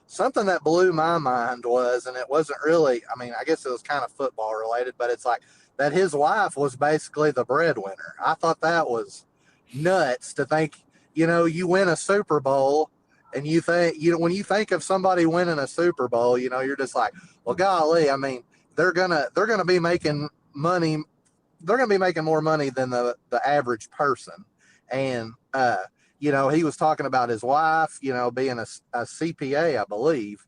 something that blew my mind was, and it wasn't really, I mean, I guess it was kind of football related, but it's like that his wife was basically the breadwinner. I thought that was nuts to think, you win a Super Bowl and you think, when you think of somebody winning a Super Bowl, you're just like, well, golly, I mean, they're going to be making money. They're going to be making more money than the average person. And, he was talking about his wife, being a CPA, I believe,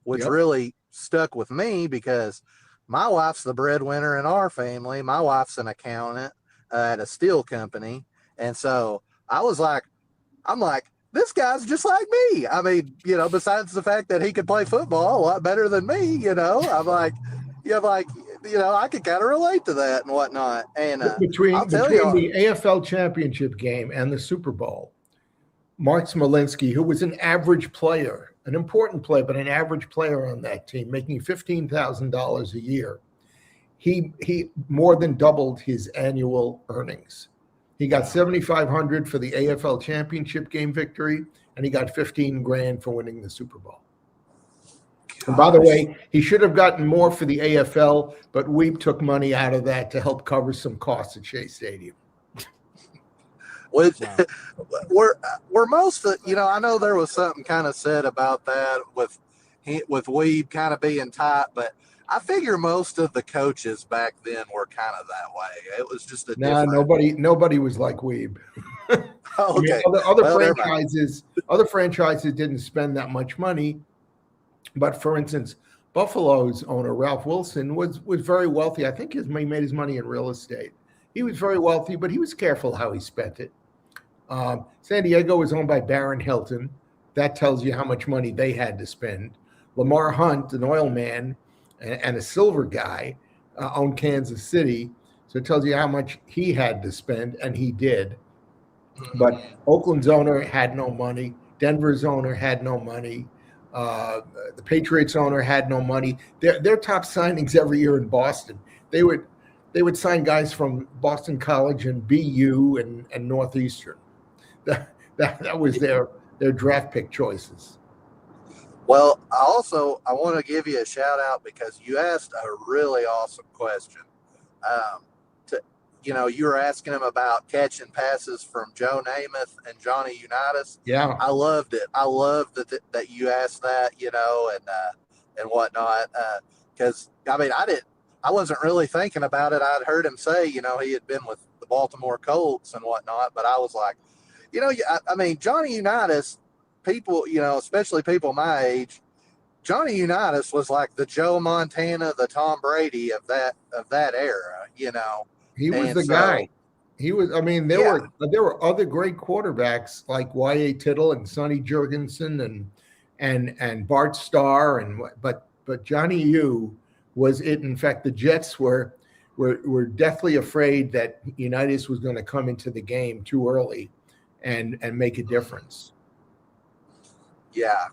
which really stuck with me because my wife's the breadwinner in our family. My wife's an accountant at a steel company. And so I'm like, this guy's just like me. I mean, besides the fact that he could play football a lot better than me, I'm like, I could kind of relate to that and whatnot. And between the AFL championship game and the Super Bowl, Mark Smolinski, who was an average player, an important player, but an average player on that team, making $15,000 a year, he more than doubled his annual earnings. He got $7,500 for the AFL championship game victory, and he got $15,000 for winning the Super Bowl. And by the way, he should have gotten more for the AFL, but Weep took money out of that to help cover some costs at Shea Stadium. Which Wow. we're most, I know there was something kind of said about that with Weeb kind of being tight, but I figure most of the coaches back then were kind of that way. It was just a Nah, different. nobody was like Weeb. Oh, I mean, okay. other franchises didn't spend that much money, but for instance, Buffalo's owner Ralph Wilson was very wealthy. I think he made his money in real estate. He was very wealthy, but he was careful how he spent it. San Diego was owned by Barron Hilton. That tells you how much money they had to spend. Lamar Hunt, an oil man and a silver guy, owned Kansas City. So it tells you how much he had to spend, and he did. But Oakland's owner had no money. Denver's owner had no money. The Patriots owner had no money. Their top signings every year in Boston, they would sign guys from Boston College and BU and Northeastern. That was their draft pick choices. Well, I want to give you a shout out because you asked a really awesome question. You were asking him about catching passes from Joe Namath and Johnny Unitas. Yeah, I loved it. I loved that you asked that, and whatnot. Because I wasn't really thinking about it. I'd heard him say, he had been with the Baltimore Colts and whatnot, but I was like, Johnny Unitas, people, especially people my age, Johnny Unitas was like the Joe Montana, the Tom Brady of that era, He was the guy. He was. There were other great quarterbacks like Y.A. Tittle and Sonny Jurgensen and Bart Starr but Johnny U was it. In fact, the Jets were deathly afraid that Unitas was going to come into the game too early and make a difference. Yeah,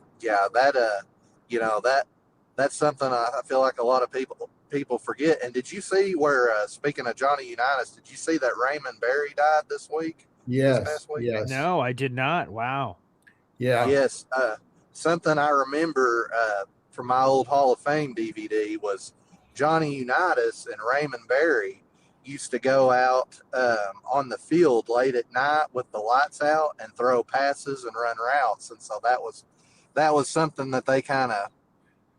that's something I feel like a lot of people forget. And did you see where, speaking of Johnny Unitas, did you see that Raymond Berry died this week? Yes. This past week? Yes. No, I did not. Wow. Yeah. Yes. Something I remember from my old Hall of Fame DVD was Johnny Unitas and Raymond Berry used to go out on the field late at night with the lights out and throw passes and run routes. And so that was something that they kind of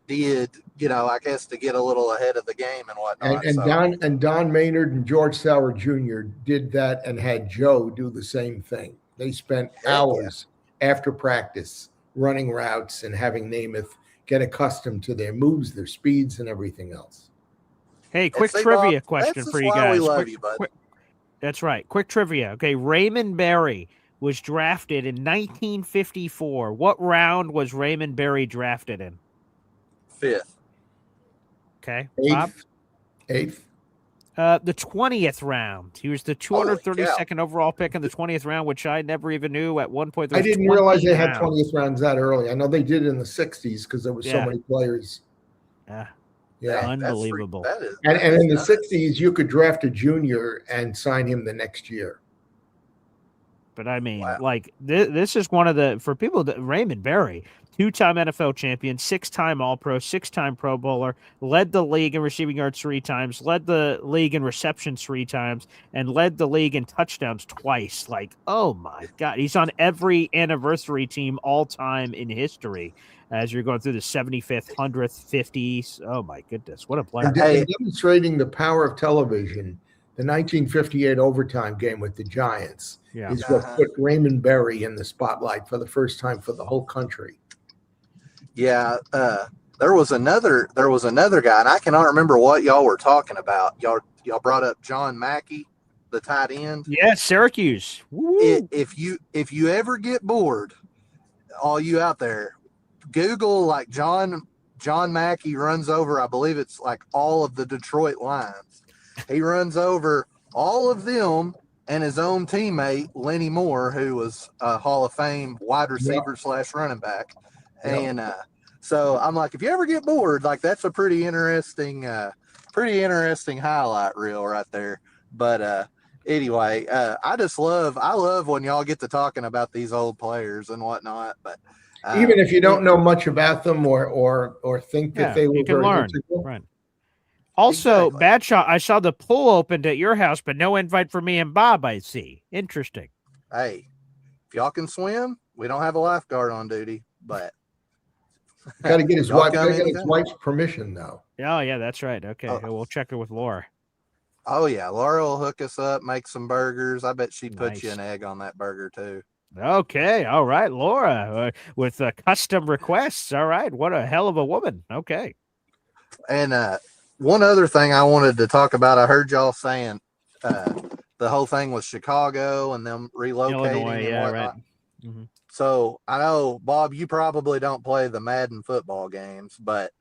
did, I guess, to get a little ahead of the game and whatnot. And Don Maynard and George Sauer Jr. did that and had Joe do the same thing. They spent hours after practice running routes and having Namath get accustomed to their moves, their speeds, and everything else. Hey, quick trivia Bob, question for you guys. We love you, bud. That's right. Quick trivia. Okay, Raymond Berry was drafted in 1954. What round was Raymond Berry drafted in? 5th. Okay. Eighth. The 20th round. He was the 232nd overall pick in the 20th round, which I never even knew at one point. I didn't realize they had 20th rounds that early. I know they did in the 60s because there were so many players. Yeah, unbelievable. And in the 60s, you could draft a junior and sign him the next year. But I mean, this is one of the, for people that Raymond Berry, 2-time NFL champion, 6-time All-Pro, 6-time Pro Bowler, led the league in receiving yards 3 times, led the league in receptions 3 times, and led the league in touchdowns twice. Like, oh my God, he's on every anniversary team all time in history. As you're going through the 75th, 100th, 50s. Oh my goodness, what a player! And demonstrating the power of television, the 1958 overtime game with the Giants is what put Raymond Berry in the spotlight for the first time for the whole country. Yeah, there was another guy, and I cannot remember what y'all were talking about. Y'all brought up John Mackey, the tight end. Yeah, Syracuse. If you ever get bored, all you out there, Google like John Mackey runs over, I believe it's like all of the Detroit Lions. He runs over all of them and his own teammate, Lenny Moore, who was a Hall of Fame wide receiver / running back. And so I'm like, if you ever get bored, like that's a pretty interesting highlight reel right there. But anyway, I love when y'all get to talking about these old players and whatnot. But even if you don't know much about them or think that they were, you can learn. Right. Also, Badshot, I saw the pool opened at your house, but no invite for me and Bob. I see. Interesting. hey, if y'all can swim, we don't have a lifeguard on duty, but got to get his y'all wife. come Got to get his anytime. wife's permission, though. Oh, yeah, that's right. Okay, we'll check it with Laura. Oh yeah, Laura will hook us up, make some burgers. I bet she'd put you Nice. an egg on that burger too. Okay, all right, Laura, with custom requests. All right, what a hell of a woman. Okay. And one other thing I wanted to talk about, I heard y'all saying the whole thing with Chicago and them relocating Illinois, and whatnot. Right. Mm-hmm. So I know, Bob, you probably don't play the Madden football games, but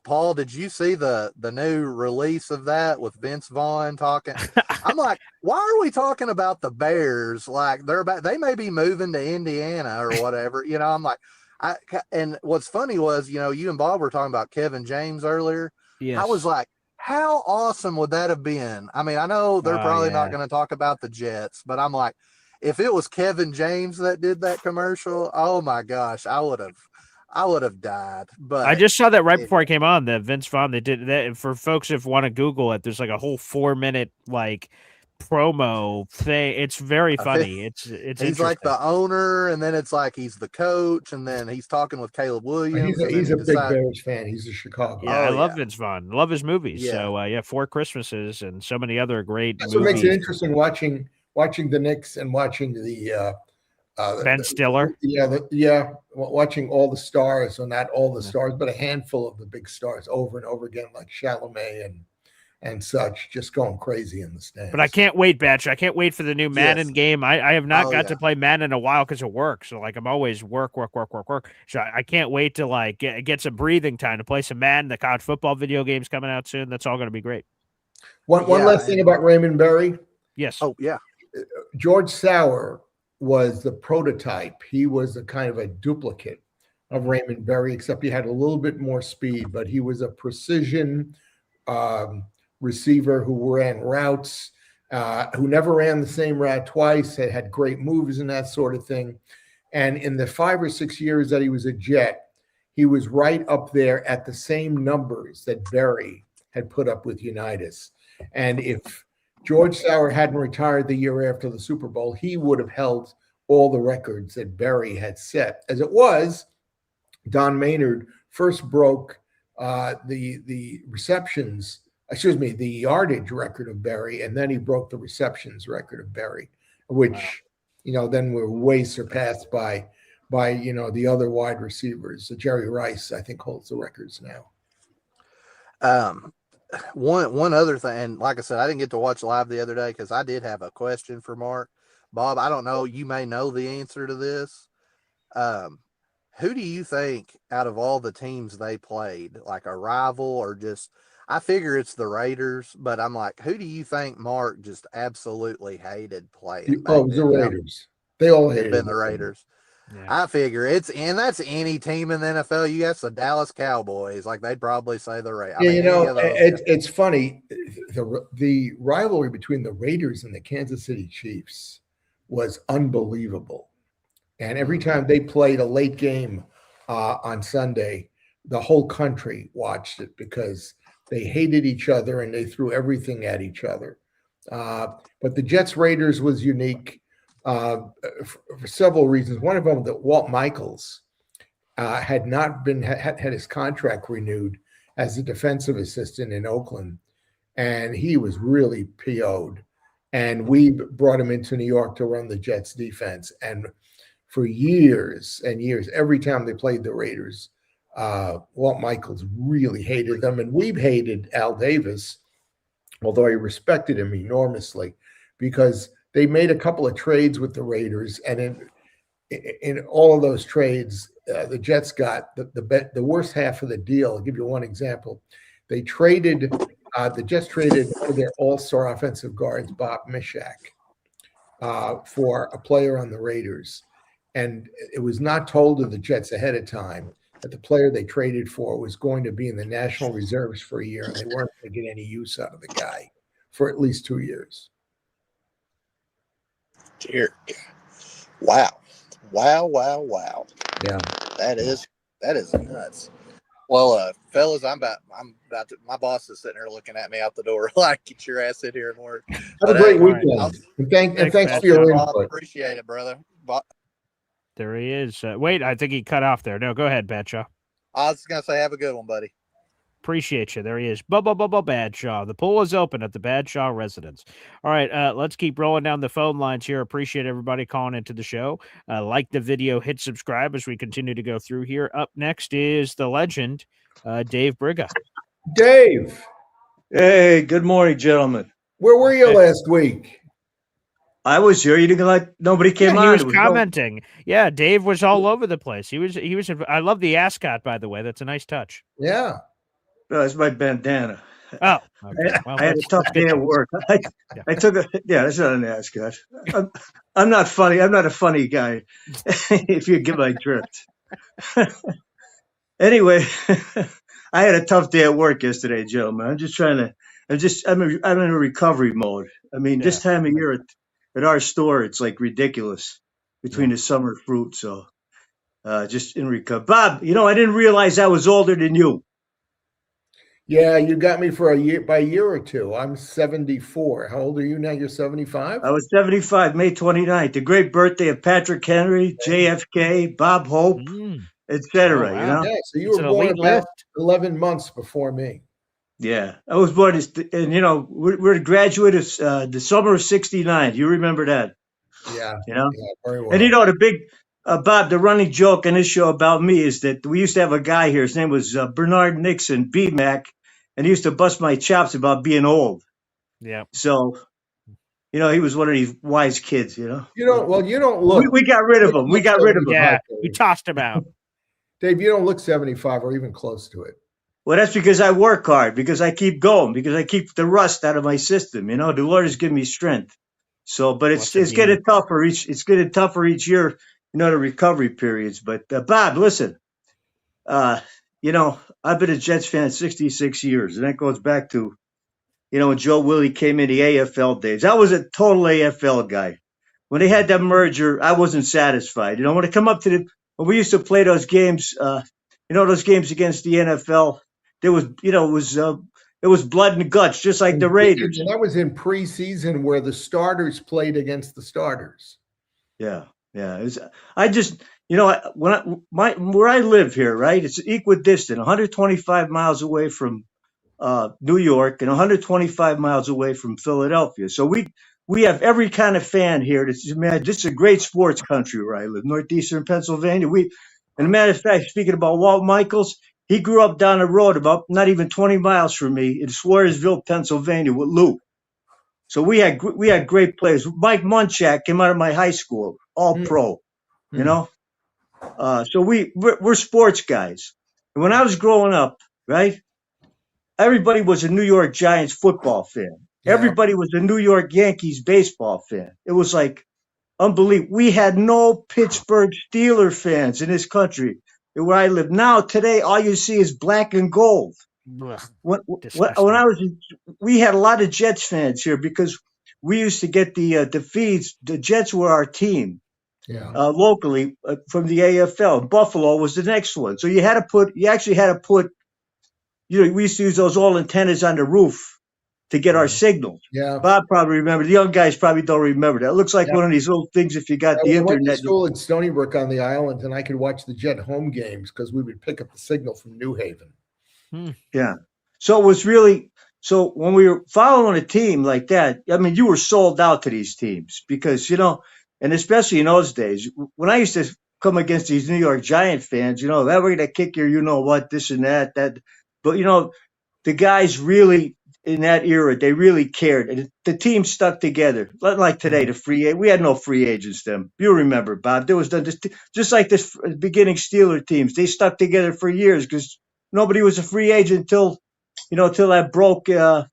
Paul, did you see the new release of that with Vince Vaughn talking? I'm like, why are we talking about the Bears? Like they may be moving to Indiana or whatever. You know, I'm like, and what's funny was, you know, you and Bob were talking about Kevin James earlier. Yes. I was like, how awesome would that have been? I mean, I know they're probably not going to talk about the Jets, but I'm like, if it was Kevin James that did that commercial, oh my gosh, I would have died. But I just saw that right before I came on, that Vince Vaughn, they did that. For folks if want to Google it, there's like a whole 4-minute like promo thing. It's very funny. It's he's like the owner, and then it's like he's the coach, and then he's talking with Caleb Williams. He's a big Bears fan. He's a Chicago. Yeah, I love Vince Vaughn. Love his movies. Yeah. So 4 Christmases and so many other great That's movies. what makes it interesting watching the Knicks and watching the Ben Stiller. Watching all the stars, or not all the stars, but a handful of the big stars over and over again, like Chalamet and such, just going crazy in the stands. But I can't wait, Batch. I can't wait for the new Madden game. I have not got to play Madden in a while because of work. So like I'm always work. So I can't wait to like get some breathing time to play some Madden. The college football video game's coming out soon. That's all going to be great. One last thing about Raymond Berry. Yes. Oh yeah. George Sauer was the prototype. He was a kind of a duplicate of Raymond Berry, except he had a little bit more speed, but he was a precision receiver who ran routes, who never ran the same route twice, had great moves and that sort of thing. And in the 5 or 6 years that he was a Jet, he was right up there at the same numbers that Berry had put up with Unitas. And if George Sauer hadn't retired the year after the Super Bowl, he would have held all the records that Berry had set. As it was, Don Maynard first broke the yardage record of Berry, and then he broke the receptions record of Berry, which then were way surpassed by the other wide receivers. Jerry Rice, I think, holds the records now. One other thing, and like I said, I didn't get to watch live the other day because I did have a question for Mark. Bob, I don't know, you may know the answer to this. Who do you think out of all the teams they played, like a rival or just, I figure it's the Raiders, but I'm like, who do you think Mark just absolutely hated playing? The Raiders. They all hated the Raiders. Yeah. I figure that's any team in the NFL. You got the Dallas Cowboys, like they'd probably say the Raiders. It's funny. The rivalry between the Raiders and the Kansas City Chiefs was unbelievable. And every time they played a late game on Sunday, the whole country watched it because they hated each other and they threw everything at each other. But the Jets Raiders was unique for several reasons. One of them, that Walt Michaels had not been had his contract renewed as a defensive assistant in Oakland, and he was really PO'd. And we brought him into New York to run the Jets defense. And for years and years, every time they played the Raiders, Walt Michaels really hated them. And we've hated Al Davis, although I respected him enormously, because they made a couple of trades with the Raiders. And in all of those trades, the Jets got the worst half of the deal. I'll give you one example. The Jets traded one of their all-star offensive guards, Bob Mishak, for a player on the Raiders. And it was not told to the Jets ahead of time that the player they traded for was going to be in the National Reserves for a year, and they weren't going to get any use out of the guy for at least 2 years. Dear. Wow. Yeah. That is nuts. Well, fellas, I'm about to. My boss is sitting here looking at me out the door like, get your ass in here and work. Have a great weekend. And thanks for your Bob, input. appreciate it, brother. Bob. There he is. Wait, I think he cut off there. No, go ahead, Badshaw. I was going to say, have a good one, buddy. Appreciate you. There he is. Badshaw. The pool is open at the Badshaw residence. All right, let's keep rolling down the phone lines here. Appreciate everybody calling into the show. Like the video, hit subscribe as we continue to go through here. Up next is the legend, Dave Briga. Dave. Hey, good morning, gentlemen. Where were you last week? I was here. You didn't like nobody came on. He was commenting. Yeah, Dave was all over the place. He was. I love the ascot, by the way. That's a nice touch. Yeah. That's my bandana. Oh, okay. I had a tough day at work. I took a that's not an ascot. I'm not funny. I'm not a funny guy. If you get my drift. Anyway, I had a tough day at work yesterday, gentlemen. I'm in a recovery mode. I mean, this time of year at our store, it's like ridiculous between the summer fruit. So just in recovery. Bob, I didn't realize I was older than you. Yeah, you got me for by a year or two. I'm 74. How old are you now? You're 75? I was 75, May 29th. The great birthday of Patrick Henry, JFK, Bob Hope, etc. Oh, wow. Yeah, so you were born about 11 months before me. Yeah, I was born, and we're a graduate of the summer of '69. You remember that? Yeah. Yeah, very well. And the big Bob, the running joke in this show about me is that we used to have a guy here. His name was Bernard Nixon, B-Mac, and he used to bust my chops about being old. Yeah. So, he was one of these wise kids. You don't look. We got rid of him. We got rid of him. Yeah, we tossed him out. Dave, you don't look 75 or even close to it. Well, that's because I work hard, because I keep going, because I keep the rust out of my system. The Lord has given me strength. So, but it's getting tougher each year. The recovery periods. But Bob, listen, I've been a Jets fan 66 years, and that goes back to, when Joe Willie came in the AFL days. I was a total AFL guy. When they had that merger, I wasn't satisfied. When it come up to when we used to play those games, those games against the NFL, there was, it was blood and guts, just like the Raiders. And that was in preseason where the starters played against the starters. Yeah. Yeah. I just, where I live here, right? It's equidistant, 125 miles away from New York and 125 miles away from Philadelphia. So we have every kind of fan here. This is a great sports country where I live, northeastern Pennsylvania. And a matter of fact, speaking about Walt Michaels, he grew up down the road about not even 20 miles from me in Swarsville, Pennsylvania with Lou. So we had great players. Mike Munchak came out of my high school, all pro, So we're sports guys. And when I was growing up, right, everybody was a New York Giants football fan. Yeah. Everybody was a New York Yankees baseball fan. It was like unbelievable. We had no Pittsburgh Steelers fans in this country where I live. Now, today, all you see is black and gold. When I was, we had a lot of Jets fans here because we used to get the feeds. The Jets were our team, locally from the AFL. Buffalo was the next one. So you actually had to put. We used to use those old antennas on the roof to get our signal. Yeah, Bob probably remember. The young guys probably don't remember that. It looks like one of these little things if you got the internet. I went to school in Stony Brook on the island, and I could watch the Jet home games because we would pick up the signal from New Haven. Yeah. So it was really when we were following a team like that, I mean, you were sold out to these teams because, and especially in those days, when I used to come against these New York Giant fans, that we're going to kick your, this and that. But, the guys really in that era, they really cared. And the team stuck together. Like today, we had no free agents then. You remember, Bob. There was just like this beginning Steeler teams. They stuck together for years because nobody was a free agent until that broke. Who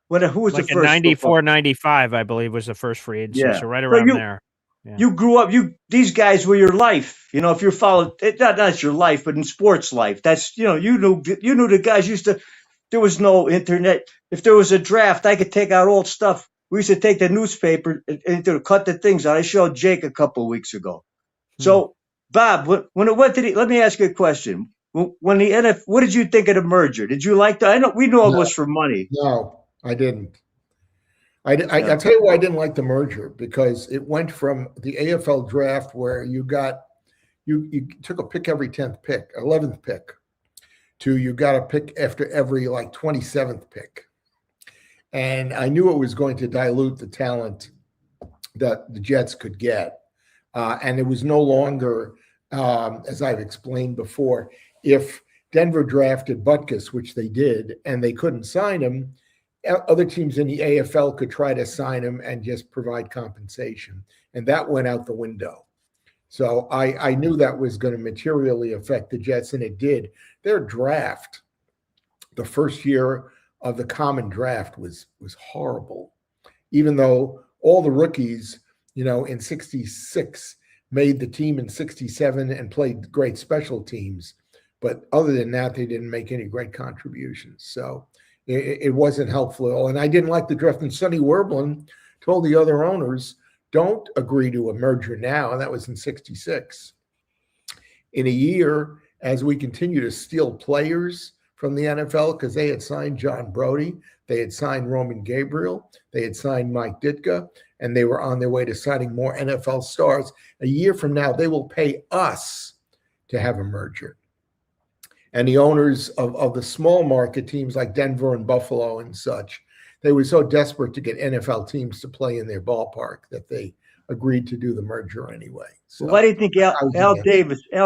was the first? 94, 95, I believe, was the first free agency. Yeah. So right around there. Yeah. You grew up. These guys were your life. If you followed, not your life, but in sports life, that's you knew the guys used to. There was no internet. If there was a draft, I could take out old stuff. We used to take the newspaper and cut the things out. I showed Jake a couple of weeks ago. So, Bob, when it went to let me ask you a question. when the NFL, what did you think of the merger? Did you like that? I know we know it was for money. No, I didn't. I'll tell you why I didn't like the merger, because it went from the AFL draft where you took a pick every 10th pick, 11th pick, to you got a pick after every like 27th pick. And I knew it was going to dilute the talent that the Jets could get. And it was no longer, as I've explained before, if Denver drafted Butkus, which they did, and they couldn't sign him, other teams in the AFL could try to sign him and just provide compensation. And that went out the window. So I knew that was going to materially affect the Jets, and it did. Their draft, the first year of the common draft, was horrible. Even though all the rookies, in 66 made the team in 67 and played great special teams. But other than that, they didn't make any great contributions. So it wasn't helpful at all. And I didn't like the draft. And Sonny Werblin told the other owners, don't agree to a merger now. And that was in 66. In a year, as we continue to steal players from the NFL, because they had signed John Brody, they had signed Roman Gabriel, they had signed Mike Ditka, and they were on their way to signing more NFL stars. A year from now, they will pay us to have a merger. And the owners of the small market teams like Denver and Buffalo and such, they were so desperate to get NFL teams to play in their ballpark that they agreed to do the merger anyway. So, why do you think Al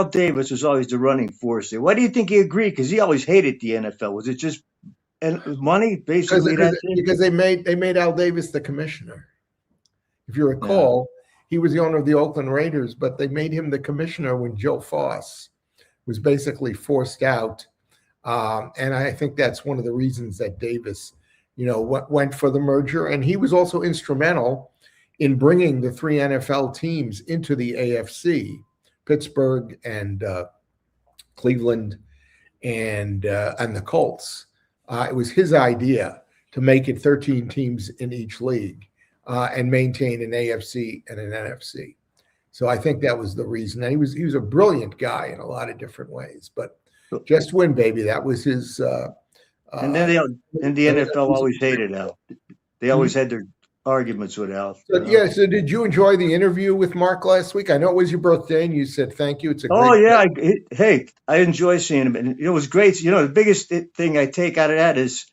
Davis was always the running force there? Why do you think he agreed? Because he always hated the NFL. Was it just money, basically? Because they made Al Davis the commissioner. If you recall, he was the owner of the Oakland Raiders, but they made him the commissioner when Joe Foss was basically forced out. And I think that's one of the reasons that Davis, went for the merger. And he was also instrumental in bringing the three NFL teams into the AFC, Pittsburgh and Cleveland and the Colts. It was his idea to make it 13 teams in each league and maintain an AFC and an NFC. So I think that was the reason. And he was a brilliant guy in a lot of different ways. But just win, baby. That was his. And then the NFL always hated Al. They always had their arguments with Al. So, so did you enjoy the interview with Mark last week? I know it was your birthday, and you said thank you. It's a great I enjoy seeing him, and it was great. The biggest thing I take out of that is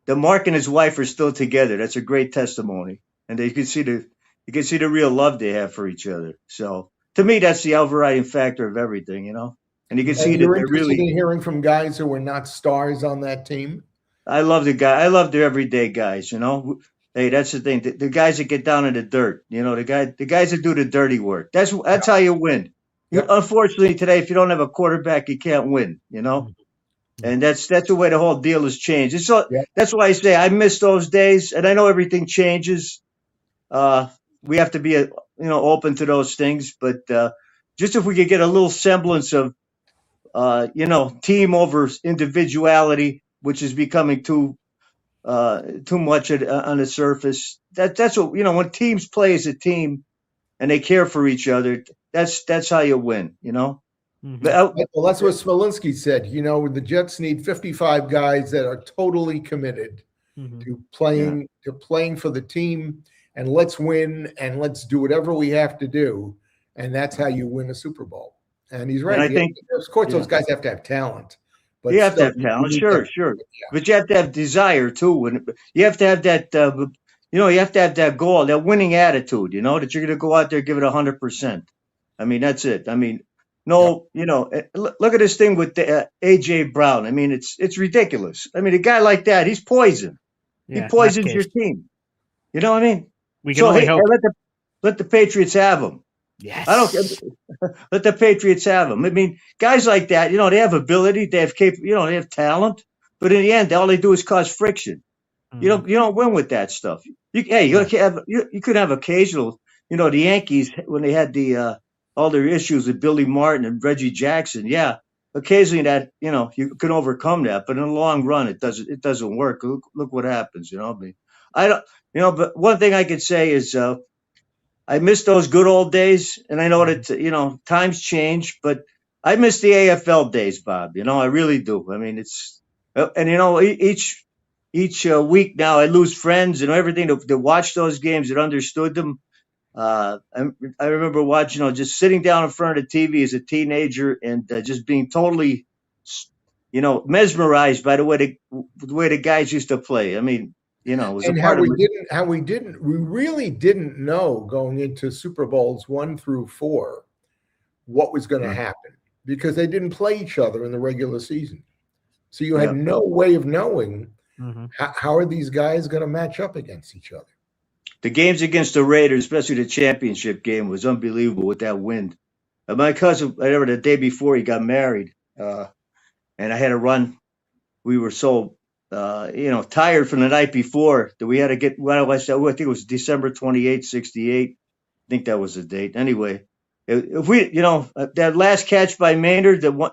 that Mark and his wife are still together. That's a great testimony, and you can see the real love they have for each other. So to me, that's the overriding factor of everything, And you can see that they're really hearing from guys who were not stars on that team. I love the guy. I love the everyday guys. Hey, that's the thing. The guys that get down in the dirt. The guys that do the dirty work. That's how you win. Unfortunately, today, if you don't have a quarterback, you can't win. And that's the way the whole deal has changed. That's why I say I miss those days, and I know everything changes. We have to be open to those things, but just if we could get a little semblance of team over individuality, which is becoming too much on the surface. That's what when teams play as a team and they care for each other. That's how you win. Well, that's what Smolinski said. The Jets need 55 guys that are totally committed to playing for the team, and let's win and let's do whatever we have to do, and that's how you win a Super Bowl. And he's right. And I think, of course, those guys have to have talent. But you have to have talent, sure. Yeah. But you have to have desire too, and you have to have that. You have to have that goal, that winning attitude. That you're going to go out there and give it 100%. I mean, that's it. I mean, look at this thing with AJ Brown. I mean, it's ridiculous. I mean, a guy like that, he's poison. He poisons your team. You know what I mean? We can only hope. Let the Patriots have him. Yes. I don't let the Patriots have them. I mean, guys like that, they have ability, they have they have talent, but in the end, all they do is cause friction. You don't win with that stuff. You could have occasional, the Yankees when they had all their issues with Billy Martin and Reggie Jackson. Yeah, occasionally that you can overcome that, but in the long run, it doesn't work. Look what happens. I mean, I don't. But one thing I could say is. I miss those good old days, and I know that times change, but I miss the AFL days, Bob. I really do. I mean, it's and each week now I lose friends and everything that watched those games that understood them. I remember watching, just sitting down in front of the TV as a teenager and just being totally, mesmerized by the way the guys used to play. I mean, it was and a part of we really didn't know going into Super Bowls 1 through 4 what was going to happen because they didn't play each other in the regular season. So you had no way of knowing how are these guys going to match up against each other. The games against the Raiders, especially the championship game, was unbelievable with that wind. My cousin, whatever, the day before he got married, and I had to run. We were so, tired from the night before that we had to get. I think it was December 28th, 68. I think that was the date. Anyway, if we, that last catch by Maynard, the one,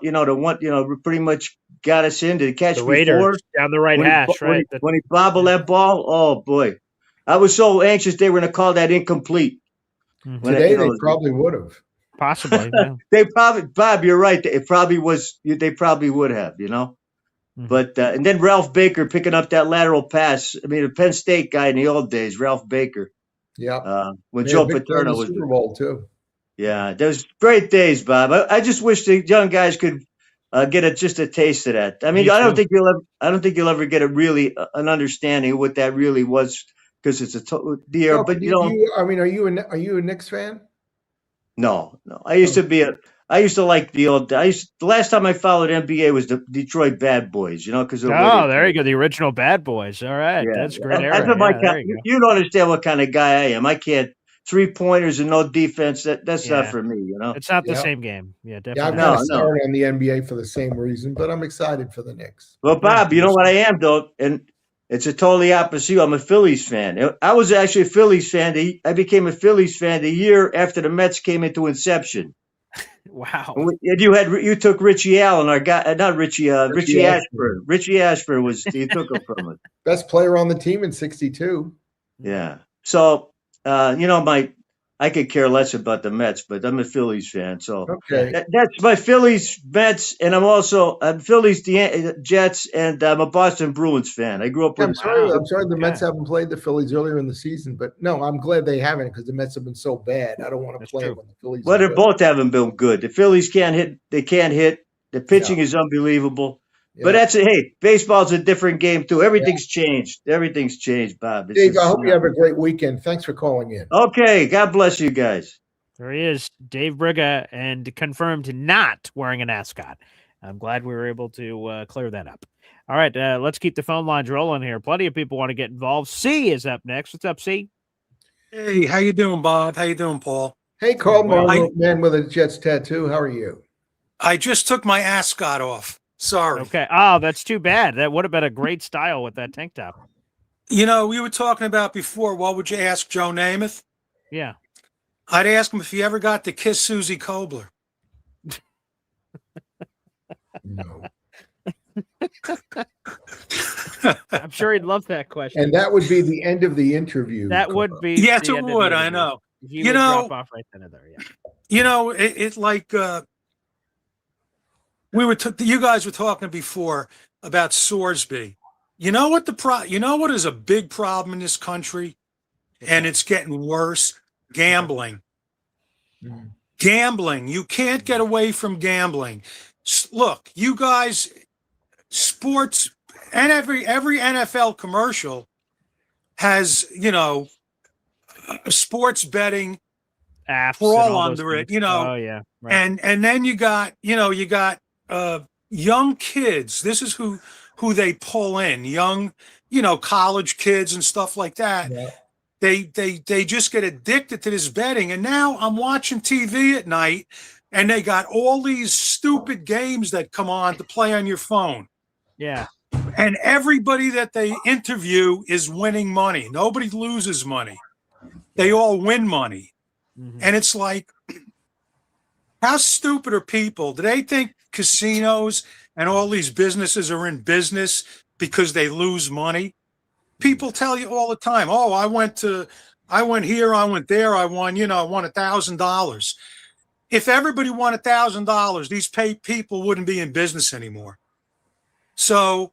pretty much got us into the catch the Raiders, before down the right hash, right? When he bobbled that ball, oh boy. I was so anxious they were going to call that incomplete. Today they probably would have. Possibly. Yeah. They probably, Bob, you're right. It probably was. They probably would have, But and then Ralph Baker picking up that lateral pass. I mean, the Penn State guy in the old days, Ralph Baker. Yeah. When Joe Paterno was Super Bowl too. Yeah, those great days, Bob. I just wish the young guys could get just a taste of that. I mean, I don't think you'll ever get an understanding of what that really was. Because it's the year, but are you a Knicks fan? No. I used to like the last time I followed NBA was the Detroit Bad Boys, because there you go, the original Bad Boys. All right, that's great. You don't understand what kind of guy I am. I can't 3-pointers and no defense. That's not for me. It's not the same game. Yeah, definitely. Yeah, I'm kind of sorry on the NBA for the same reason, but I'm excited for the Knicks. Well, Bob, you know what I am though, and it's a totally opposite. I'm a Phillies fan. I was actually a Phillies fan. I became a Phillies fan the year after the Mets came into inception. Wow. And you took Richie Allen, our guy, not Richie, Richie Ashburn. Richie Ashburn you took him from us. Best player on the team in '62. Yeah. So, I could care less about the Mets, but I'm a Phillies fan. So that's my Phillies, Mets, and I'm Phillies, Jets, and I'm a Boston Bruins fan. I grew up with. I'm sorry the Mets haven't played the Phillies earlier in the season, but no, I'm glad they haven't because the Mets have been so bad. I don't want to play when the Phillies. Well, they both haven't been good. The Phillies can't hit. They can't hit. The pitching is unbelievable. Yeah. But hey, baseball's a different game too. Everything's changed. Everything's changed, Bob. Dave, I hope you have a great weekend. Thanks for calling in. Okay, God bless you guys. There he is, Dave Briga, and confirmed not wearing an ascot. I'm glad we were able to clear that up. All right, let's keep the phone lines rolling here. Plenty of people want to get involved. C is up next. What's up, C? Hey, how you doing, Bob? How you doing, Paul? Hey, Carl Marlowe, man with a Jets tattoo. How are you? I just took my ascot off. Sorry. Okay. Oh, that's too bad. That would have been a great style with that tank top. We were talking about before, what would you ask Joe Namath? Yeah. I'd ask him if he ever got to kiss Susie Kobler. No. I'm sure he'd love that question. And that would be the end of the interview. That would be. Yes, it would. I know. He would drop off right then and there. Yeah. It's like you guys were talking before about Sorsby. You know what is a big problem in this country, and it's getting worse? Gambling. Mm. Gambling. You can't get away from gambling. Look, you guys, sports, and every NFL commercial has, sports betting apps crawl under it, Oh yeah. Right. And then you got young kids. This is who they pull in, young, college kids and stuff like that. Yeah. They just get addicted to this betting. And now I'm watching TV at night and they got all these stupid games that come on to play on your phone. Yeah. And everybody that they interview is winning money. Nobody loses money. They all win money. Mm-hmm. And it's like, how stupid are people? Do they think casinos and all these businesses are in business because they lose money? People tell you all the time, I went here, I went there, I won $1,000. if everybody won $1,000, these people wouldn't be in business anymore. So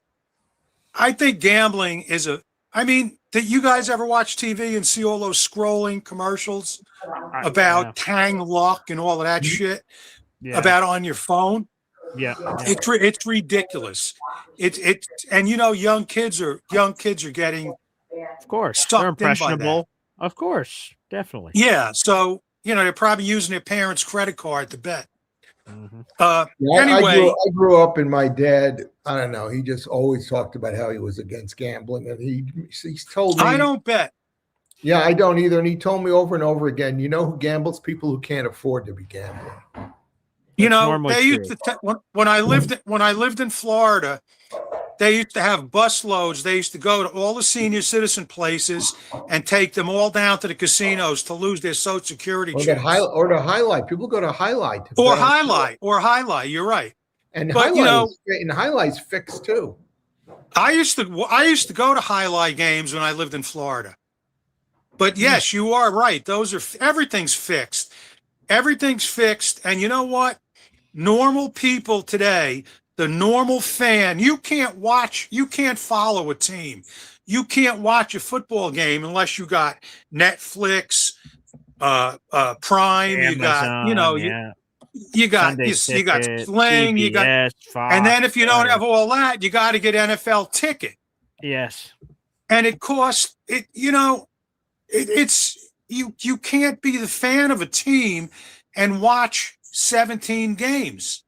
I think gambling is did you guys ever watch TV and see all those scrolling commercials about Tang Luck and all of that shit about on your phone? Yeah. It's ridiculous. It's and young kids are getting, of course, they're impressionable. Of course, definitely. Yeah, so they're probably using their parents' credit card to bet. Anyway, I grew up, and my dad, I don't know, he just always talked about how he was against gambling, and he's told me, I don't bet. Yeah, I don't either, and he told me over and over again, you know who gambles? People who can't afford to be gambling. They used to when I lived in Florida, they used to have bus loads. They used to go to all the senior citizen places and take them all down to the casinos to lose their Social Security checks. Or to Highlight. People go to Highlight. Or Highlight. You're right. And Highlight's fixed too. I used to go to Highlight games when I lived in Florida. But yes, you are right. Everything's fixed. Everything's fixed. And you know what? Normal people today, the normal fan, you can't follow a team. You can't watch a football game unless you got Netflix, Prime, Amazon, you got Sling, CBS, Fox, and then if you don't have all that, you got to get NFL ticket. Yes. And it costs you can't be the fan of a team and watch 17 games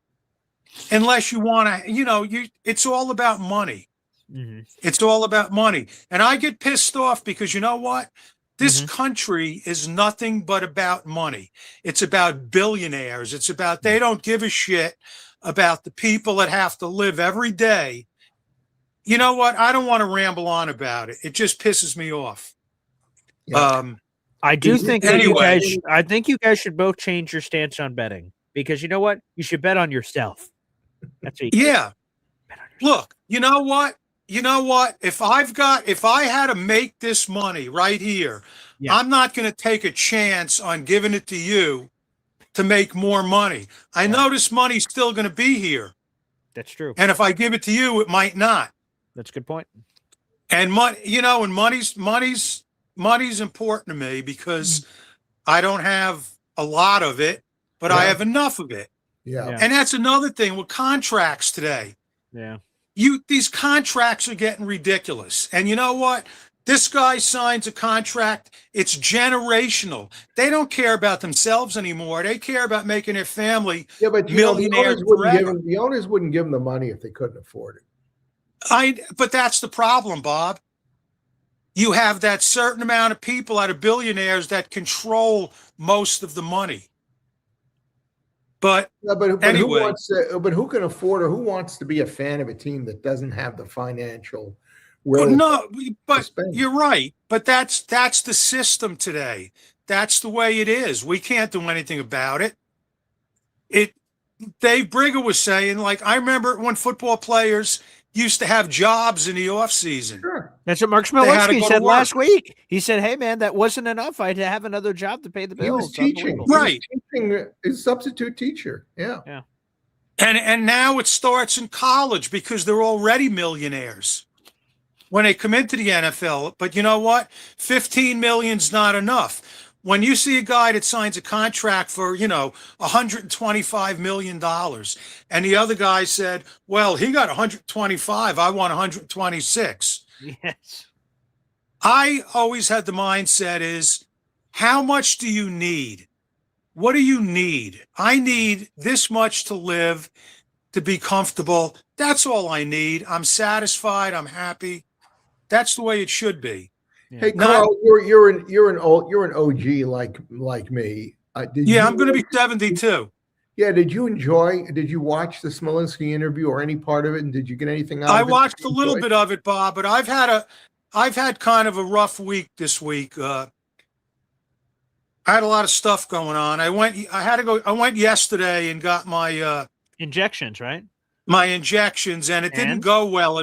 unless you want to, it's all about money. Mm-hmm. It's all about money. And I get pissed off because you know what? This country is nothing but about money. It's about billionaires. It's about, they don't give a shit about the people that have to live every day. You know what? I don't want to ramble on about it. It just pisses me off. Yeah. I do think I think you guys should both change your stance on betting, because you know what? You should bet on yourself. That's what Look, you know what? If I had to make this money right here, I'm not going to take a chance on giving it to you to make more money. I know this money's still going to be here. That's true. And if I give it to you, it might not. That's a good point. And money's important to me because I don't have a lot of it, but I have enough of it. Yeah. And that's another thing with contracts today. Yeah. These contracts are getting ridiculous. And you know what? This guy signs a contract. It's generational. They don't care about themselves anymore. They care about making their family millionaires forever. The owners wouldn't give them the money if they couldn't afford it. But that's the problem, Bob. You have that certain amount of people out of billionaires that control most of the money. But anyway, who can afford, or who wants to be a fan of a team that doesn't have the financial? No, but you're right. But that's the system today. That's the way it is. We can't do anything about it. Dave Brigger was saying, like, I remember when football players used to have jobs in the off season. Sure. That's what Mark Smolinski said last week. He said, "Hey man, that wasn't enough. I had to have another job to pay the bills." He was teaching, right? His substitute teacher. Yeah. And now it starts in college because they're already millionaires when they come into the NFL. But you know what? 15 million's not enough. When you see a guy that signs a contract for, $125 million, and the other guy said, well, he got 125, I want 126. Yes. I always had the mindset is, how much do you need? What do you need? I need this much to live, to be comfortable. That's all I need. I'm satisfied. I'm happy. That's the way it should be. Hey, Carl, you're an OG like me. I'm going to be 72. Yeah, did you watch the Smolinski interview or any part of it, and did you get anything out of it? I watched a little bit of it, Bob, but I've had kind of a rough week this week. I had a lot of stuff going on. I went yesterday and got my injections, right? My injections, and it didn't go well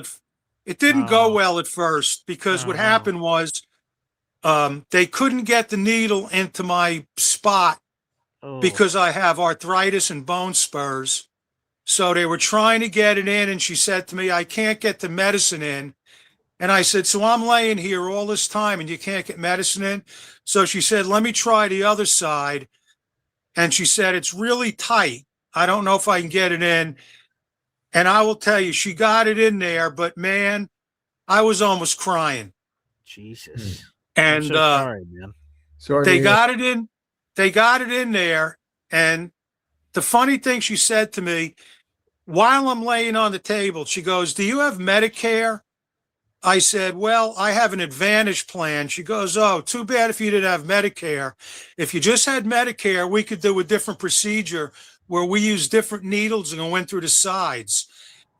go well at first because what happened was they couldn't get the needle into my spot because I have arthritis and bone spurs. So they were trying to get it in, and she said to me, I can't get the medicine in. And I said, so I'm laying here all this time and you can't get medicine in? So she said, let me try the other side. And she said, it's really tight. I don't know if I can get it in. And I will tell you, she got it in there, but man, I was almost crying. Jesus. And I'm so sorry, man. Sorry. They got it in. They got it in there. And the funny thing she said to me, while I'm laying on the table, she goes, do you have Medicare? I said, well, I have an Advantage plan. She goes, oh, too bad if you didn't have Medicare. If you just had Medicare, we could do a different procedure where we use different needles and go in through the sides.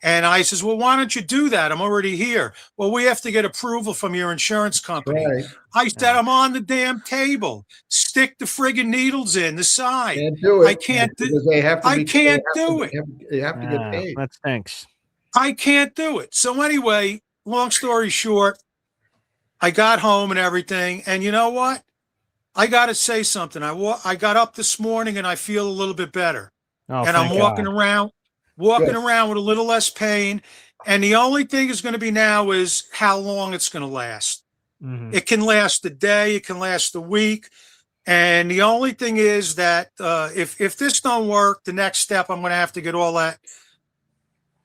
And I says, well, why don't you do that? I'm already here. Well, we have to get approval from your insurance company. Right. I said, I'm on the damn table. Stick the friggin' needles in the side. Can't do it. I can't do because they have to I be, can't do it. They have to get paid. That stinks. I can't do it. So anyway, long story short, I got home and everything. And you know what? I got to say something. I got up this morning and I feel a little bit better. Oh, and I'm walking God. around with a little less pain. And the only thing is going to be now is how long it's going to last. Mm-hmm. It can last a day. It can last a week. And the only thing is that if this don't work, the next step, I'm going to have to get all that.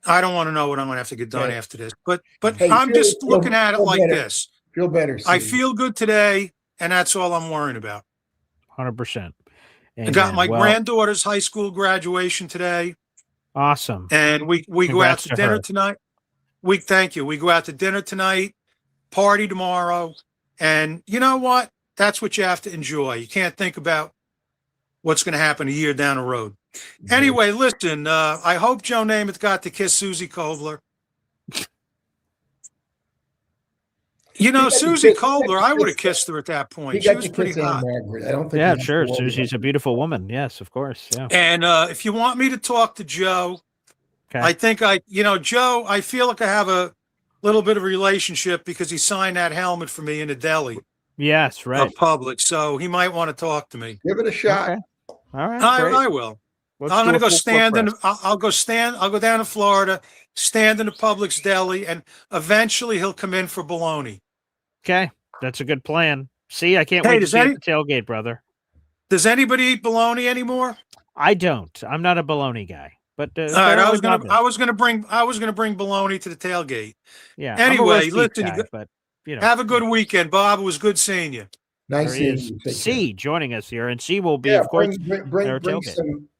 I don't want to know what I'm going to have to get done after this. But Hey, I'm just looking at it like this. Feel better. I feel good today, and that's all I'm worrying about. 100%. I got my granddaughter's high school graduation today. Awesome. And we go out to dinner tonight. Thank you. We go out to dinner tonight, party tomorrow. And you know what? That's what you have to enjoy. You can't think about what's going to happen a year down the road. Mm-hmm. Anyway, listen, I hope Joe Namath got to kiss Susie Kovler. You know, Susie Kovler, I would have kissed her at that point. She was pretty hot. I don't think. Yeah, sure. Susie's a beautiful woman. Yes, of course. Yeah. And if you want me to talk to Joe, okay. I think Joe, I feel like I have a little bit of a relationship because he signed that helmet for me in the deli. Yes, right. Public. So he might want to talk to me. Give it a shot. Okay. All right. I will. I'm going to go stand in. I'll go down to Florida, stand in the Publix deli, and eventually he'll come in for bologna. Okay, that's a good plan. See, I can't wait to see the tailgate, brother. Does anybody eat bologna anymore? I don't. I'm not a bologna guy. But all right, I was gonna bring bologna to the tailgate. Yeah. Anyway, listen, guy, but have a good weekend, Bob. It was good seeing you. Nice seeing you. C joining us here, and C will be, of course,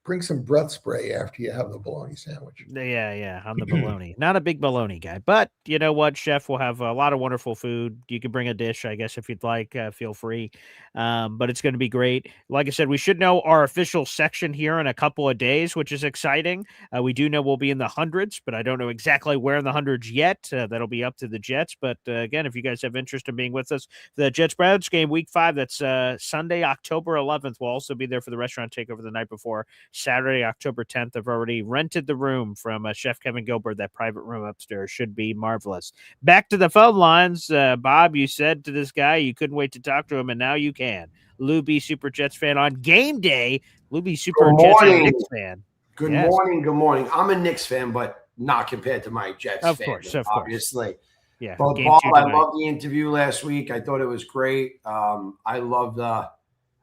bring some breath spray after you have the bologna sandwich. Yeah, I'm the bologna. Not a big bologna guy, but you know what? Chef will have a lot of wonderful food. You can bring a dish, I guess, if you'd like. Feel free. But it's going to be great. Like I said, we should know our official section here in a couple of days, which is exciting. We do know we'll be in the hundreds, but I don't know exactly where in the hundreds yet. That'll be up to the Jets. But again, if you guys have interest in being with us, the Jets-Browns game, Week 5, that's Sunday, October 11th. We'll also be there for the restaurant takeover the night before. Saturday, October 10th. I've already rented the room from Chef Kevin Gilbert. That private room upstairs should be marvelous. Back to the phone lines. Bob, you said to this guy you couldn't wait to talk to him, and now you can. Lou B, Super Jets fan on game day. Lou B, Super Jets and Knicks fan. Good morning. I'm a Knicks fan, but not compared to my Jets of fan. Course. Obviously. Yeah. But Bob, I loved the interview last week. I thought it was great. I loved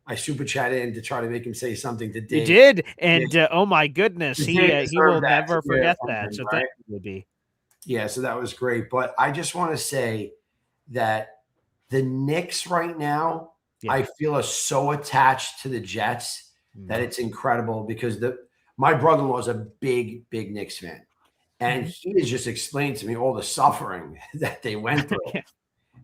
I super chatted in to try to make him say something to Dave. You did, and oh my goodness, he will never forget that. So right? thank you, B. Yeah, so that was great. But I just want to say that the Knicks right now, I feel are so attached to the Jets that it's incredible because my brother-in-law is a big Knicks fan. And he has just explained to me all the suffering that they went through.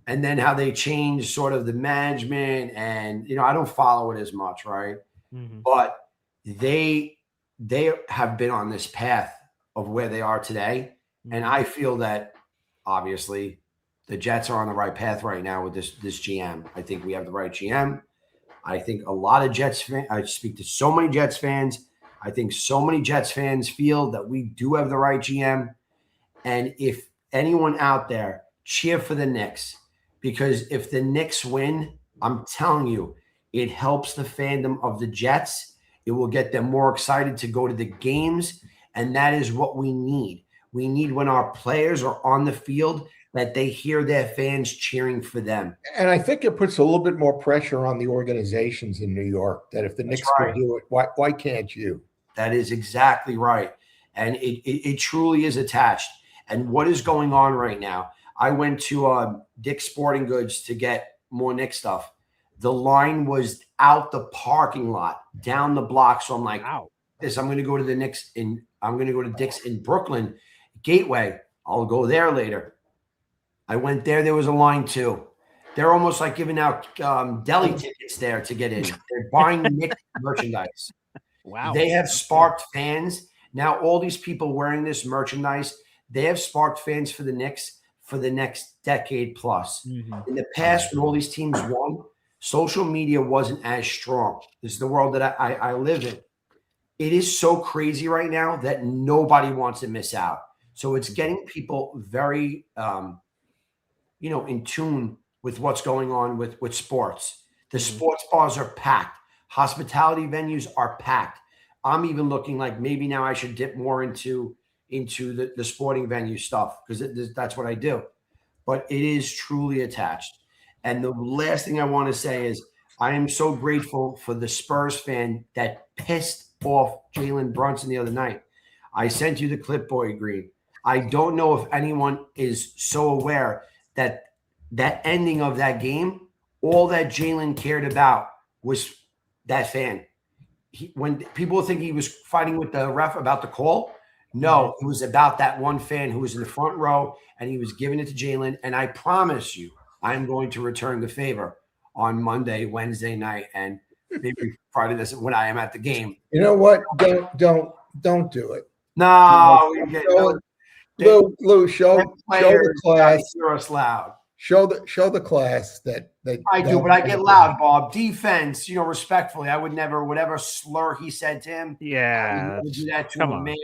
And then how they changed sort of the management. And, I don't follow it as much, right? Mm-hmm. But they have been on this path of where they are today. Mm-hmm. And I feel that, obviously, the Jets are on the right path right now with this GM. I think we have the right GM. I think a lot of Jets fans, I speak to so many Jets fans. I think so many Jets fans feel that we do have the right GM. And if anyone out there, cheer for the Knicks. Because if the Knicks win, I'm telling you, it helps the fandom of the Jets. It will get them more excited to go to the games, and that is what we need. We need when our players are on the field that they hear their fans cheering for them. And I think it puts a little bit more pressure on the organizations in New York that if the Knicks can do it, why can't you? That is exactly right. And it truly is attached. And what is going on right now? I went to Dick's Sporting Goods to get more Knicks stuff. The line was out the parking lot, down the block. So I'm like, wow. I'm going to go to the Knicks I'm going to go to Dick's in Brooklyn, Gateway. I'll go there later. I went there. There was a line too. They're almost like giving out deli tickets there to get in. They're buying Knicks merchandise. Wow. They have sparked fans. Now all these people wearing this merchandise, they have sparked fans for the Knicks for the next decade plus. Mm-hmm. In the past, when all these teams won, social media wasn't as strong. This is the world that I live in. It is so crazy right now that nobody wants to miss out. So it's getting people very, in tune with what's going on with sports. The sports bars are packed. Hospitality venues are packed. I'm even looking like maybe now I should dip more into the sporting venue stuff because that's what I do. But it is truly attached. And the last thing I want to say is I am so grateful for the Spurs fan that pissed off Jalen Brunson the other night. I sent you the clip, Boy Green. I don't know if anyone is so aware that ending of that game, all that Jalen cared about was that fan. When people think he was fighting with the ref about the call, no, it was about that one fan who was in the front row and he was giving it to Jalen. And I promise you, I'm going to return the favor on Monday, Wednesday night, and maybe Friday this when I am at the game. You know what? Don't do it. No, Lou, show the class. Hear us loud. Show the class that I do, but I get loud, Bob. Defense, respectfully, I would never, whatever slur he said to him. Yeah, I would do that to a man.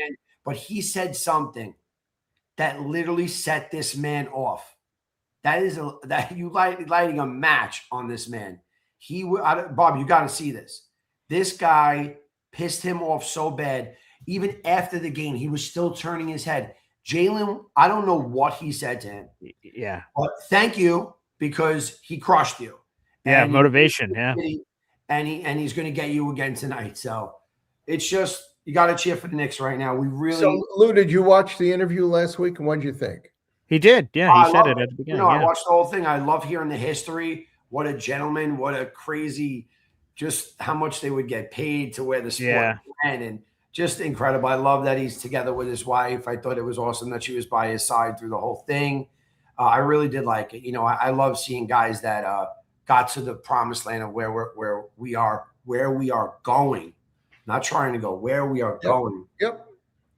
But he said something that literally set this man off. That is lighting a match on this man. Bob, you got to see this. This guy pissed him off so bad. Even after the game, he was still turning his head. Jalen, I don't know what he said to him. Yeah. But thank you because he crushed you. Yeah, and motivation. And he's going to get you again tonight. So it's just you got to cheer for the Knicks right now. We really. So Lou, did you watch the interview last week? And what did you think? He did. Yeah, he said it at the beginning. I watched the whole thing. I love hearing the history. What a gentleman! What a crazy! Just how much they would get paid to wear the sport and just incredible. I love that he's together with his wife. I thought it was awesome that she was by his side through the whole thing. I really did like it. I love seeing guys that got to the promised land of where we are going. Not trying to go, where we are going. Yep.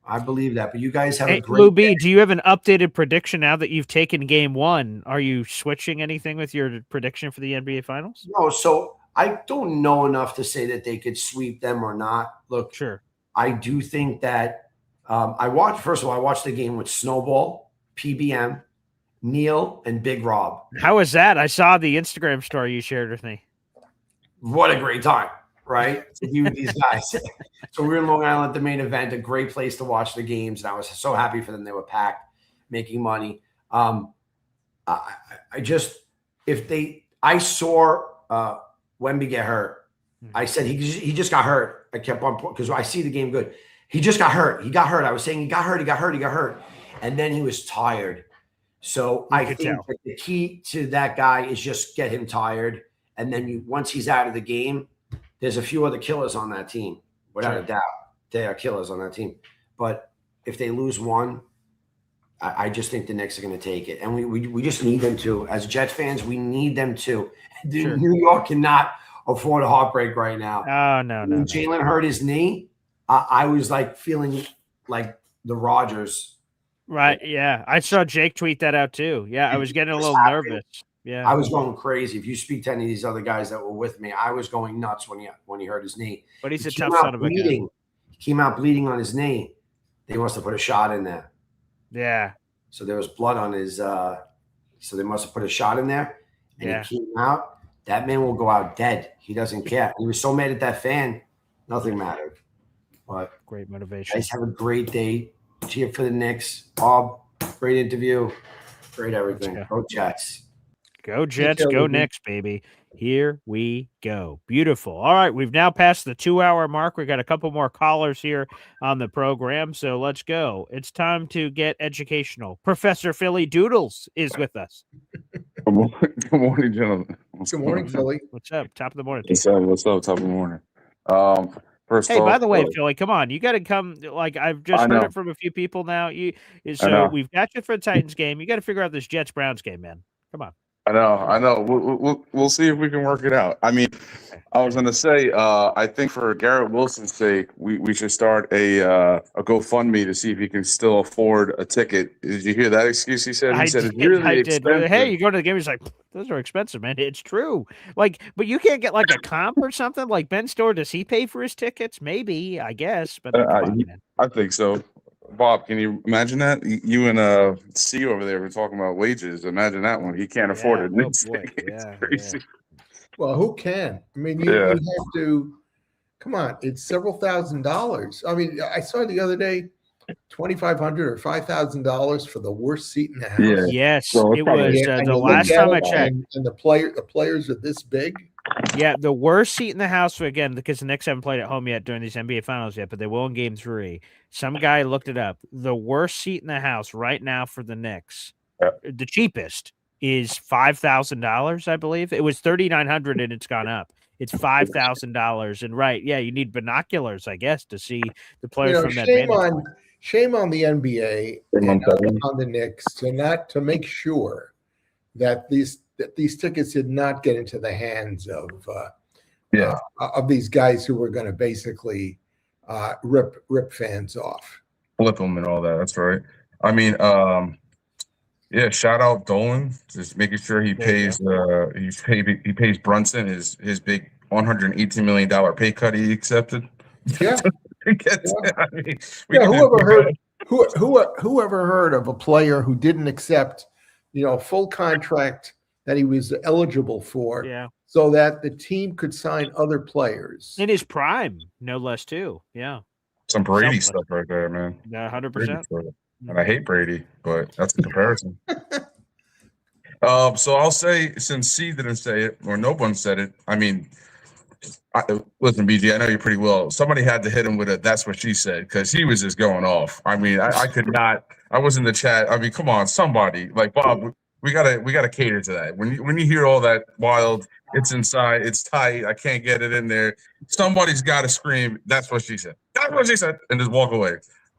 I believe that. But you guys have a great Lou B, do you have an updated prediction now that you've taken game one? Are you switching anything with your prediction for the NBA Finals? No, so I don't know enough to say that they could sweep them or not. Look, sure. I do think that I watched the game with Snowball, PBM, Neil, and Big Rob. How was that? I saw the Instagram story you shared with me. What a great time, right? To be with these guys. So we were in Long Island at the main event, a great place to watch the games. And I was so happy for them. They were packed, making money. I saw Wemby get hurt. I said he just got hurt. I kept on because I see the game good. He just got hurt. He got hurt. I was saying he got hurt. And then he was tired. So I think that the key to that guy is just get him tired. And then once he's out of the game, there's a few other killers on that team. Without a doubt. They are killers on that team. But if they lose one, I just think the Knicks are going to take it. And we just need them to. As Jets fans, we need them to. Sure. New York cannot afford a heartbreak right now. Oh, no. When Jalen hurt his knee, I was like feeling like the Rodgers. Right, yeah. I saw Jake tweet that out too. Yeah, I was getting a little nervous. Yeah. I was going crazy. If you speak to any of these other guys that were with me, I was going nuts when he hurt his knee. But he's a tough son of a gun. He came out bleeding on his knee. They must have put a shot in there. Yeah. So there was blood on his so they must have put a shot in there. And he came out. That man will go out dead. He doesn't care. He was so mad at that fan. Nothing mattered. But great motivation. Guys, have a great day. Cheer for the Knicks. Bob, great interview. Great everything. Go Jets. Go Jets, go Knicks, baby. Here we go. Beautiful. All right, we've now passed the 2-hour mark. We got a couple more callers here on the program, so let's go. It's time to get educational. Professor Philly Doodles is with us. Good morning, gentlemen. Good morning, Philly. What's up? Top of the morning. What's up? Top of the morning. First hey, off, by the way, Philly, come on. You got to come. Like, I've just heard it from a few people now. So we've got you for the Titans game. You got to figure out this Jets-Browns game, man. Come on. I know. We'll see if we can work it out. I mean, I was gonna say, I think for Garrett Wilson's sake, we should start a GoFundMe to see if he can still afford a ticket. Did you hear that excuse he said? It's really expensive. Hey, you go to the game, he's like, those are expensive, man. It's true. Like, but you can't get like a comp or something. Like Ben Store, does he pay for his tickets? Maybe, I guess. But come on, man. I think so. Bob, can you imagine that? You and C over there were talking about wages. Imagine that one. He can't afford it. Oh boy. It's crazy. Well, who can? I mean, you have to. Come on, it's several $1,000s. I mean, I saw the other day, $2,500 or $5,000 for the worst seat in the house. Yeah. Yes, it was the last time I checked. And the players are this big. Yeah, the worst seat in the house, again, because the Knicks haven't played at home yet during these NBA Finals yet, but they will in Game 3. Some guy looked it up. The worst seat in the house right now for the Knicks, the cheapest, is $5,000, I believe. It was $3,900 and it's gone up. It's $5,000. And you need binoculars, I guess, to see the players from that vantage. Shame on the NBA and on the Knicks to make sure that these tickets did not get into the hands of these guys who were going to basically rip fans off, flip them and all that. That's right. I mean, shout out Dolan, just making sure he pays he pays Brunson his big $118 million pay cut he accepted. Yeah. I mean, whoever heard of a player who didn't accept, full contract that he was eligible for, so that the team could sign other players in his prime, no less, too. Yeah, some Brady stuff right there, man. Yeah, 100%. And I hate Brady, but that's a comparison. So I'll say, since C didn't say it or no one said it, I mean, listen, BG, I know you pretty well. Somebody had to hit him with a "that's what she said" because he was just going off. I mean, I could not. I was in the chat. I mean, come on, somebody like Bob. We gotta cater to that. When you hear all that wild, it's inside, it's tight, I can't get it in there. Somebody's got to scream, "That's what she said." That's what she said, and just walk away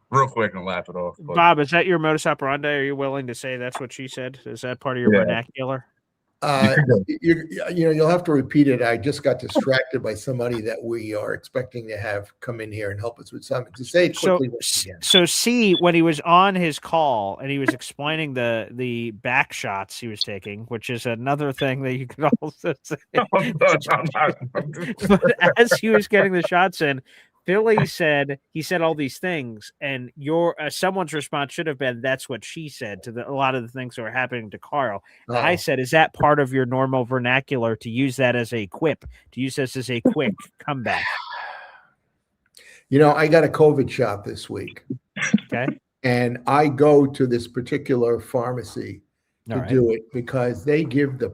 real quick and laugh it off. But, Bob, is that your modus operandi? Are you willing to say that's what she said? Is that part of your vernacular? You'll have to repeat it. I just got distracted by somebody that we are expecting to have come in here and help us with something. To say it quickly. So C, when he was on his call and he was explaining the back shots he was taking, which is another thing that you could also say. But as he was getting the shots in, Philly said all these things, and someone's response should have been, "That's what she said" to a lot of the things that were happening to Carl. I said, "Is that part of your normal vernacular to use that as a quip? To use this as a quick comeback?" I got a COVID shot this week. Okay, and I go to this particular pharmacy to do it because they give the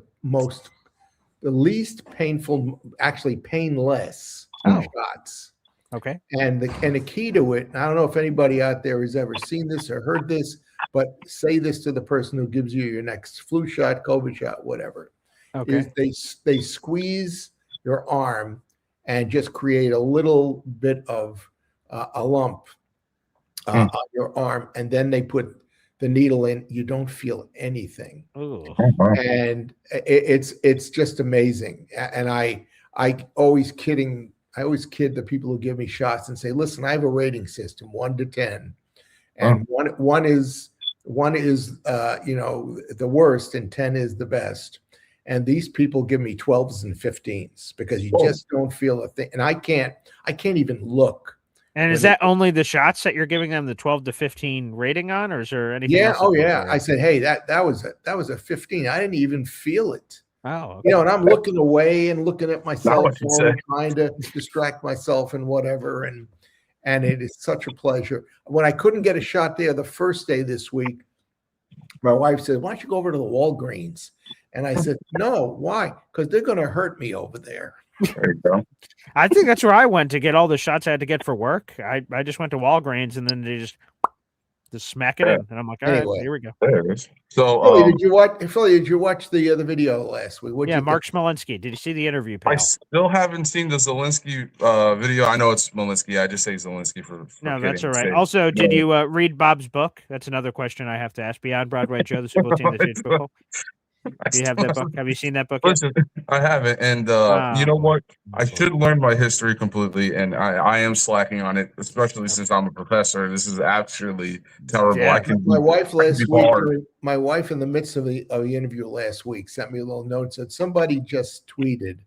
least painful, actually painless shots. Okay. And the key to it, I don't know if anybody out there has ever seen this or heard this, but say this to the person who gives you your next flu shot, COVID shot, whatever. Okay. They squeeze your arm and just create a little bit of a lump on your arm, and then they put the needle in. You don't feel anything. Ooh. And it's just amazing. And I always kid the people who give me shots and say, "Listen, I have a rating system, 1 to 10, and one is the worst, and 10 is the best." And these people give me 12s and 15s because you just don't feel a thing. And I can't even look. And is that only the shots that you're giving them the 12 to 15 rating on, or is there anything else? Oh yeah. I said, "Hey, that was a 15. I didn't even feel it." Oh, you know, and I'm looking away and looking at my cell what you'd phone, say. trying to distract myself and whatever. And it is such a pleasure. When I couldn't get a shot there the first day this week, my wife said, "Why don't you go over to the Walgreens?" And I said, "No, why? Because they're going to hurt me over there." There you go. I think that's where I went to get all the shots I had to get for work. I just went to Walgreens and then they just smack it in, and I'm like, all right, here we go. There it is. So, Philly, did you watch the video last week? Yeah, Mark Smolinski. Did you see the interview, pal? I still haven't seen the Zelensky video. I know it's Smolinski. I just say Zelensky for no, that's all right. sake. Also, did you read Bob's book? That's another question I have to ask. Beyond Broadway Joe, the Super Bowl team that changed football. Do you have that book? Have you seen that book yet? Listen, I haven't. And you know what? I should learn my history completely, and I am slacking on it, especially since I'm a professor. This is actually terrible. Yeah. My wife last week, my wife in the midst of the interview last week sent me a little note and said somebody just tweeted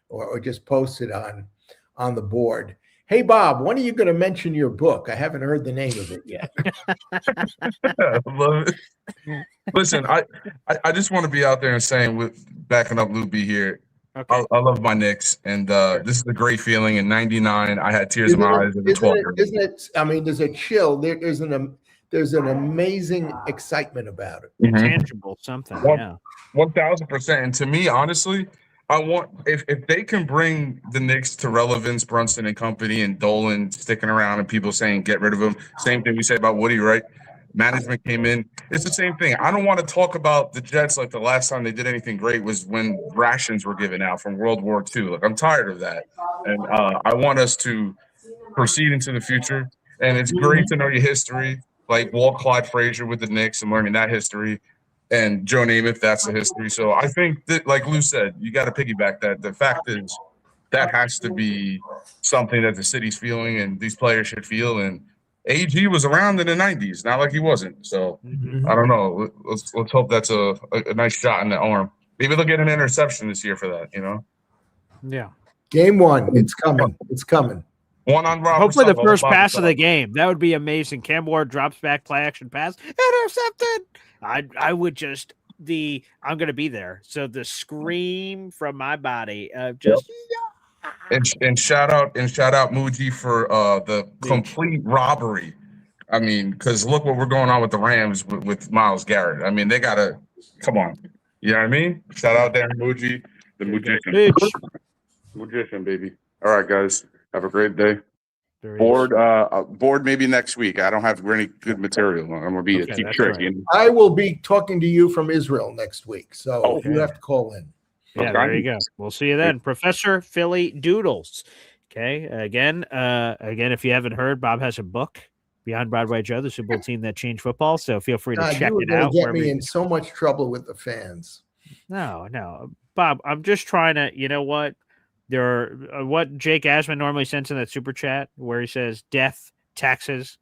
or just posted on the board. Hey, Bob, when are you going to mention your book? I haven't heard the name of it yet. I love it. Listen, I just want to be out there and saying, with backing up Lou B here, okay. I love my Knicks, and this is a great feeling. In '99, I had tears in my eyes as a 12-year-old. Isn't it? I mean, there's a chill. There's an amazing excitement about it. Mm-hmm. Tangible something. 1,000%. And to me, honestly, I want if they can bring the Knicks to relevance, Brunson and company, and Dolan sticking around, and people saying get rid of him. Same thing we say about Woody, right? Management came in. It's the same thing. I don't want to talk about the Jets like the last time they did anything great was when rations were given out from World War II. Like, I'm tired of that. And I want us to proceed into the future. And it's great to know your history, like Walt Clyde Frazier with the Knicks and learning that history. And Joe Namath, that's the history. So I think that, like Lou said, you got to piggyback that. The fact is that has to be something that the city's feeling and these players should feel. And AG was around in the 90s, not like he wasn't. So I don't know. Let's hope that's a nice shot in the arm. Maybe they'll get an interception this year for that, you know? Yeah. Game one. It's coming. It's coming. One on Robert. Hopefully the first pass of the game. That would be amazing. Cam Ward drops back, play action pass, intercepted. I would just I'm going to be there. So the scream from my body of just. Yep. And shout out Muji for the complete robbery. I mean, because look what we're going on with the Rams with Myles Garrett. I mean, they gotta come on. You know what I mean? Shout out there, Muji, the magician. Magician, baby. All right, guys. Have a great day. Board maybe next week. I don't have any good material. I'm gonna be a cheap trick. Right. I will be talking to you from Israel next week, so you have to call in. Yeah, there you go. We'll see you then, Professor Philly Doodles. Okay, again, if you haven't heard, Bob has a book, Beyond Broadway Joe, the Super Bowl team that changed football. So feel free to check it out. Get me in so much trouble with the fans. No, Bob. I'm just trying to. You know what? There are what Jake Asman normally sends in that super chat where he says death, taxes,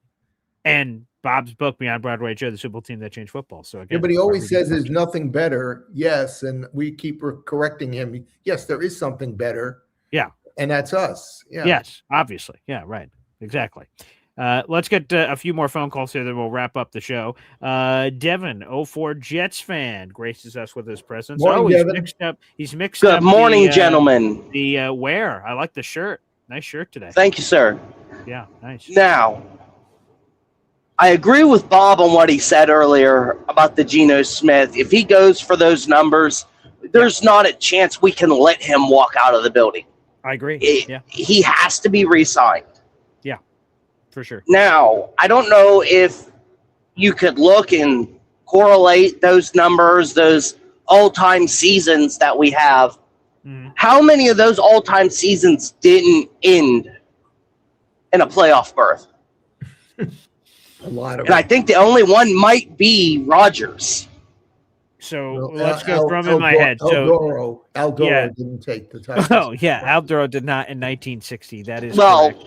and Bob's book, Beyond Broadway Joe, the Super Bowl team that changed football. So again, but he always says there's nothing better. Yes, and we keep correcting him. Yes, there is something better. Yeah, and that's us. Yeah. Yes, obviously. Yeah, right. Exactly. Let's get a few more phone calls here, then we'll wrap up the show. Devin, 04 Jets fan, graces us with his presence. Morning, he's Devin. mixed up. He's mixed Good up. morning, gentlemen. The wear. I like the shirt. Nice shirt today. Thank you, sir. Yeah, nice. Now, I agree with Bob on what he said earlier about the Geno Smith. If he goes for those numbers, there's not a chance we can let him walk out of the building. I agree. He has to be re-signed. Yeah, for sure. Now, I don't know if you could look and correlate those numbers, those all-time seasons that we have. Mm-hmm. How many of those all-time seasons didn't end in a playoff berth? A lot of and I think the only one might be Rodgers. So let's go from in my head. Aldoro didn't take the title. Oh, yeah. Aldoro did not in 1960. That is correct.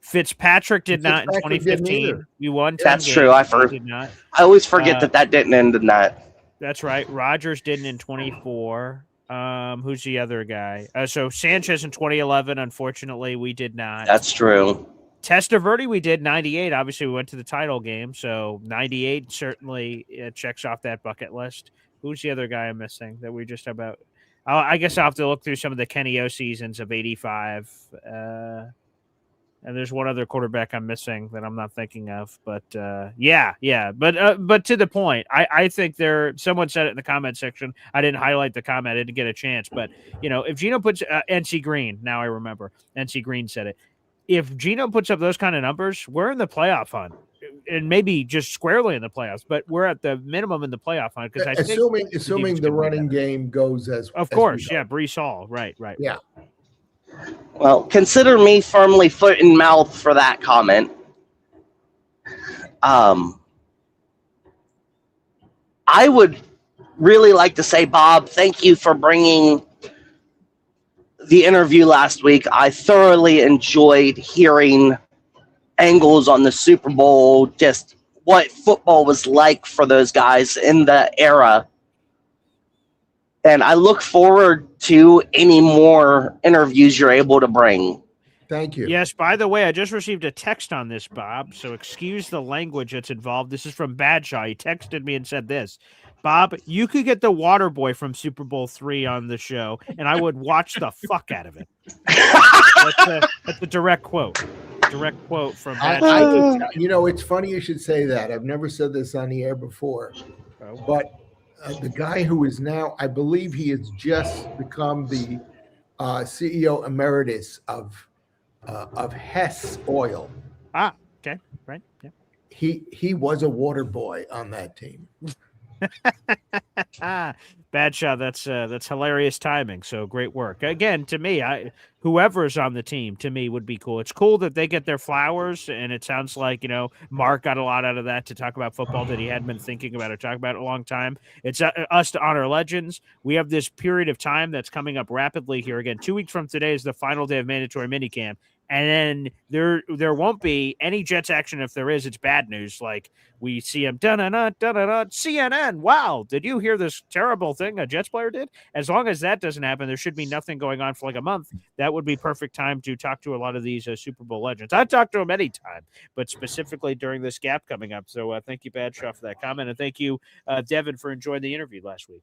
Fitzpatrick did not in 2015. You won 10 That's games. true. I always forget that didn't end in that. That's right. Rodgers didn't in 24. Who's the other guy? So Sanchez in 2011. Unfortunately, we did not. That's true. Testaverde, we did 98. Obviously, we went to the title game. So 98 certainly checks off that bucket list. Who's the other guy I'm missing that we just about? I guess I'll have to look through some of the Kenny O seasons of '85. And there's one other quarterback I'm missing that I'm not thinking of, but yeah. But to the point, I think someone said it in the comment section. I didn't highlight the comment. I didn't get a chance, but if Gino puts NC Green, now I remember NC Green said it. If Gino puts up those kind of numbers, we're in the playoff hunt, and maybe just squarely in the playoffs, but we're at the minimum in the playoff hunt because assuming the running game goes as course, yeah, Brees Hall, right, yeah. Well, consider me firmly foot and mouth for that comment. I would really like to say, Bob, thank you for bringing the interview last week. I thoroughly enjoyed hearing angles on the Super Bowl, just what football was like for those guys in the era. And I look forward to any more interviews you're able to bring. Thank you. Yes, by the way, I just received a text on this, Bob, so excuse the language that's involved. This is from Badshaw. He texted me and said this. Bob, you could get the water boy from Super Bowl III on the show, and I would watch the fuck out of it. That's a direct quote. Direct quote from Badshaw. It's funny you should say that. I've never said this on the air before, but the guy who is now, I believe he has just become the CEO emeritus of Hess Oil. Ah, okay, right. Yeah. He was a water boy on that team. Badshaw, that's hilarious timing. So great work. Again, to me, whoever's on the team, to me, would be cool. It's cool that they get their flowers, and it sounds like, Mark got a lot out of that to talk about football that he hadn't been thinking about or talking about in a long time. It's us to honor legends. We have this period of time that's coming up rapidly here. Again, 2 weeks from today is the final day of mandatory minicamp. And then there won't be any Jets action. If there is, it's bad news. Like we see him, CNN. Wow, did you hear this terrible thing a Jets player did? As long as that doesn't happen, there should be nothing going on for like a month. That would be perfect time to talk to a lot of these Super Bowl legends. I've talked to them anytime, but specifically during this gap coming up. So thank you, Badshaw, for that comment. And thank you, Devin, for enjoying the interview last week.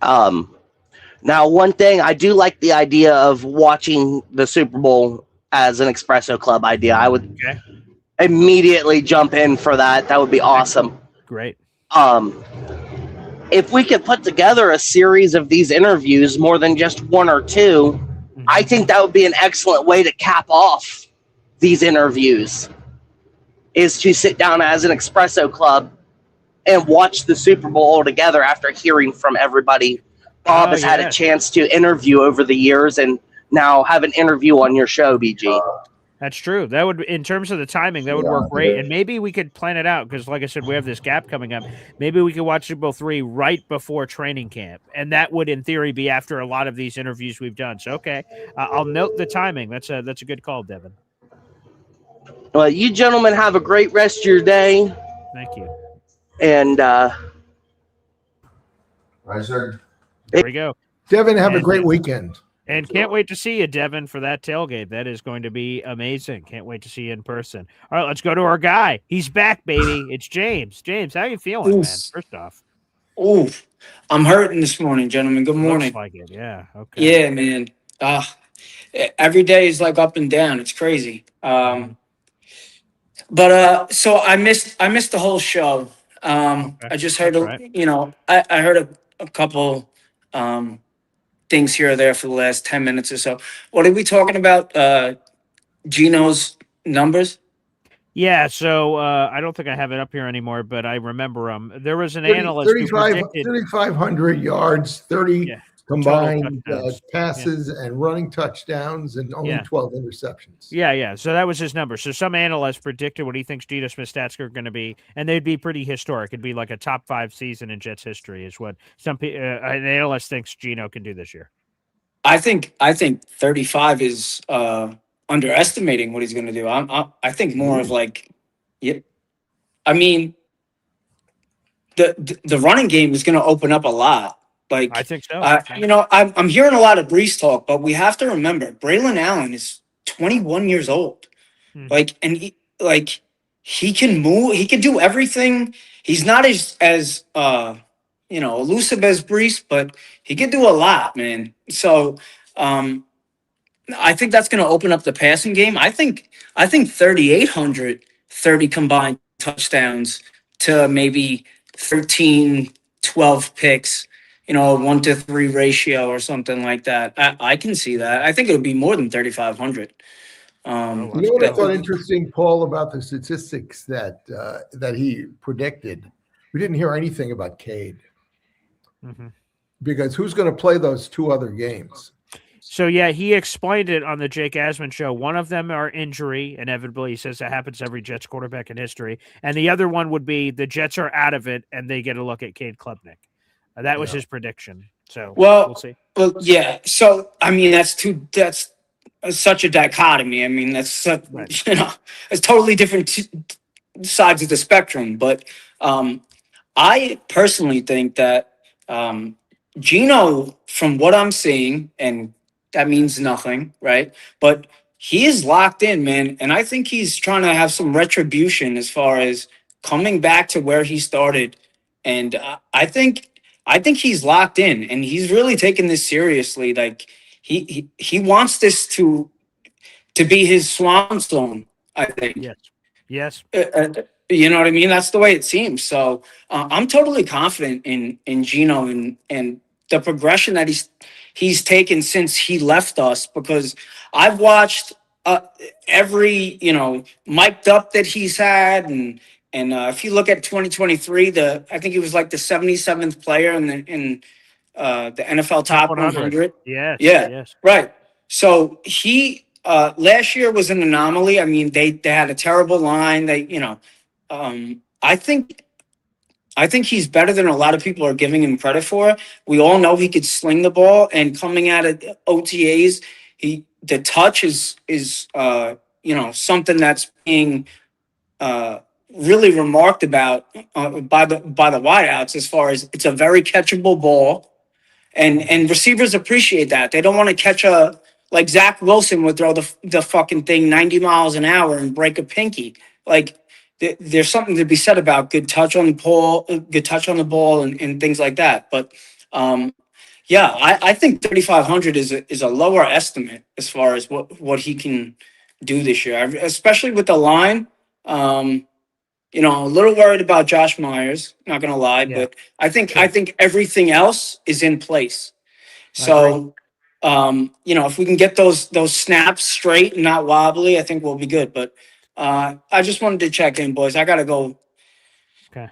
Now, one thing, I do like the idea of watching the Super Bowl as an Espresso Club idea. I would immediately jump in for that. That would be awesome. Great. If we could put together a series of these interviews, more than just one or two, I think that would be an excellent way to cap off these interviews, is to sit down as an Espresso Club and watch the Super Bowl all together after hearing from everybody Bob has had a chance to interview over the years, and now have an interview on your show, BG. That's true. That would, in terms of the timing, that would work great. And maybe we could plan it out because, like I said, we have this gap coming up. Maybe we could watch Super Bowl III right before training camp, and that would, in theory, be after a lot of these interviews we've done. So, okay, I'll note the timing. That's a good call, Devin. Well, you gentlemen have a great rest of your day. Thank you. And right, sir. There we go. Devin, have a great weekend. And can't wait to see you, Devin, for that tailgate. That is going to be amazing. Can't wait to see you in person. All right, let's go to our guy. He's back, baby. It's James. James, how you feeling, man? First off. Oof. I'm hurting this morning, gentlemen. Good morning. Looks like it, yeah. Okay. Yeah, man. Every day is like up and down. It's crazy. But so I missed the whole show. I just heard, I heard a couple things here or there for the last 10 minutes or so. What are we talking about? Gino's numbers? Yeah, so I don't think I have it up here anymore, but I remember there was an analyst who predicted 3,500 yards, 30 combined passes and running touchdowns, and only 12 interceptions. Yeah. So that was his number. So some analysts predicted what he thinks Geno Smith's stats are going to be, and they'd be pretty historic. It'd be like a top 5 season in Jets history, is what an analyst thinks Geno can do this year. I think 35 is underestimating what he's going to do. I think more of like, I mean, the running game is going to open up a lot. Like, I think so. I'm hearing a lot of Brees talk, but we have to remember Braylon Allen is 21 years old. Like, and he can move. He can do everything. He's not as elusive as Brees, but he can do a lot, man. So I think that's going to open up the passing game. I think 3,800, 30 combined touchdowns to maybe 13, 12 picks, a 1-to-3 ratio or something like that. I can see that. I think it would be more than 3,500. You know what I thought interesting, Paul, about the statistics that he predicted? We didn't hear anything about Cade. Because who's going to play those 2 other games? So, yeah, he explained it on the Jake Asman show. One of them are injury, inevitably. He says that happens to every Jets quarterback in history. And the other one would be the Jets are out of it, and they get a look at Cade Klubnik. That was his prediction. So, we'll see. Well, yeah. So, I mean, that's such a dichotomy. I mean, that's it's totally different sides of the spectrum. But I personally think that Gino, from what I'm seeing, and that means nothing, right? But he is locked in, man. And I think he's trying to have some retribution as far as coming back to where he started. And I think he's locked in, and he's really taking this seriously. Like he wants this to be his swan song, I think. Yes. You know what I mean? That's the way it seems. So I'm totally confident in Gino and the progression that he's taken since he left us, because I've watched every mic'd up that he's had, and if you look at 2023, I think he was like the 77th player in the NFL top 100. Yes. Right. So he last year was an anomaly. I mean, they had a terrible line. I think he's better than a lot of people are giving him credit for. We all know he could sling the ball, and coming out of OTAs, the touch is something that's being really remarked about by the wideouts, as far as it's a very catchable ball, and receivers appreciate that. They don't want to catch like Zach Wilson would throw the fucking thing 90 miles an hour and break a pinky. Like, there's something to be said about good touch on the ball, and things like that. But I think 3,500 is a lower estimate as far as what he can do this year, especially with the line. A little worried about Josh Myers, not gonna lie, but I think everything else is in place. So if we can get those snaps straight and not wobbly, I think we'll be good. But I just wanted to check in, boys. I gotta go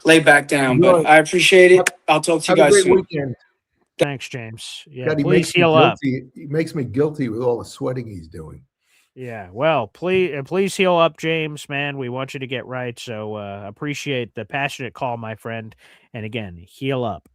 lay back down, but I appreciate it. I'll talk to you guys soon. Weekend. Thanks, James. Yeah, God, please heal up. He makes me guilty with all the sweating he's doing. Yeah, well, please heal up, James, man. We want you to get right. So appreciate the passionate call, my friend. And again, heal up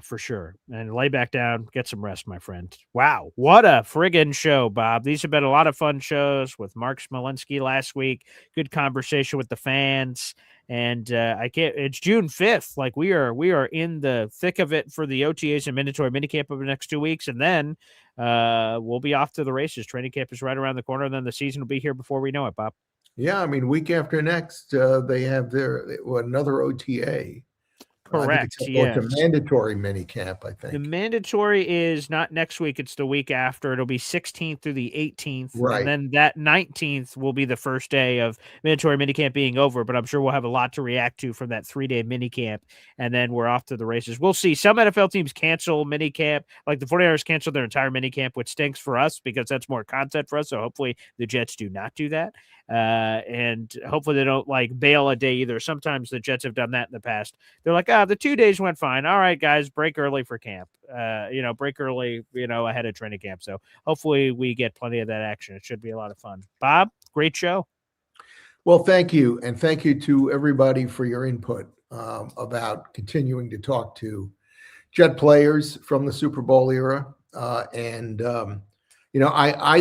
for sure. And lay back down, get some rest, my friend. Wow, what a friggin' show, Bob. These have been a lot of fun shows with Mark Smolinski last week. Good conversation with the fans. And it's June 5th. Like we are in the thick of it for the OTAs and mandatory minicamp over the next 2 weeks. And then we'll be off to the races. Training camp is right around the corner. And then the season will be here before we know it, Bob. Yeah. I mean, week after next, they have another OTA. Correct. It's a mandatory mini camp, I think. The mandatory is not next week. It's the week after. It'll be 16th through the 18th. Right. And then that 19th will be the first day of mandatory mini camp being over. But I'm sure we'll have a lot to react to from that 3-day mini camp. And then we're off to the races. We'll see. Some NFL teams cancel mini camp. Like the 49ers canceled their entire mini camp, which stinks for us because that's more content for us. So hopefully the Jets do not do that. And hopefully they don't like bail a day either. Sometimes the Jets have done that in the past. They're like, the 2 days went fine. All right, guys, break early for camp. Break early, ahead of training camp. So hopefully we get plenty of that action. It should be a lot of fun. Bob, great show. Well, thank you. And thank you to everybody for your input about continuing to talk to Jet players from the Super Bowl era. I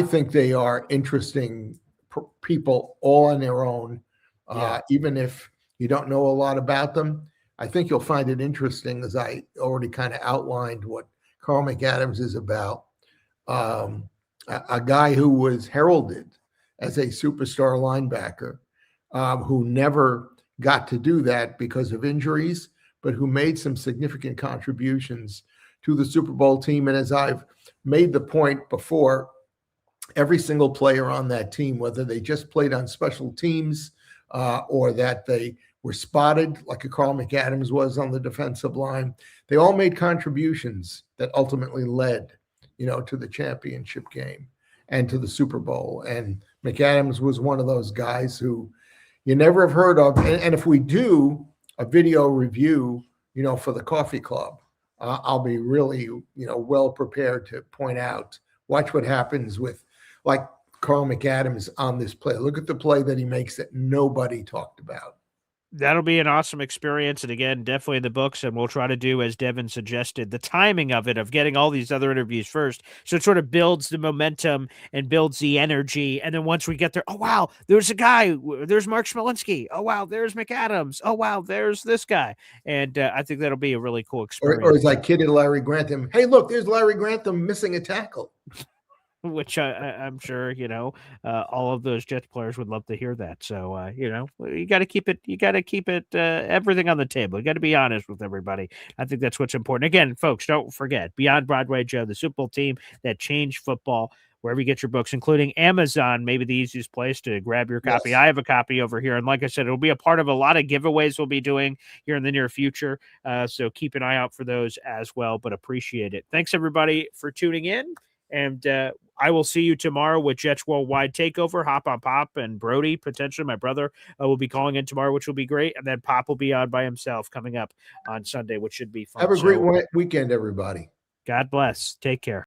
think they are interesting people all on their own. Even if you don't know a lot about them, I think you'll find it interesting, as I already kind of outlined what Carl McAdams is about. A guy who was heralded as a superstar linebacker, who never got to do that because of injuries, but who made some significant contributions to the Super Bowl team. And as I've made the point before, every single player on that team, whether they just played on special teams or that they were spotted like a Carl McAdams was on the defensive line, they all made contributions that ultimately led, to the championship game and to the Super Bowl. And McAdams was one of those guys who you never have heard of. And if we do a video review, for the Coffee Club, I'll be really, well prepared to point out, watch what happens with like Carl McAdams on this play. Look at the play that he makes that nobody talked about. That'll be an awesome experience. And again, definitely in the books. And we'll try to do, as Devin suggested, the timing of it, of getting all these other interviews first. So it sort of builds the momentum and builds the energy. And then once we get there, oh, wow, there's a guy. There's Mark Smolinski. Oh, wow, there's McAdams. Oh, wow, there's this guy. And I think that'll be a really cool experience. Or as I kidded Larry Grantham, hey, look, there's Larry Grantham missing a tackle. Which I'm sure, all of those Jets players would love to hear that. So, you got to keep it, everything on the table. You got to be honest with everybody. I think that's what's important. Again, folks, don't forget, Beyond Broadway Joe, the Super Bowl team that changed football, wherever you get your books, including Amazon, maybe the easiest place to grab your copy. Yes. I have a copy over here. And like I said, it'll be a part of a lot of giveaways we'll be doing here in the near future. So keep an eye out for those as well, but appreciate it. Thanks, everybody, for tuning in. And I will see you tomorrow with Jets Worldwide Takeover. Hop on Pop and Brody, potentially my brother, will be calling in tomorrow, which will be great. And then Pop will be on by himself coming up on Sunday, which should be fun. Have a great weekend, everybody. God bless. Take care.